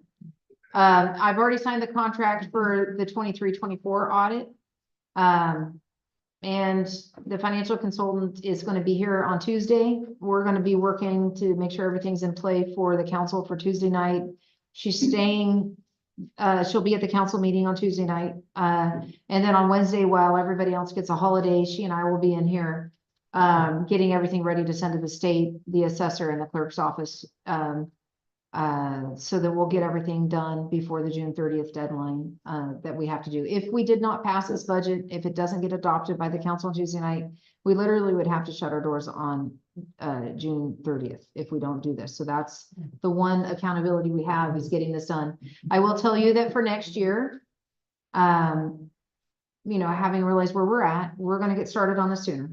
I've already signed the contract for the 23-24 audit. And the financial consultant is gonna be here on Tuesday. We're gonna be working to make sure everything's in play for the council for Tuesday night. She's staying, she'll be at the council meeting on Tuesday night. And then on Wednesday, while everybody else gets a holiday, she and I will be in here, getting everything ready to send to the state, the assessor and the clerk's office. So that we'll get everything done before the June 30th deadline, that we have to do. If we did not pass this budget, if it doesn't get adopted by the council on Tuesday night, we literally would have to shut our doors on, June 30th if we don't do this. So that's the one accountability we have, is getting this done. I will tell you that for next year, having realized where we're at, we're gonna get started on this sooner.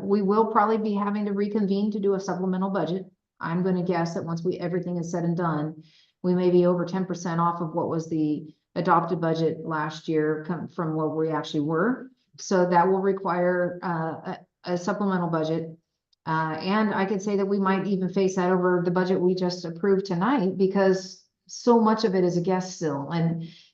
We will probably be having to reconvene to do a supplemental budget. I'm gonna guess that once everything is said and done, we may be over 10% off of what was the adopted budget last year from where we actually were. So that will require a supplemental budget. And I could say that we might even face that over the budget we just approved tonight, because so much of it is a guess still.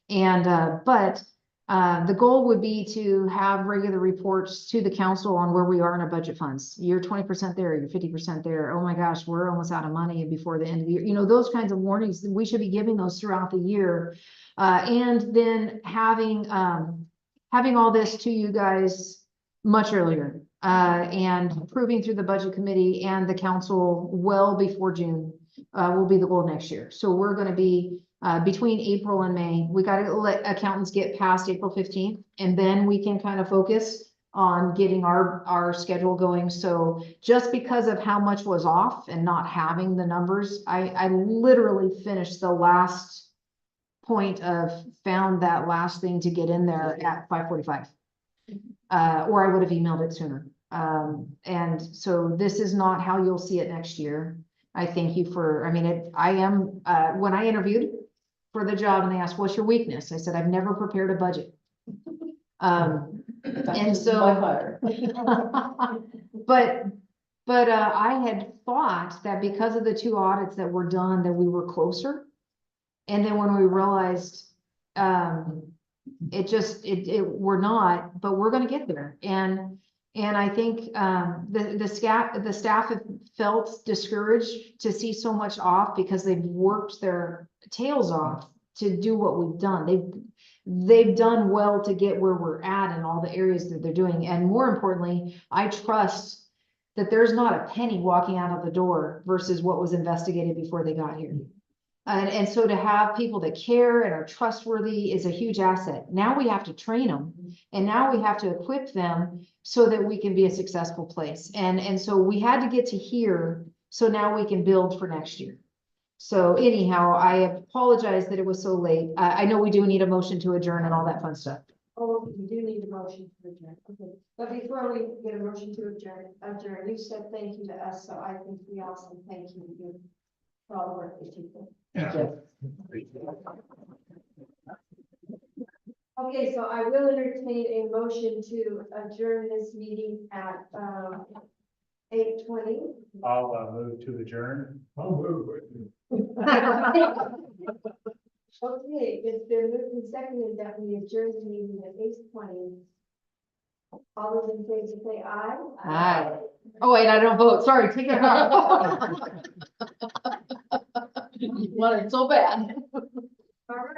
But the goal would be to have regular reports to the council on where we are in our budget funds. You're 20% there, you're 50% there. Oh my gosh, we're almost out of money before the end of the year. Those kinds of warnings, we should be giving those throughout the year. And then having all this to you guys much earlier, and approving through the budget committee and the council well before June, will be the goal next year. So we're gonna be between April and May. We gotta let accountants get past April 15th, and then we can kind of focus on getting our schedule going. So just because of how much was off and not having the numbers, I literally finished the last point of found that last thing to get in there at 5:45. Or I would have emailed it sooner. And so this is not how you'll see it next year. I thank you for, when I interviewed for the job and they asked, what's your weakness? I said, I've never prepared a budget. And so, but I had thought that because of the 2 audits that were done, that we were closer. And then when we realized, we're not, but we're gonna get there. And I think, the staff have felt discouraged to see so much off, because they've worked their tails off to do what we've done. They've done well to get where we're at in all the areas that they're doing. And more importantly, I trust that there's not a penny walking out of the door versus what was investigated before they got here. And so to have people that care and are trustworthy is a huge asset. Now we have to train them, and now we have to equip them so that we can be a successful place. And so we had to get to here, so now we can build for next year. So anyhow, I apologize that it was so late. I know we do need a motion to adjourn and all that fun stuff. Oh, we do need a motion to adjourn. Okay. But before we get a motion to adjourn, you said thank you to us, so I think we also thank you for all the work that you did. Yeah. Okay, so I will entertain a motion to adjourn this meeting at, 8:20. I'll move to adjourn. I'll move with you. Okay, it's been moved and seconded that we adjourn the meeting at 8:20. All those in favor say aye. Aye. Oh, wait, I don't vote. Sorry, take it off. You want it so bad. All right.